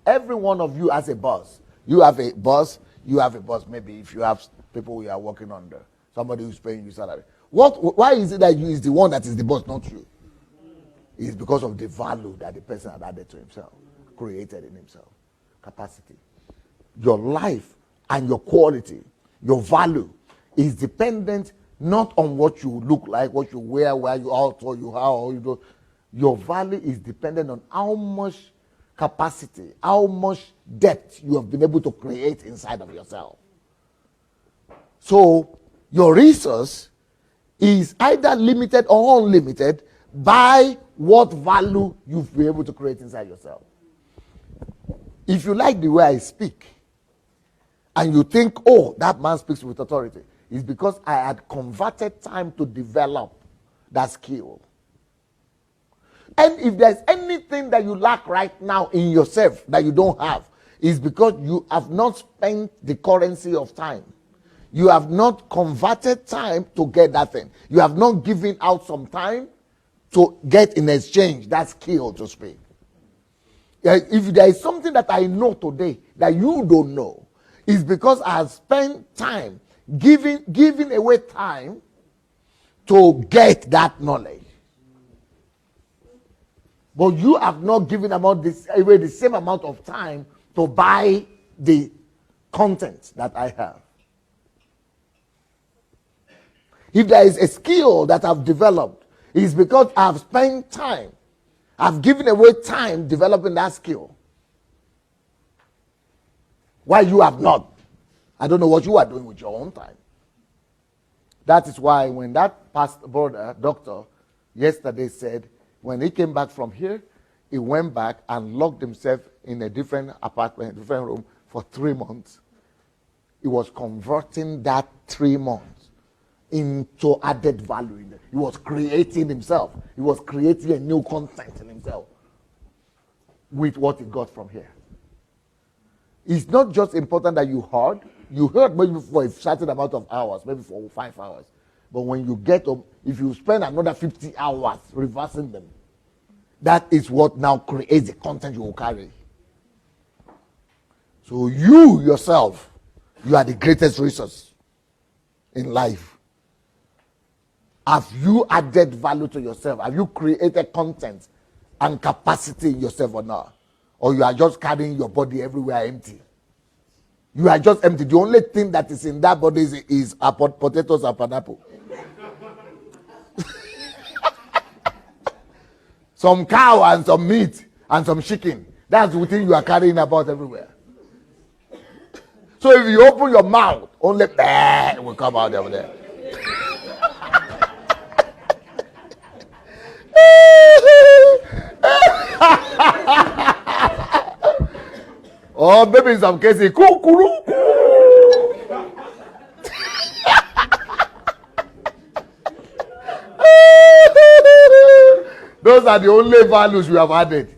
every one of you has a boss. You have a boss, maybe if you have people you are working under, somebody who's paying you salary. Why is it that you is the one that is the boss, not you? It's because of the value that the person had added to himself, created in himself, capacity. Your life and your quality, your value is dependent not on what you look like, what you wear, where you are, or you how, or you do. Your value is dependent on how much capacity, how much depth you have been able to create inside of yourself. So your resource is either limited or unlimited by what value you've been able to create inside yourself. If you like the way I speak, and you think, oh, that man speaks with authority, it's because I had converted time to develop that skill. And if there's anything that you lack right now in yourself that you don't have, it's because you have not spent the currency of time. You have not converted time to get that thing. You have not given out some time to get in exchange that skill to speak. If there is something that I know today that you don't know, it's because I have spent time giving away time to get that knowledge. But you have not given away the same amount of time to buy the content that I have. If there is a skill that I've developed, it's because I've spent time. I've given away time developing that skill. Why you have not? I don't know what you are doing with your own time. That is why when that pastor, brother, doctor, yesterday said, when he came back from here, he went back and locked himself in a different apartment, different room for 3 months. He was converting that 3 months into added value. He was creating himself. He was creating a new content in himself with what he got from here. It's not just important that you heard. You heard maybe for a certain amount of hours, maybe for 5 hours. But when you get up, if you spend another 50 hours reversing them, that is what now creates the content you will carry. So you yourself, you are the greatest resource in life. Have you added value to yourself? Have you created content and capacity in yourself or not? Or you are just carrying your body everywhere empty? You are just empty. The only thing that is in that body is potatoes and pineapple. Some cow and some meat and some chicken. That's the thing you are carrying about everywhere. So if you open your mouth, only it will come out over there. Or maybe in some cases, kukuru. Those are the only values you have added.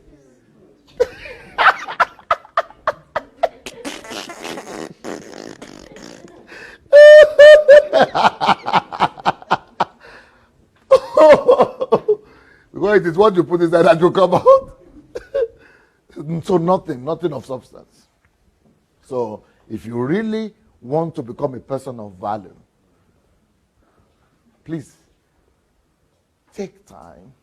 Because it is what you put inside that will come out. So nothing of substance. So if you really want to become a person of value, please take time.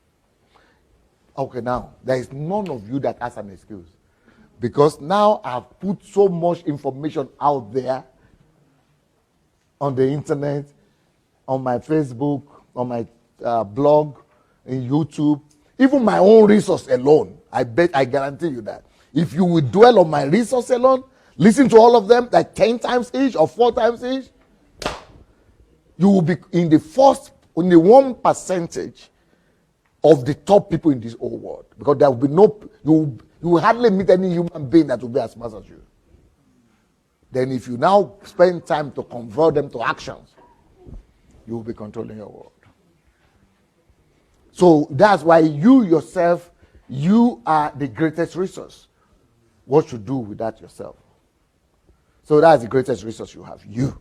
Okay, now, there is none of you that has an excuse. Because now I've put so much information out there on the internet, on my Facebook, on my blog, in YouTube, even my own resource alone. I guarantee you that. If you will dwell on my resource alone, listen to all of them, like 10 times each or 4 times each, you will be in the 1% of the top people in this whole world. Because there will be you will hardly meet any human being that will be as smart as you. Then if you now spend time to convert them to actions, you will be controlling your world. So that's why you yourself, you are the greatest resource. What you do with that yourself. So that's the greatest resource you have, you.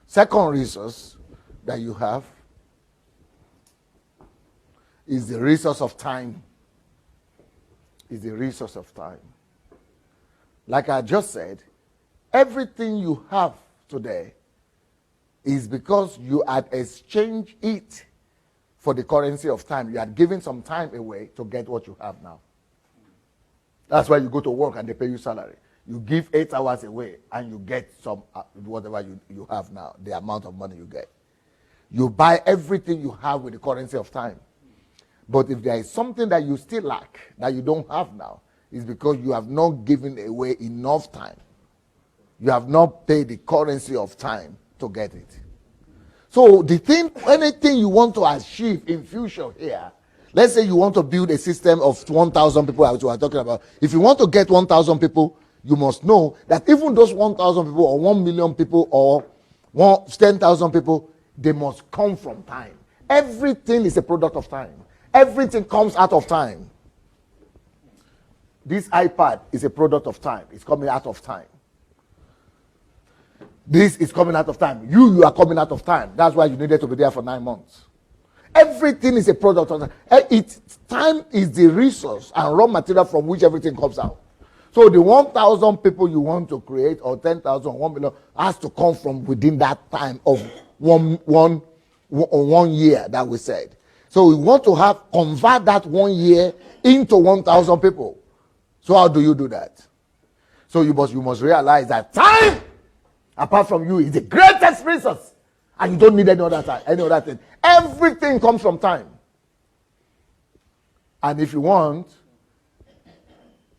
Second resource that you have is the resource of time. Is the resource of time. Like I just said, everything you have today is because you had exchanged it for the currency of time. You had given some time away to get what you have now. That's why you go to work and they pay you salary. You give 8 hours away and you get some, whatever you have now, the amount of money you get. You buy everything you have with the currency of time. But if there is something that you still lack, that you don't have now, it's because you have not given away enough time. You have not paid the currency of time to get it. So the thing, anything you want to achieve in future here, let's say you want to build a system of 1,000 people, as we are talking about. If you want to get 1,000 people, you must know that even those 1,000 people or 1 million people or 10,000 people, they must come from time. Everything is a product of time. Everything comes out of time. This iPad is a product of time. It's coming out of time. This is coming out of time. You are coming out of time. That's why you needed to be there for 9 months. Everything is a product of time. Time is the resource and raw material from which everything comes out. So the 1,000 people you want to create, or 10,000, 1 million, has to come from within that time of one year that we said. So we want to convert that 1 year into 1,000 people. So how do you do that? So you must realize that time, apart from you, is the greatest resource. And you don't need any other thing. Everything comes from time. And if you want,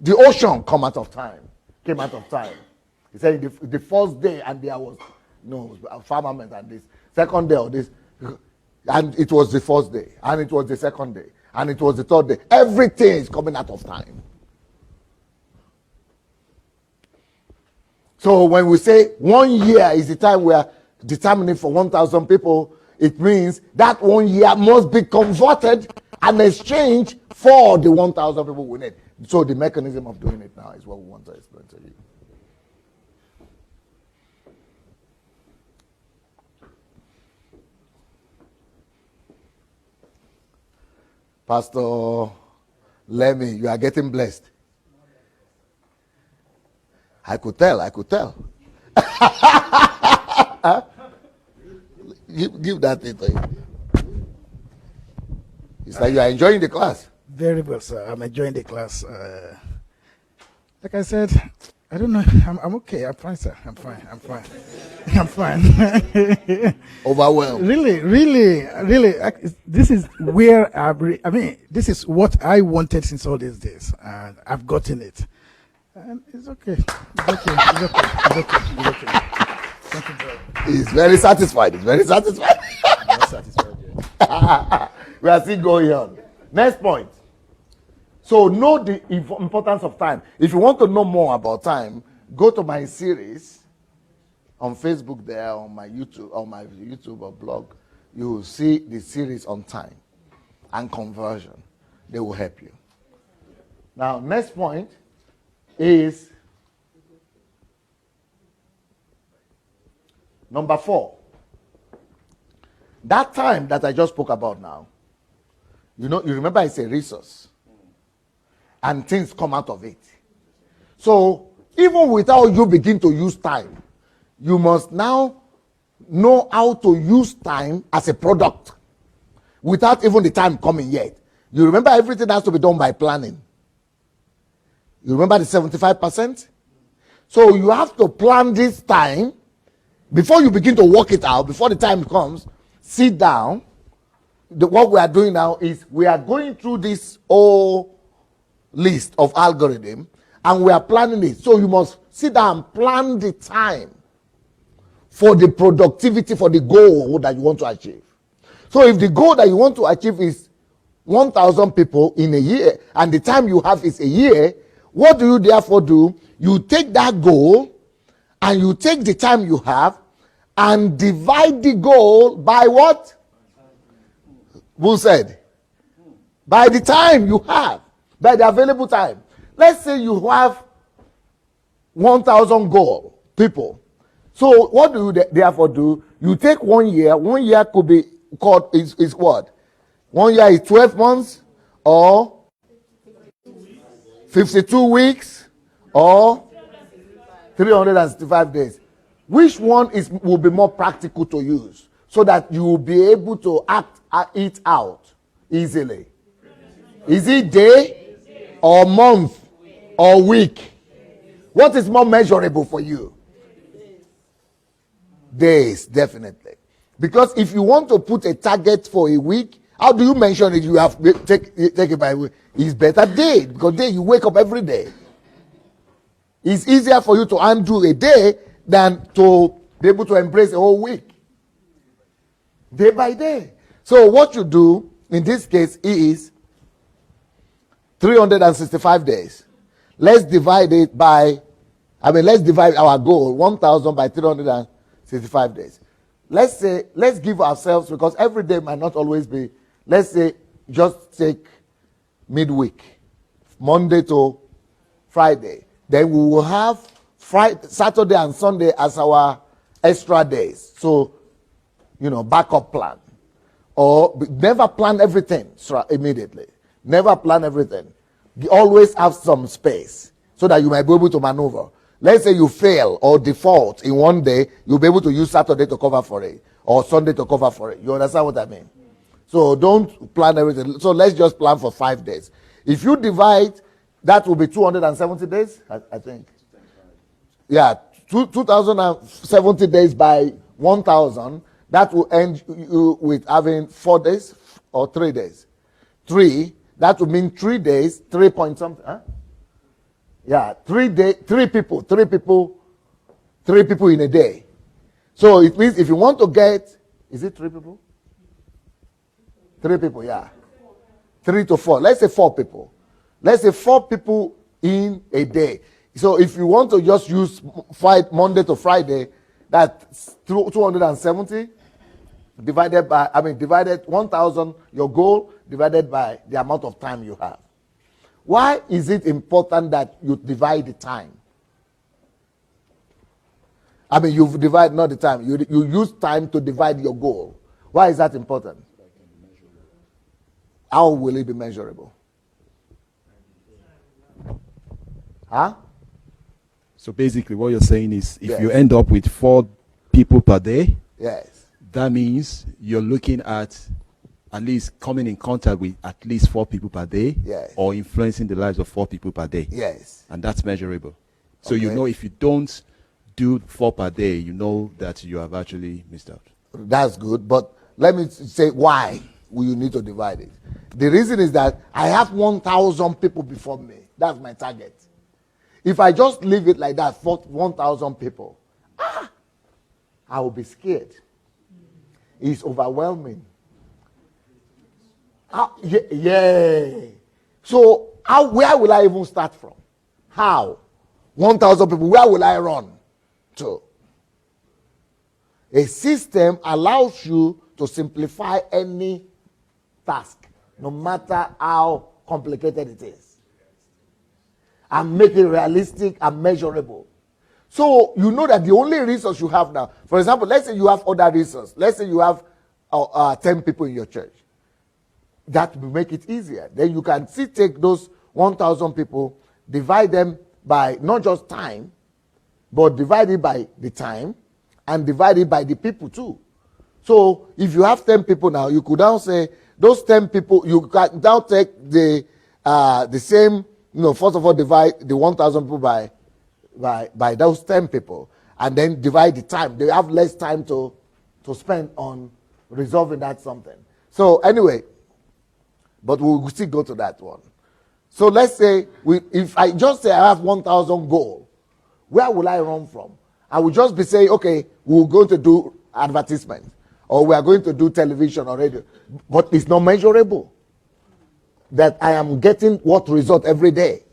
the ocean came out of time. He said the first day, and there was a firmament, and this second day or this, and it was the first day, and it was the second day, and it was the third day. Everything is coming out of time. So when we say 1 year is the time we are determining for 1,000 people, it means that 1 year must be converted and exchanged for the 1,000 people we need. So the mechanism of doing it now is what we want to explain to you. Pastor Lemmy, you are getting blessed. I could tell. Give that thing to him. It's like you are enjoying the class. Very well, sir. I'm enjoying the class. Like I said, I don't know. I'm okay. I'm fine, sir. I'm fine. I'm fine. Overwhelmed. Really. This is where this is what I wanted since all these days, and I've gotten it. And it's okay. It's okay. Thank you, brother. He's very satisfied. Not satisfied yet. We are still going on. Next point. So know the importance of time. If you want to know more about time, go to my series on Facebook there, on my YouTube or blog. You will see the series on time and conversion. They will help you. Now, next point is number 4. That time that I just spoke about now, you remember it's a resource. And things come out of it. So, even without you begin to use time, you must now know how to use time as a product. without even the time coming yet. You remember everything has to be done by planning. You remember the 75%? So you have to plan this time before you begin to work it out, before the time comes. Sit down. What we are doing now is we are going through this whole list of algorithm and we are planning it. So you must sit down and plan the time for the productivity, for the goal that you want to achieve. So if the goal that you want to achieve is 1,000 people in a year and the time you have is a year, what do you therefore do? You take that goal and you take the time you have and divide the goal by what? Who said? By the time you have, by the available time. Let's say you have 1,000 goal people. So what do you therefore do? You take 1 year. 1 year could be called is what? 1 year is 12 months or 52 weeks or 365 days. Which one will be more practical to use so that you will be able to act it out easily? Is it day or month or week? What is more measurable for you? Days, definitely. Because if you want to put a target for a week, how do you mention it? You have take it by week. It's better day, because day you wake up every day. It's easier for you to undo a day than to be able to embrace a whole week. Day by day. So what you do in this case is 365 days. Let's divide it by, let's divide our goal, 1,000 by 365 days. Let's give ourselves, because every day might not always be, let's say, just take midweek, Monday to Friday. Then we will have Friday, Saturday and Sunday as our extra days. So, backup plan. Or never plan everything immediately. Never plan everything. You always have some space so that you might be able to maneuver. Let's say you fail or default in 1 day, you'll be able to use Saturday to cover for it or Sunday to cover for it. You understand what I mean? So don't plan everything. So let's just plan for 5 days. If you divide, that will be 270 days, I think. Yeah, 2,070 days by 1,000. That will end you with having 4 days or 3 days. 3, that would mean 3 days, 3 point something. Huh? Yeah, 3 days, 3 people in a day. So it means if you want to get, is it 3 people? 3 people, yeah. 3 to 4. Let's say 4 people. Let's say 4 people in a day. So if you want to just use Monday to Friday, that's 270 divided by, divided 1,000, your goal, divided by the amount of time you have. Why is it important that you divide the time? You divide not the time. You use time to divide your goal. Why is that important? How will it be measurable? Huh? So basically what you're saying is if you end up with 4 people per day, yes, that means you're looking at least coming in contact with at least 4 people per day, yes, or influencing the lives of 4 people per day. Yes. And that's measurable. So you know if you don't do 4 per day, you know that you have actually missed out. That's good, but let me say why will you need to divide it. The reason is that I have 1,000 people before me. That's my target. If I just leave it like that, for 1,000 people, I will be scared. It's overwhelming. Yeah. So where will I even start from? How? 1,000 people, where will I run to? A system allows you to simplify any task, no matter how complicated it is, and make it realistic and measurable. So you know that the only resource you have now, for example, let's say you have other resources. Let's say you have 10 people in your church. That will make it easier. Then you can still take those 1,000 people, divide them by not just time, but divide it by the time and divide it by the people too. So if you have 10 people now, you could now say those 10 people, you can now take the same, first of all, divide the 1,000 people by those 10 people, and then divide the time. They have less time to spend on resolving that something. So anyway, but we'll still go to that one. So let's say, if I just say I have 1,000 goal, where will I run from? I will just be saying, okay, we're going to do advertisement, or we are going to do television or radio, but it's not measurable that I am getting what result every day.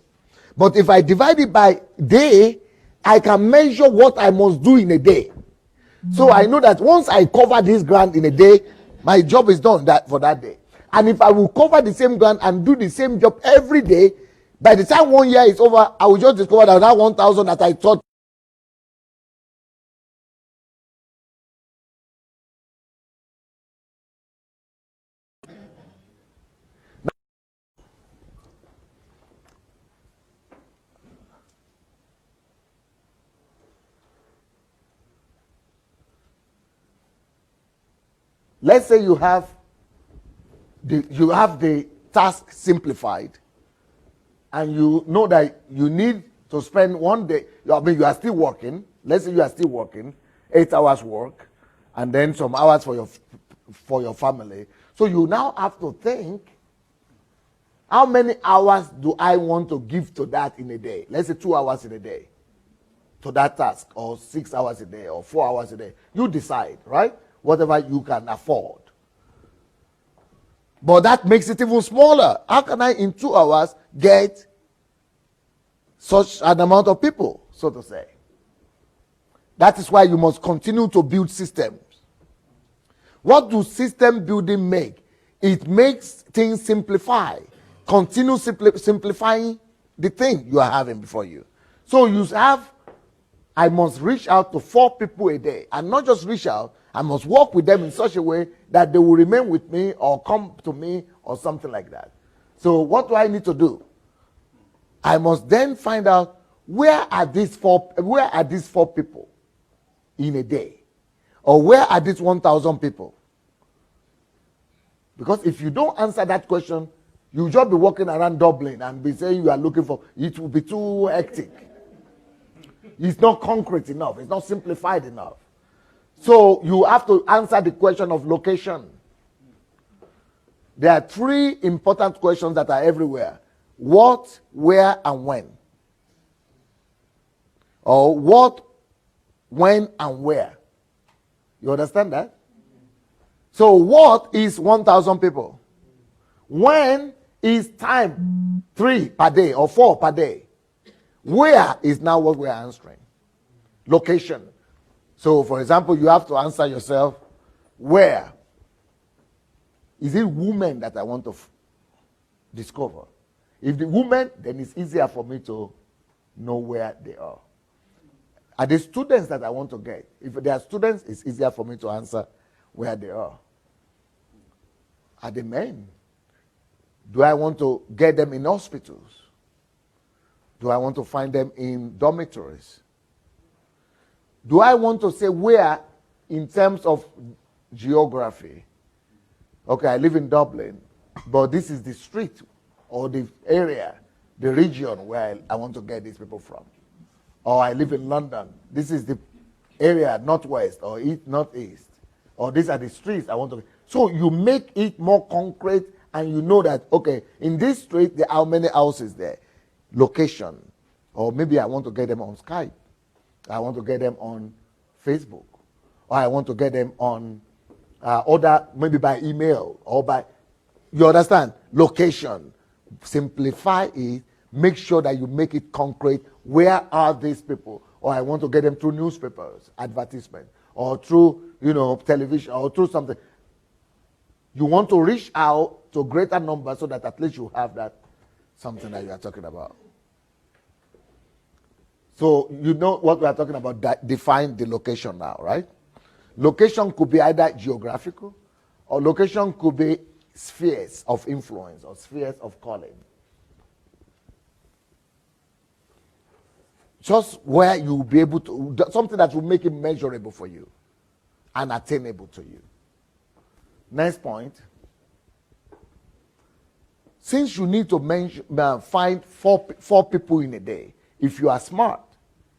But if I divide it by day, I can measure what I must do in a day. So I know that once I cover this ground in a day, my job is done for that day. And if I will cover the same ground and do the same job every day, by the time 1 year is over, I will just discover that 1,000 that I thought. Let's say you have the task simplified, and you know that you need to spend 1 day. I mean, you are still working. Let's say you are still working, 8 hours work, and then some hours for your family. So you now have to think, how many hours do I want to give to that in a day? Let's say 2 hours in a day to that task, or 6 hours a day, or 4 hours a day. You decide, right? Whatever you can afford. But that makes it even smaller. How can I, in 2 hours, get such an amount of people, so to say? That is why you must continue to build systems. What do system building make? It makes things simplify. Continue simplifying the thing you are having before you. So you have, I must reach out to 4 people a day. And not just reach out, I must work with them in such a way that they will remain with me or come to me or something like that. So what do I need to do? I must then find out where are these four people in a day? Or where are these 1,000 people? Because if you don't answer that question, you'll just be walking around Dublin and be saying you are looking for, it will be too hectic. It's not concrete enough. It's not simplified enough. So you have to answer the question of location. There are 3 important questions that are everywhere. What, where, and when. Or what, when, and where. You understand that? So what is 1,000 people? When is time 3 per day or 4 per day? Where is now what we are answering. Location. So, for example, you have to answer yourself, where? Is it women that I want to discover? If the women, then it's easier for me to know where they are. Are they students that I want to get? If they are students, it's easier for me to answer where they are. Are they men? Do I want to get them in hospitals? Do I want to find them in dormitories? Do I want to say where in terms of geography? Okay, I live in Dublin, but this is the street or the area, the region where I want to get these people from. Or I live in London. This is the area, northwest or northeast. Or these are the streets I want to. So you make it more concrete, and you know that, okay, in this street, there are many houses there. Location. Or maybe I want to get them on Skype. I want to get them on Facebook, or I want to get them on maybe by email or by, you understand, location. Simplify it, make sure that you make it concrete. Where are these people? Or I want to get them through newspapers, advertisement, or through, television, or through something. You want to reach out to greater numbers so that at least you have that something that you are talking about. So you know what we are talking about, define the location now, right? Location could be either geographical, or location could be spheres of influence or spheres of calling. Just where you'll be able to, something that will make it measurable for you and attainable to you. Next point. Since you need to find four people in a day, if you are smart,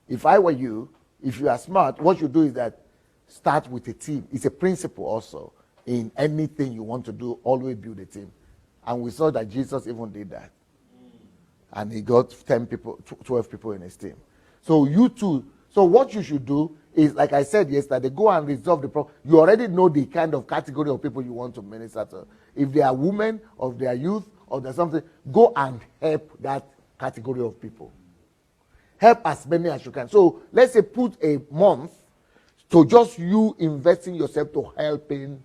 if I were you, if you are smart, what you do is that start with a team. It's a principle also. In anything you want to do, always build a team. And we saw that Jesus even did that. And he got 10 people, 12 people in his team. So you too. So what you should do is, like I said yesterday, go and resolve the problem. You already know the kind of category of people you want to minister to. If they are women, or if they are youth, or there's something, go and help that category of people. Help as many as you can. So let's say put a month to just you investing yourself to helping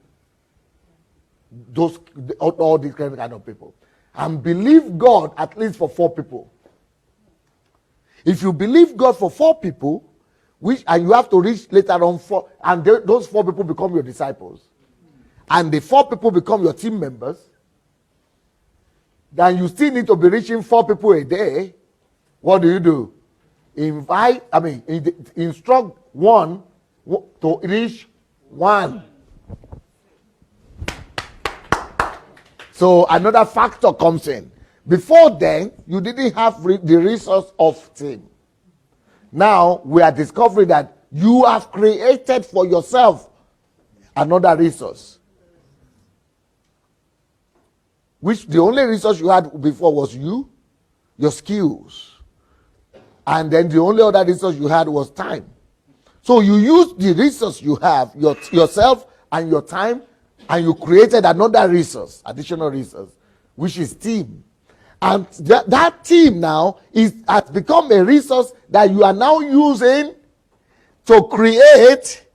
all these kind of people. And believe God at least for 4 people. If you believe God for 4 people, and you have to reach later on 4, and those 4 people become your disciples, and the 4 people become your team members, then you still need to be reaching 4 people a day. What do? Instruct 1 to reach 1. So another factor comes in. Before then, you didn't have the resource of team. Now, we are discovering that you have created for yourself another resource. Which the only resource you had before was you, your skills. And then the only other resource you had was time. So you use the resource you have, yourself and your time, and you created another resource, additional resource, which is team. And that team now has become a resource that you are now using to create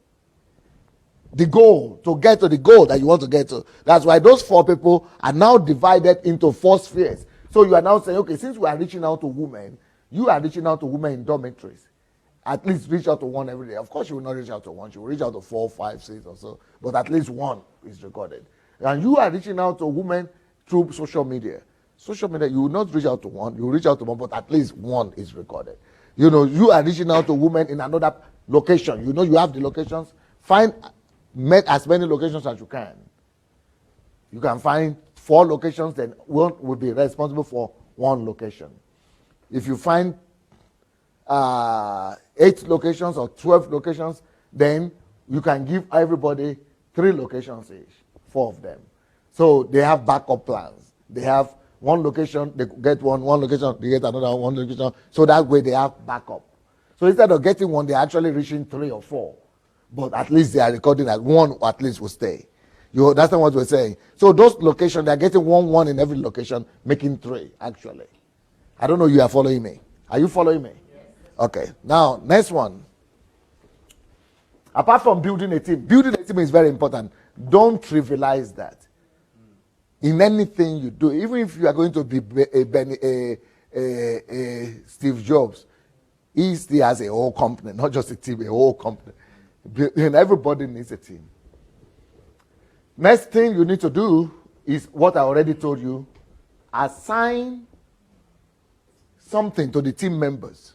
the goal, to get to the goal that you want to get to. That's why those 4 people are now divided into 4 spheres. So you are now saying, okay, since we are reaching out to women, you are reaching out to women in dormitories. At least reach out to 1 every day. Of course, you will not reach out to 1. You will reach out to 4, 5, 6 or so. But at least 1 is recorded. And you are reaching out to women through social media. Social media, you will not reach out to 1. You will reach out to 1, but at least 1 is recorded. You know, you are reaching out to women in another location. You know you have the locations. Find as many locations as you can. You can find 4 locations, then 1 will be responsible for 1 location. If you find 8 locations or 12 locations, then you can give everybody 3 locations each, 4 of them. So they have backup plans. They have 1 location, they get one location, they get another 1 location. So that way they have backup. So instead of getting 1, they're actually reaching 3 or 4. But at least they are recording that 1 at least will stay. That's not what we're saying. So those locations, they're getting 1 in every location, making 3 actually. I don't know if you are following me. Are you following me? Yes. Okay. Now, next one. Apart from building a team is very important. Don't trivialize that. In anything you do, even if you are going to be a Steve Jobs, he still has a whole company, not just a team, a whole company. And everybody needs a team. Next thing you need to do is what I already told you. Assign something to the team members.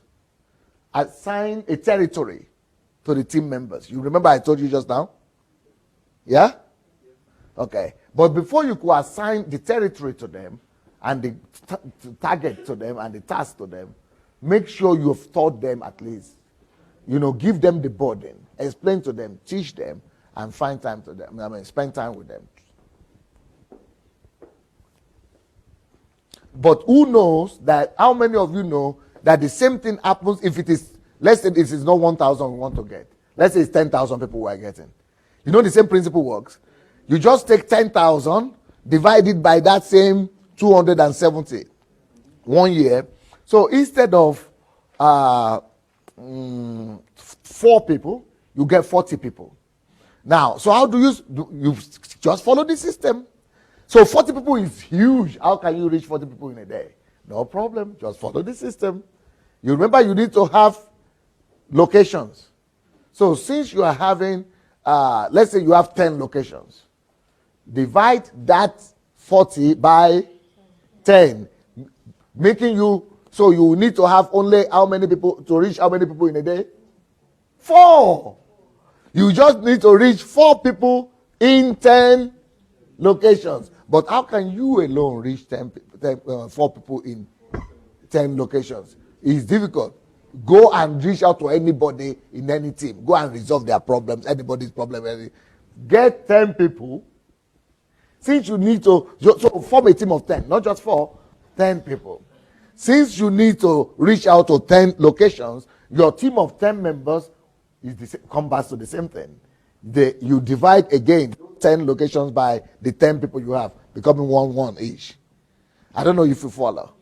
Assign a territory to the team members. You remember I told you just now? Yeah? Okay. But before you could assign the territory to them and the target to them and the task to them, make sure you have taught them at least. You know, give them the burden. Explain to them, teach them, and find time to them. Spend time with them. But who knows that, how many of you know that the same thing happens if it is, let's say this is not 1,000 we want to get. Let's say it's 10,000 people we are getting. You know the same principle works. You just take 10,000, divide it by that same 270 1 year. So instead of 4 people, you get 40 people. Now, so how do you just follow the system? So 40 people is huge. How can you reach 40 people in a day? No problem. Just follow the system. You remember you need to have locations. So since you are having, let's say you have 10 locations, divide that 40 by 10, making you, so you need to have only how many people, to reach how many people in a day? 4. You just need to reach 4 people in 10 locations. But how can you alone reach 4 people in 10 locations? It's difficult. Go and reach out to anybody in any team. Go and resolve their problems, anybody's problem. Get 10 people. Since you need to, so form a team of 10, not just 4, 10 people. Since you need to reach out to 10 locations, your team of 10 members comes back to the same thing. You divide again 10 locations by the 10 people you have, becoming 1 each. I don't know if you follow.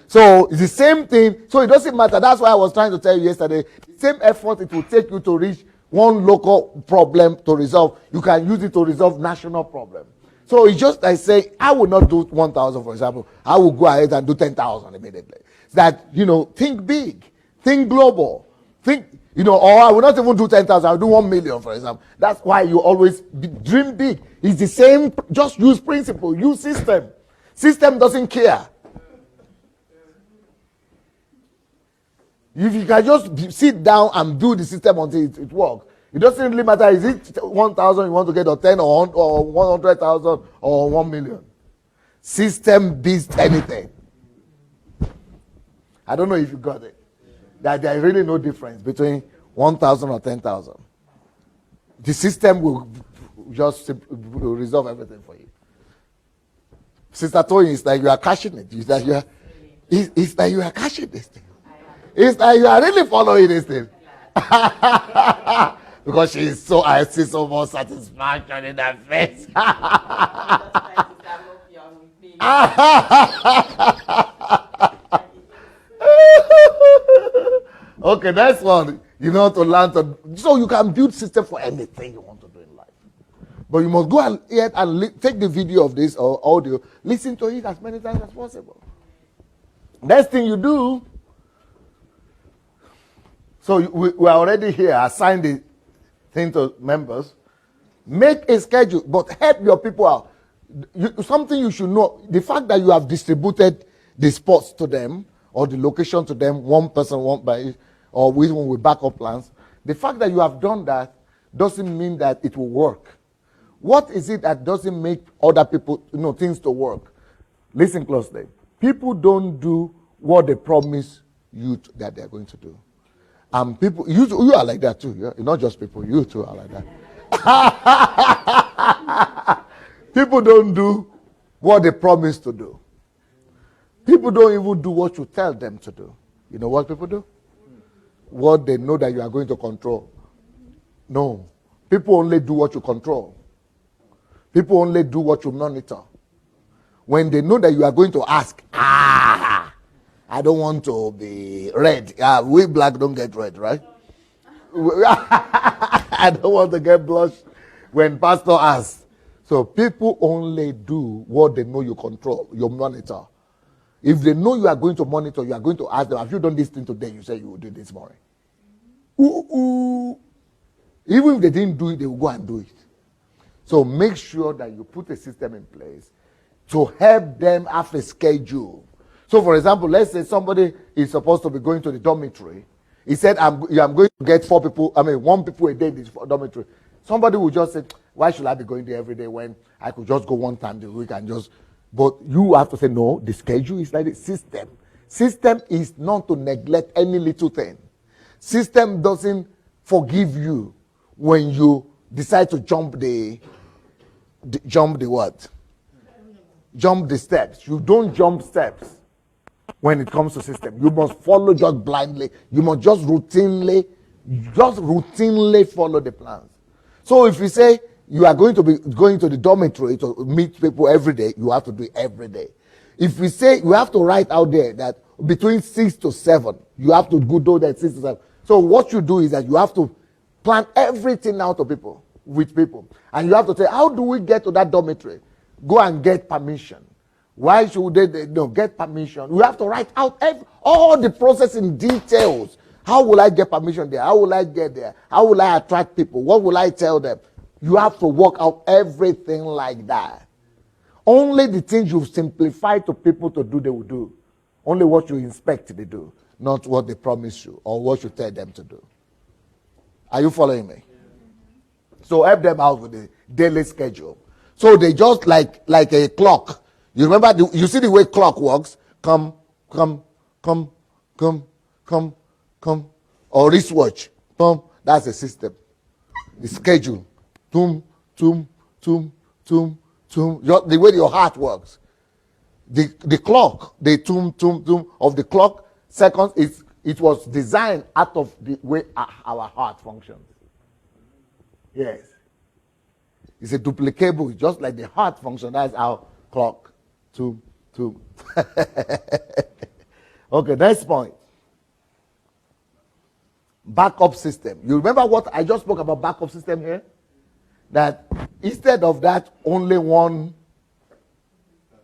So it's the same thing. So it doesn't matter. That's why I was trying to tell you yesterday. The same effort it will take you to reach one local problem to resolve, you can use it to resolve national problem. So it's just like saying, I will not do 1,000, for example. I will go ahead and do 10,000 immediately. That, think big, think global, or I will not even do 10,000, I will do 1 million, for example. That's why you always dream big. It's the same, just use principle, use system. System doesn't care. If you can just sit down and build the system until it works, it doesn't really matter. Is it 1,000 you want to get, or 10, or 100,000, or 1 million? System beats anything. I don't know if you got it. That there is really no difference between 1,000 or 10,000. The system will just resolve everything for you. Sister Toyin, it's like you are cashing it. It's like you are cashing this thing. It's like you are really following this thing. Because I see so much satisfaction in her face. Okay, next one. To learn to. So you can build system for anything you want to do in life. But you must go and take the video of this or audio, listen to it as many times as possible. Next thing you do. So we are already here. Assign the thing to members. Make a schedule, but help your people out. Something you should know, the fact that you have distributed the spots to them, or the location to them, one person, one by each, or with backup plans, the fact that you have done that doesn't mean that it will work. What is it that doesn't make other people, things to work? Listen closely. People don't do what they promise you that they're going to do. And people, you are like that too. Yeah? Not just people, you too are like that. People don't do what they promise to do. People don't even do what you tell them to do. You know what people do? What they know that you are going to control. No. People only do what you control. People only do what you monitor. When they know that you are going to ask, I don't want to be red. We black don't get red, right? I don't want to get blushed when pastor asks. So people only do what they know you control, you monitor. If they know you are going to monitor, you are going to ask them, have you done this thing today? You say you will do this morning. Even if they didn't do it, they will go and do it. So make sure that you put a system in place to help them have a schedule. So, for example, let's say somebody is supposed to be going to the dormitory. He said, I'm going to get 1 people a day in this dormitory. Somebody will just say, why should I be going there every day when I could just go one time this week and just... But you have to say, no, the schedule is like the system. System is not to neglect any little thing. System doesn't forgive you when you decide to jump the what? Jump the steps. You don't jump steps. When it comes to system, you must follow just blindly. You must just routinely follow the plans. So if you say you are going to be going to the dormitory to meet people every day, you have to do it every day. If we say you have to write out there that between 6 to 7, you have to go do that 6 to 7. So what you do is that you have to plan everything out with people. And you have to say, how do we get to that dormitory? Go and get permission. Why should they get permission? You have to write out all the process in details. How will I get permission there? How will I get there? How will I attract people? What will I tell them? You have to work out everything like that. Only the things you've simplified to people to do, they will do. Only what you inspect, they do. Not what they promise you or what you tell them to do. Are you following me? So help them out with the daily schedule. So they just like a clock. You remember, you see the way clock works? Come, or wristwatch. Boom, that's a system. The schedule. Tum, tum, tum, tum, tum. The way your heart works. The clock, the tum, tum, tum of the clock seconds, it was designed out of the way our heart functions. Yes. It's a duplicable, just like the heart function. That's our clock. Tum, tum. Okay, next point. Backup system. You remember what I just spoke about backup system here? That instead of that only one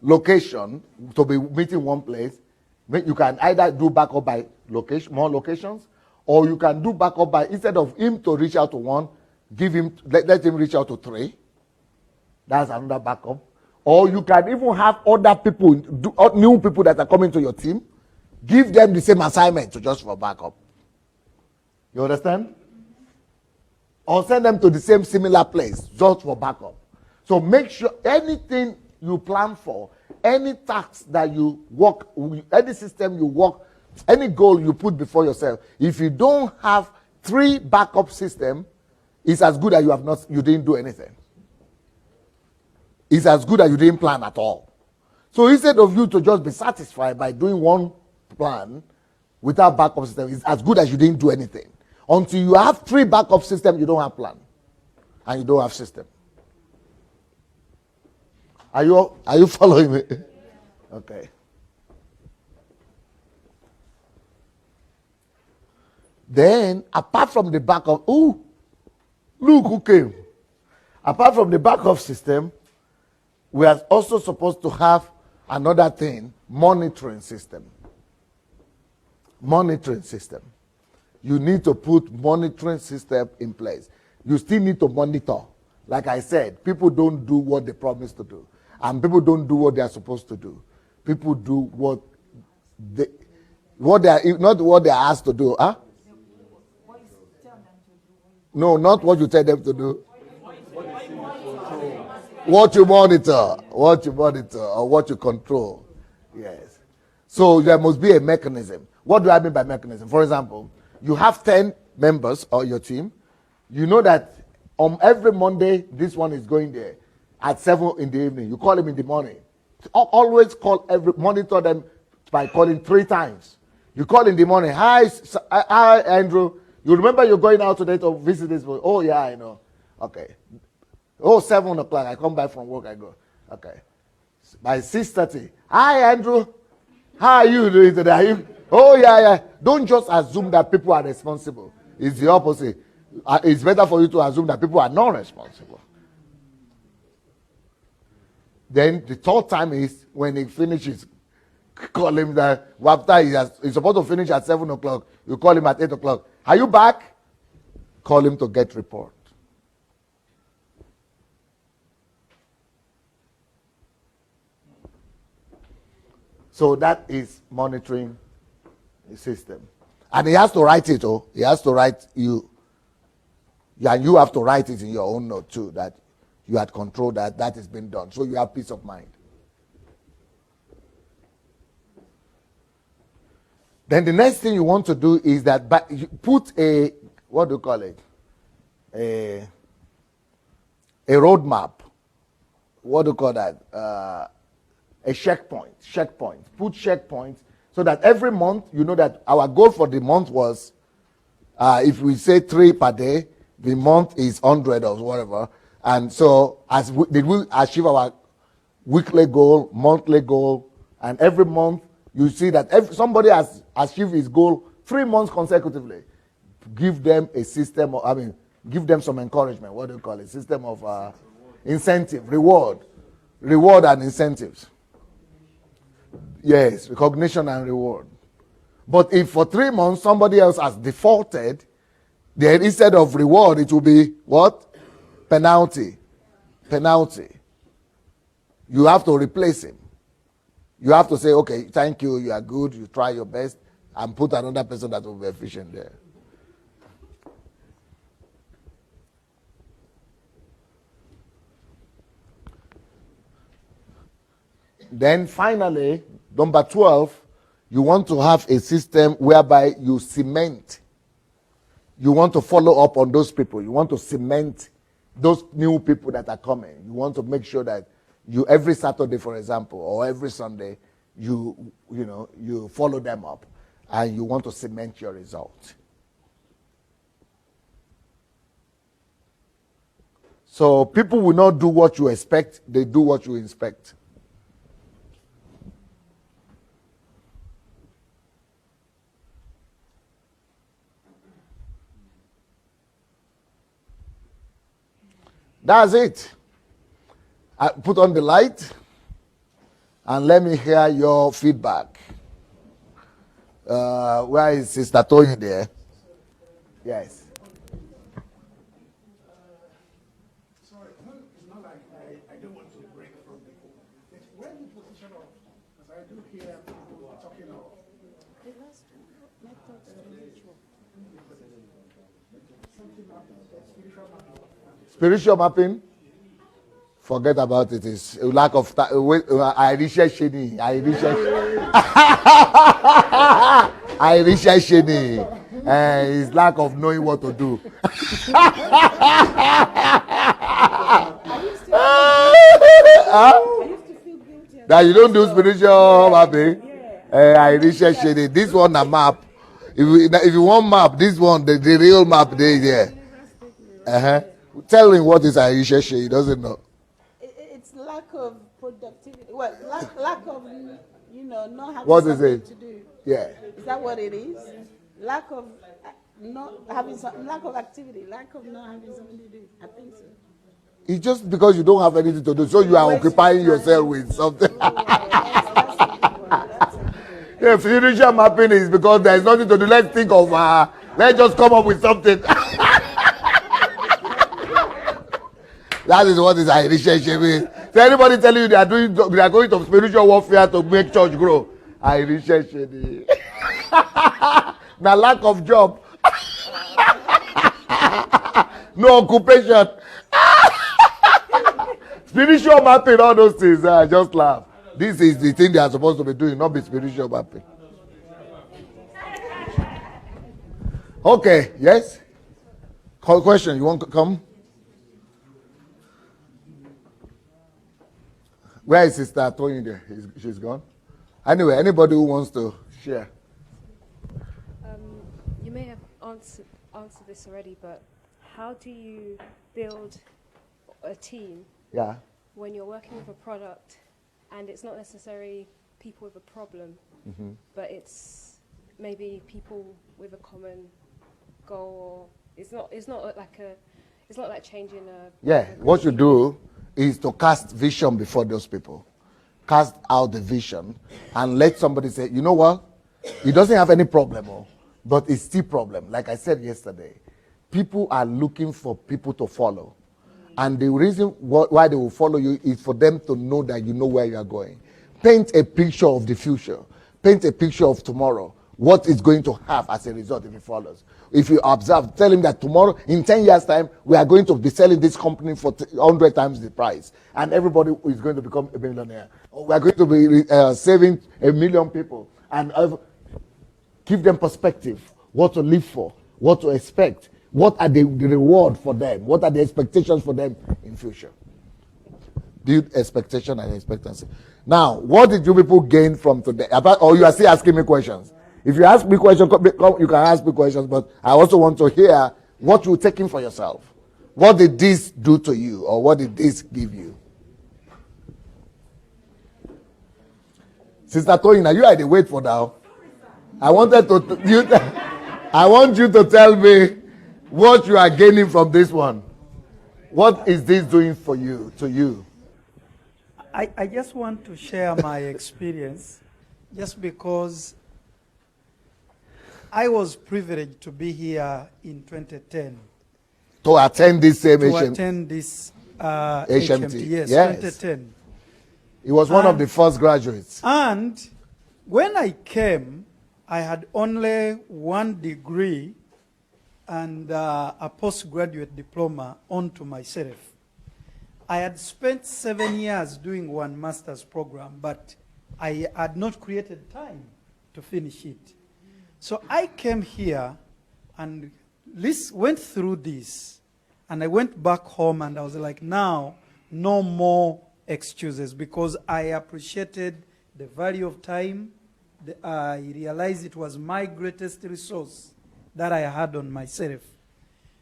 location to be meeting one place, you can either do backup by location, more locations, or you can do backup by, instead of him to reach out to one, let him reach out to 3. That's another backup. Or you can even have other people, new people that are coming to your team, give them the same assignment to just for backup. You understand? Or send them to the same similar place just for backup. So make sure anything you plan for, any task that you work, any system you work, any goal you put before yourself, if you don't have 3 backup systems, it's as good as you didn't do anything. It's as good as you didn't plan at all. So instead of you to just be satisfied by doing one plan without backup system, it's as good as you didn't do anything. Until you have 3 backup systems, you don't have plan. And you don't have system. Are you following me? Okay. Then, apart from the backup, look who came. Apart from the backup system, we are also supposed to have another thing, monitoring system. Monitoring system. You need to put monitoring system in place. You still need to monitor. Like I said, people don't do what they promise to do. And people don't do what they are supposed to do. People do what they are, not what they are asked to do. Huh? No, not what you tell them to do. What you monitor, or what you control. Yes. So there must be a mechanism. What do I mean by mechanism? For example, you have 10 members on your team. You know that on every Monday, this one is going there at 7 in the evening. You call him in the morning. Always monitor them by calling 3 times. You call in the morning. Hi, Andrew. You remember you're going out today to visit this boy? Oh, yeah, I know. Okay. Oh, 7 o'clock. I come back from work. I go. Okay. By 6:30. Hi, Andrew. How are you doing today? Oh, yeah. Don't just assume that people are responsible. It's the opposite. It's better for you to assume that people are not responsible. Then the 3rd time is when he finishes. Call him that after he's supposed to finish at 7 o'clock. You call him at 8 o'clock. Are you back? Call him to get report. So that is monitoring the system. And he has to write it, he has to write you. And you have to write it in your own note too, that you had control that is being done. So you have peace of mind. Then the next thing you want to do is that you put a, what do you call it? A roadmap. What do you call that? A checkpoint. Put checkpoints so that every month you know that our goal for the month was, if we say 3 per day, the month is 100 or whatever. And so did we achieve our weekly goal, monthly goal, and every month you see that somebody has achieved his goal 3 months consecutively. Give them a system give them some encouragement. What do you call it? System of incentive, reward and incentives. Yes, recognition and reward. But if for 3 months somebody else has defaulted, then instead of reward, it will be what? Penalty. You have to replace him. You have to say, okay, thank you, you are good, you try your best, and put another person that will be efficient there. Then finally, number 12, you want to have a system whereby you cement. You want to follow up on those people. You want to cement those new people that are coming. You want to make sure that you, every Saturday, for example, or every Sunday, you follow them up, and you want to cement your result. So people will not do what you expect, they do what you inspect. That's it. I put on the light and let me hear your feedback. Where is Sister Tony there? Yes. Sorry, it's not like I don't want to break from the book. Where the position of, because I do hear people talking of. Spiritual mapping? Forget about it. It's a lack of time. I research Sheni. It's lack of knowing what to do. That you don't do spiritual mapping. I research Sheni. This one a map. If you want map, this one the real map there. Tell him what is Aisha. He doesn't know. It's lack of productivity. Well, lack of, not having What is something it? to do. Yeah. Is that what it is? Lack of lack of activity, lack of not having something to do. I think so. It's just because you don't have anything to do, so you are occupying yourself with something. Yeah, spiritual mapping is because there is nothing to do. Let's think of, let's just come up with something. That is what is a relationship. So anybody telling you they are going to spiritual warfare to make church grow? I relationship. Now lack of job. No occupation. Spiritual mapping, all those things. Just laugh. This is the thing they are supposed to be doing, not be spiritual mapping. Okay, yes? Call question. You want to come? Where is Sister Tony there? She's gone. Anyway, anybody who wants to share? You may have answered this already, but how do you build a team when you're working with a product and it's not necessarily people with a problem, but it's maybe people with a common goal? It's not like changing a. Yeah, what you do is to cast vision before those people. Cast out the vision and let somebody say, you know what? He doesn't have any problem, but it's still problem. Like I said yesterday, people are looking for people to follow. And the reason why they will follow you is for them to know that you know where you are going. Paint a picture of the future. Paint a picture of tomorrow. What is going to have as a result if he follows. If you observe, tell him that tomorrow, in 10 years' time, we are going to be selling this company for 100 times the price. And everybody is going to become a millionaire. Or we are going to be saving 1 million people. And give them perspective, what to live for, what to expect, what are the reward for them, what are the expectations for them in future. Build expectation and expectancy. Now, what did you people gain from today? Or you are still asking me questions? If you ask me questions, you can ask me questions, but I also want to hear what you're taking for yourself. What did this do to you, or what did this give you? Sister Toyina, you are the wait for now. I want you to tell me what you are gaining from this one. What is this doing for you, to you? I just want to share my experience, just because I was privileged to be here in 2010. To attend this same HMT. Yes, 2010. He was one of the first graduates. And when I came, I had only 1 degree and a postgraduate diploma onto myself. I had spent 7 years doing one master's program, but I had not created time to finish it. So I came here and went through this, and I went back home and I was like, now, no more excuses, because I appreciated the value of time. I realized it was my greatest resource that I had on myself.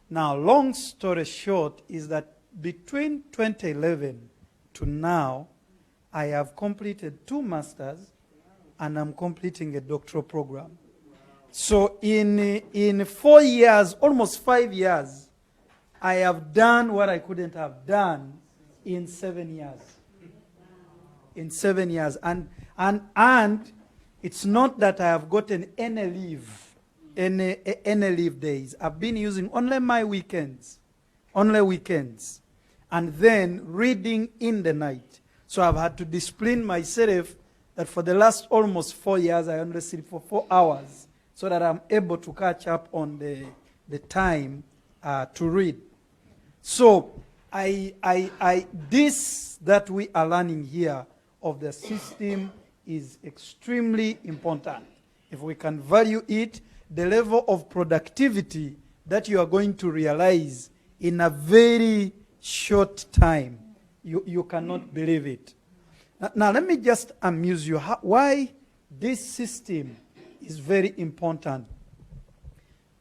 Now, long story short is that between 2011 to now, I have completed 2 masters and I'm completing a doctoral program. So in 4 years, almost 5 years, I have done what I couldn't have done in 7 years. In 7 years. And it's not that I have gotten any leave, any leave days. I've been using only my weekends, and then reading in the night. So I've had to discipline myself that for the last almost 4 years, I only sleep for 4 hours so that I'm able to catch up on the time to read. So this that we are learning here of the system is extremely important. If we can value it, the level of productivity that you are going to realize in a very short time, you cannot believe it. Now let me just amuse you why this system is very important.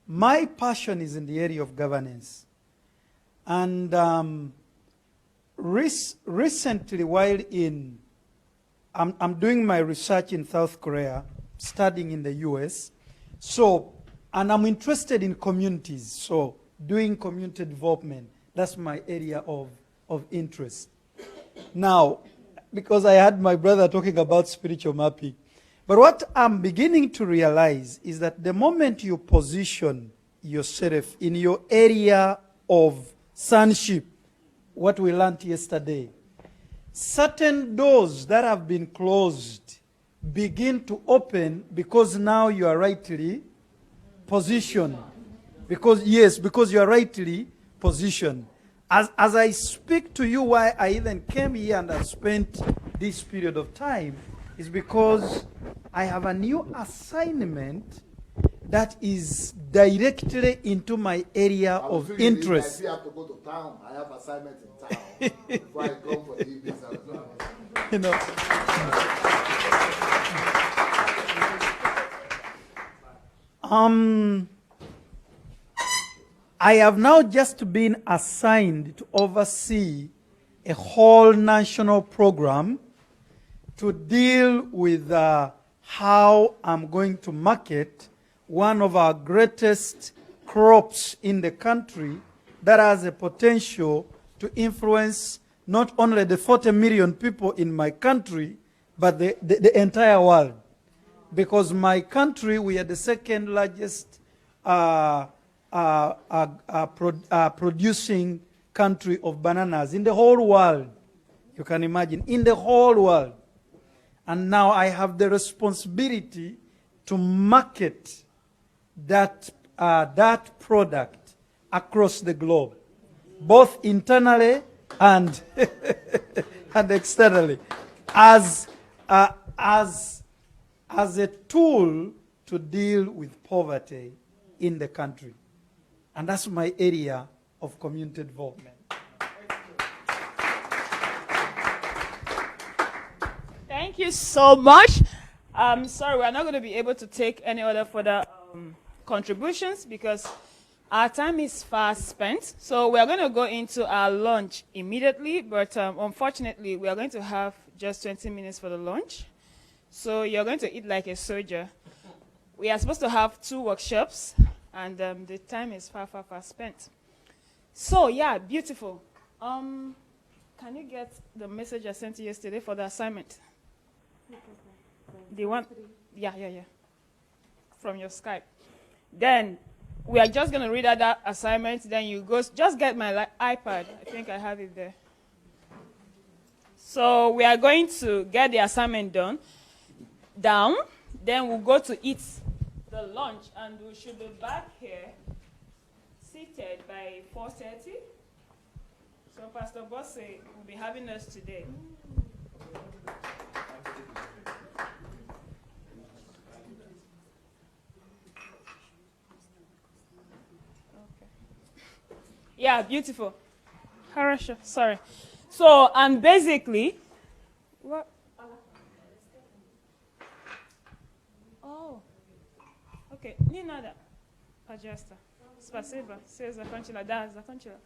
My passion is in the area of governance. And recently, while I'm doing my research in South Korea, studying in the US, and I'm interested in communities, so doing community development, that's my area of interest. Now, because I had my brother talking about spiritual mapping, but what I'm beginning to realize is that the moment you position yourself in your area of sonship, what we learned yesterday, certain doors that have been closed begin to open because now you are rightly positioned. Because you are rightly positioned. As I speak to you, why I even came here and I spent this period of time is because I have a new assignment that is directly into my area of interest. I have to go to town. I have assignments in town before I go for the evenings. You know. I have now just been assigned to oversee a whole national program to deal with how I'm going to market one of our greatest crops in the country that has a potential to influence not only the 40 million people in my country, but the entire world. Because my country, we are the second largest producing country of bananas in the whole world. You can imagine, in the whole world. And now I have the responsibility to market that product across the globe, both internally and and externally, as a tool to deal with poverty in the country. And that's my area of community development. Thank you so much. Sorry, we're not going to be able to take any other further contributions because our time is fast spent. So we're going to go into our lunch immediately, but unfortunately, we are going to have just 20 minutes for the lunch. So you're going to eat like a soldier. We are supposed to have 2 workshops, and the time is far spent. So yeah, beautiful. Can you get the message I sent you yesterday for the assignment? The one, yeah. From your Skype. Then we are just going to read out that assignment. Then you go, just get my iPad. I think I have it there. So we are going to get the assignment down. Then we'll go to eat the lunch, and we should be back here seated by 4:30. So Pastor Bosse will be having us today. Yeah, beautiful. Harasha, sorry. So, and basically, what? Oh, okay. Не надо. Пожалуйста. Спасибо. Все закончила. Да, закончила.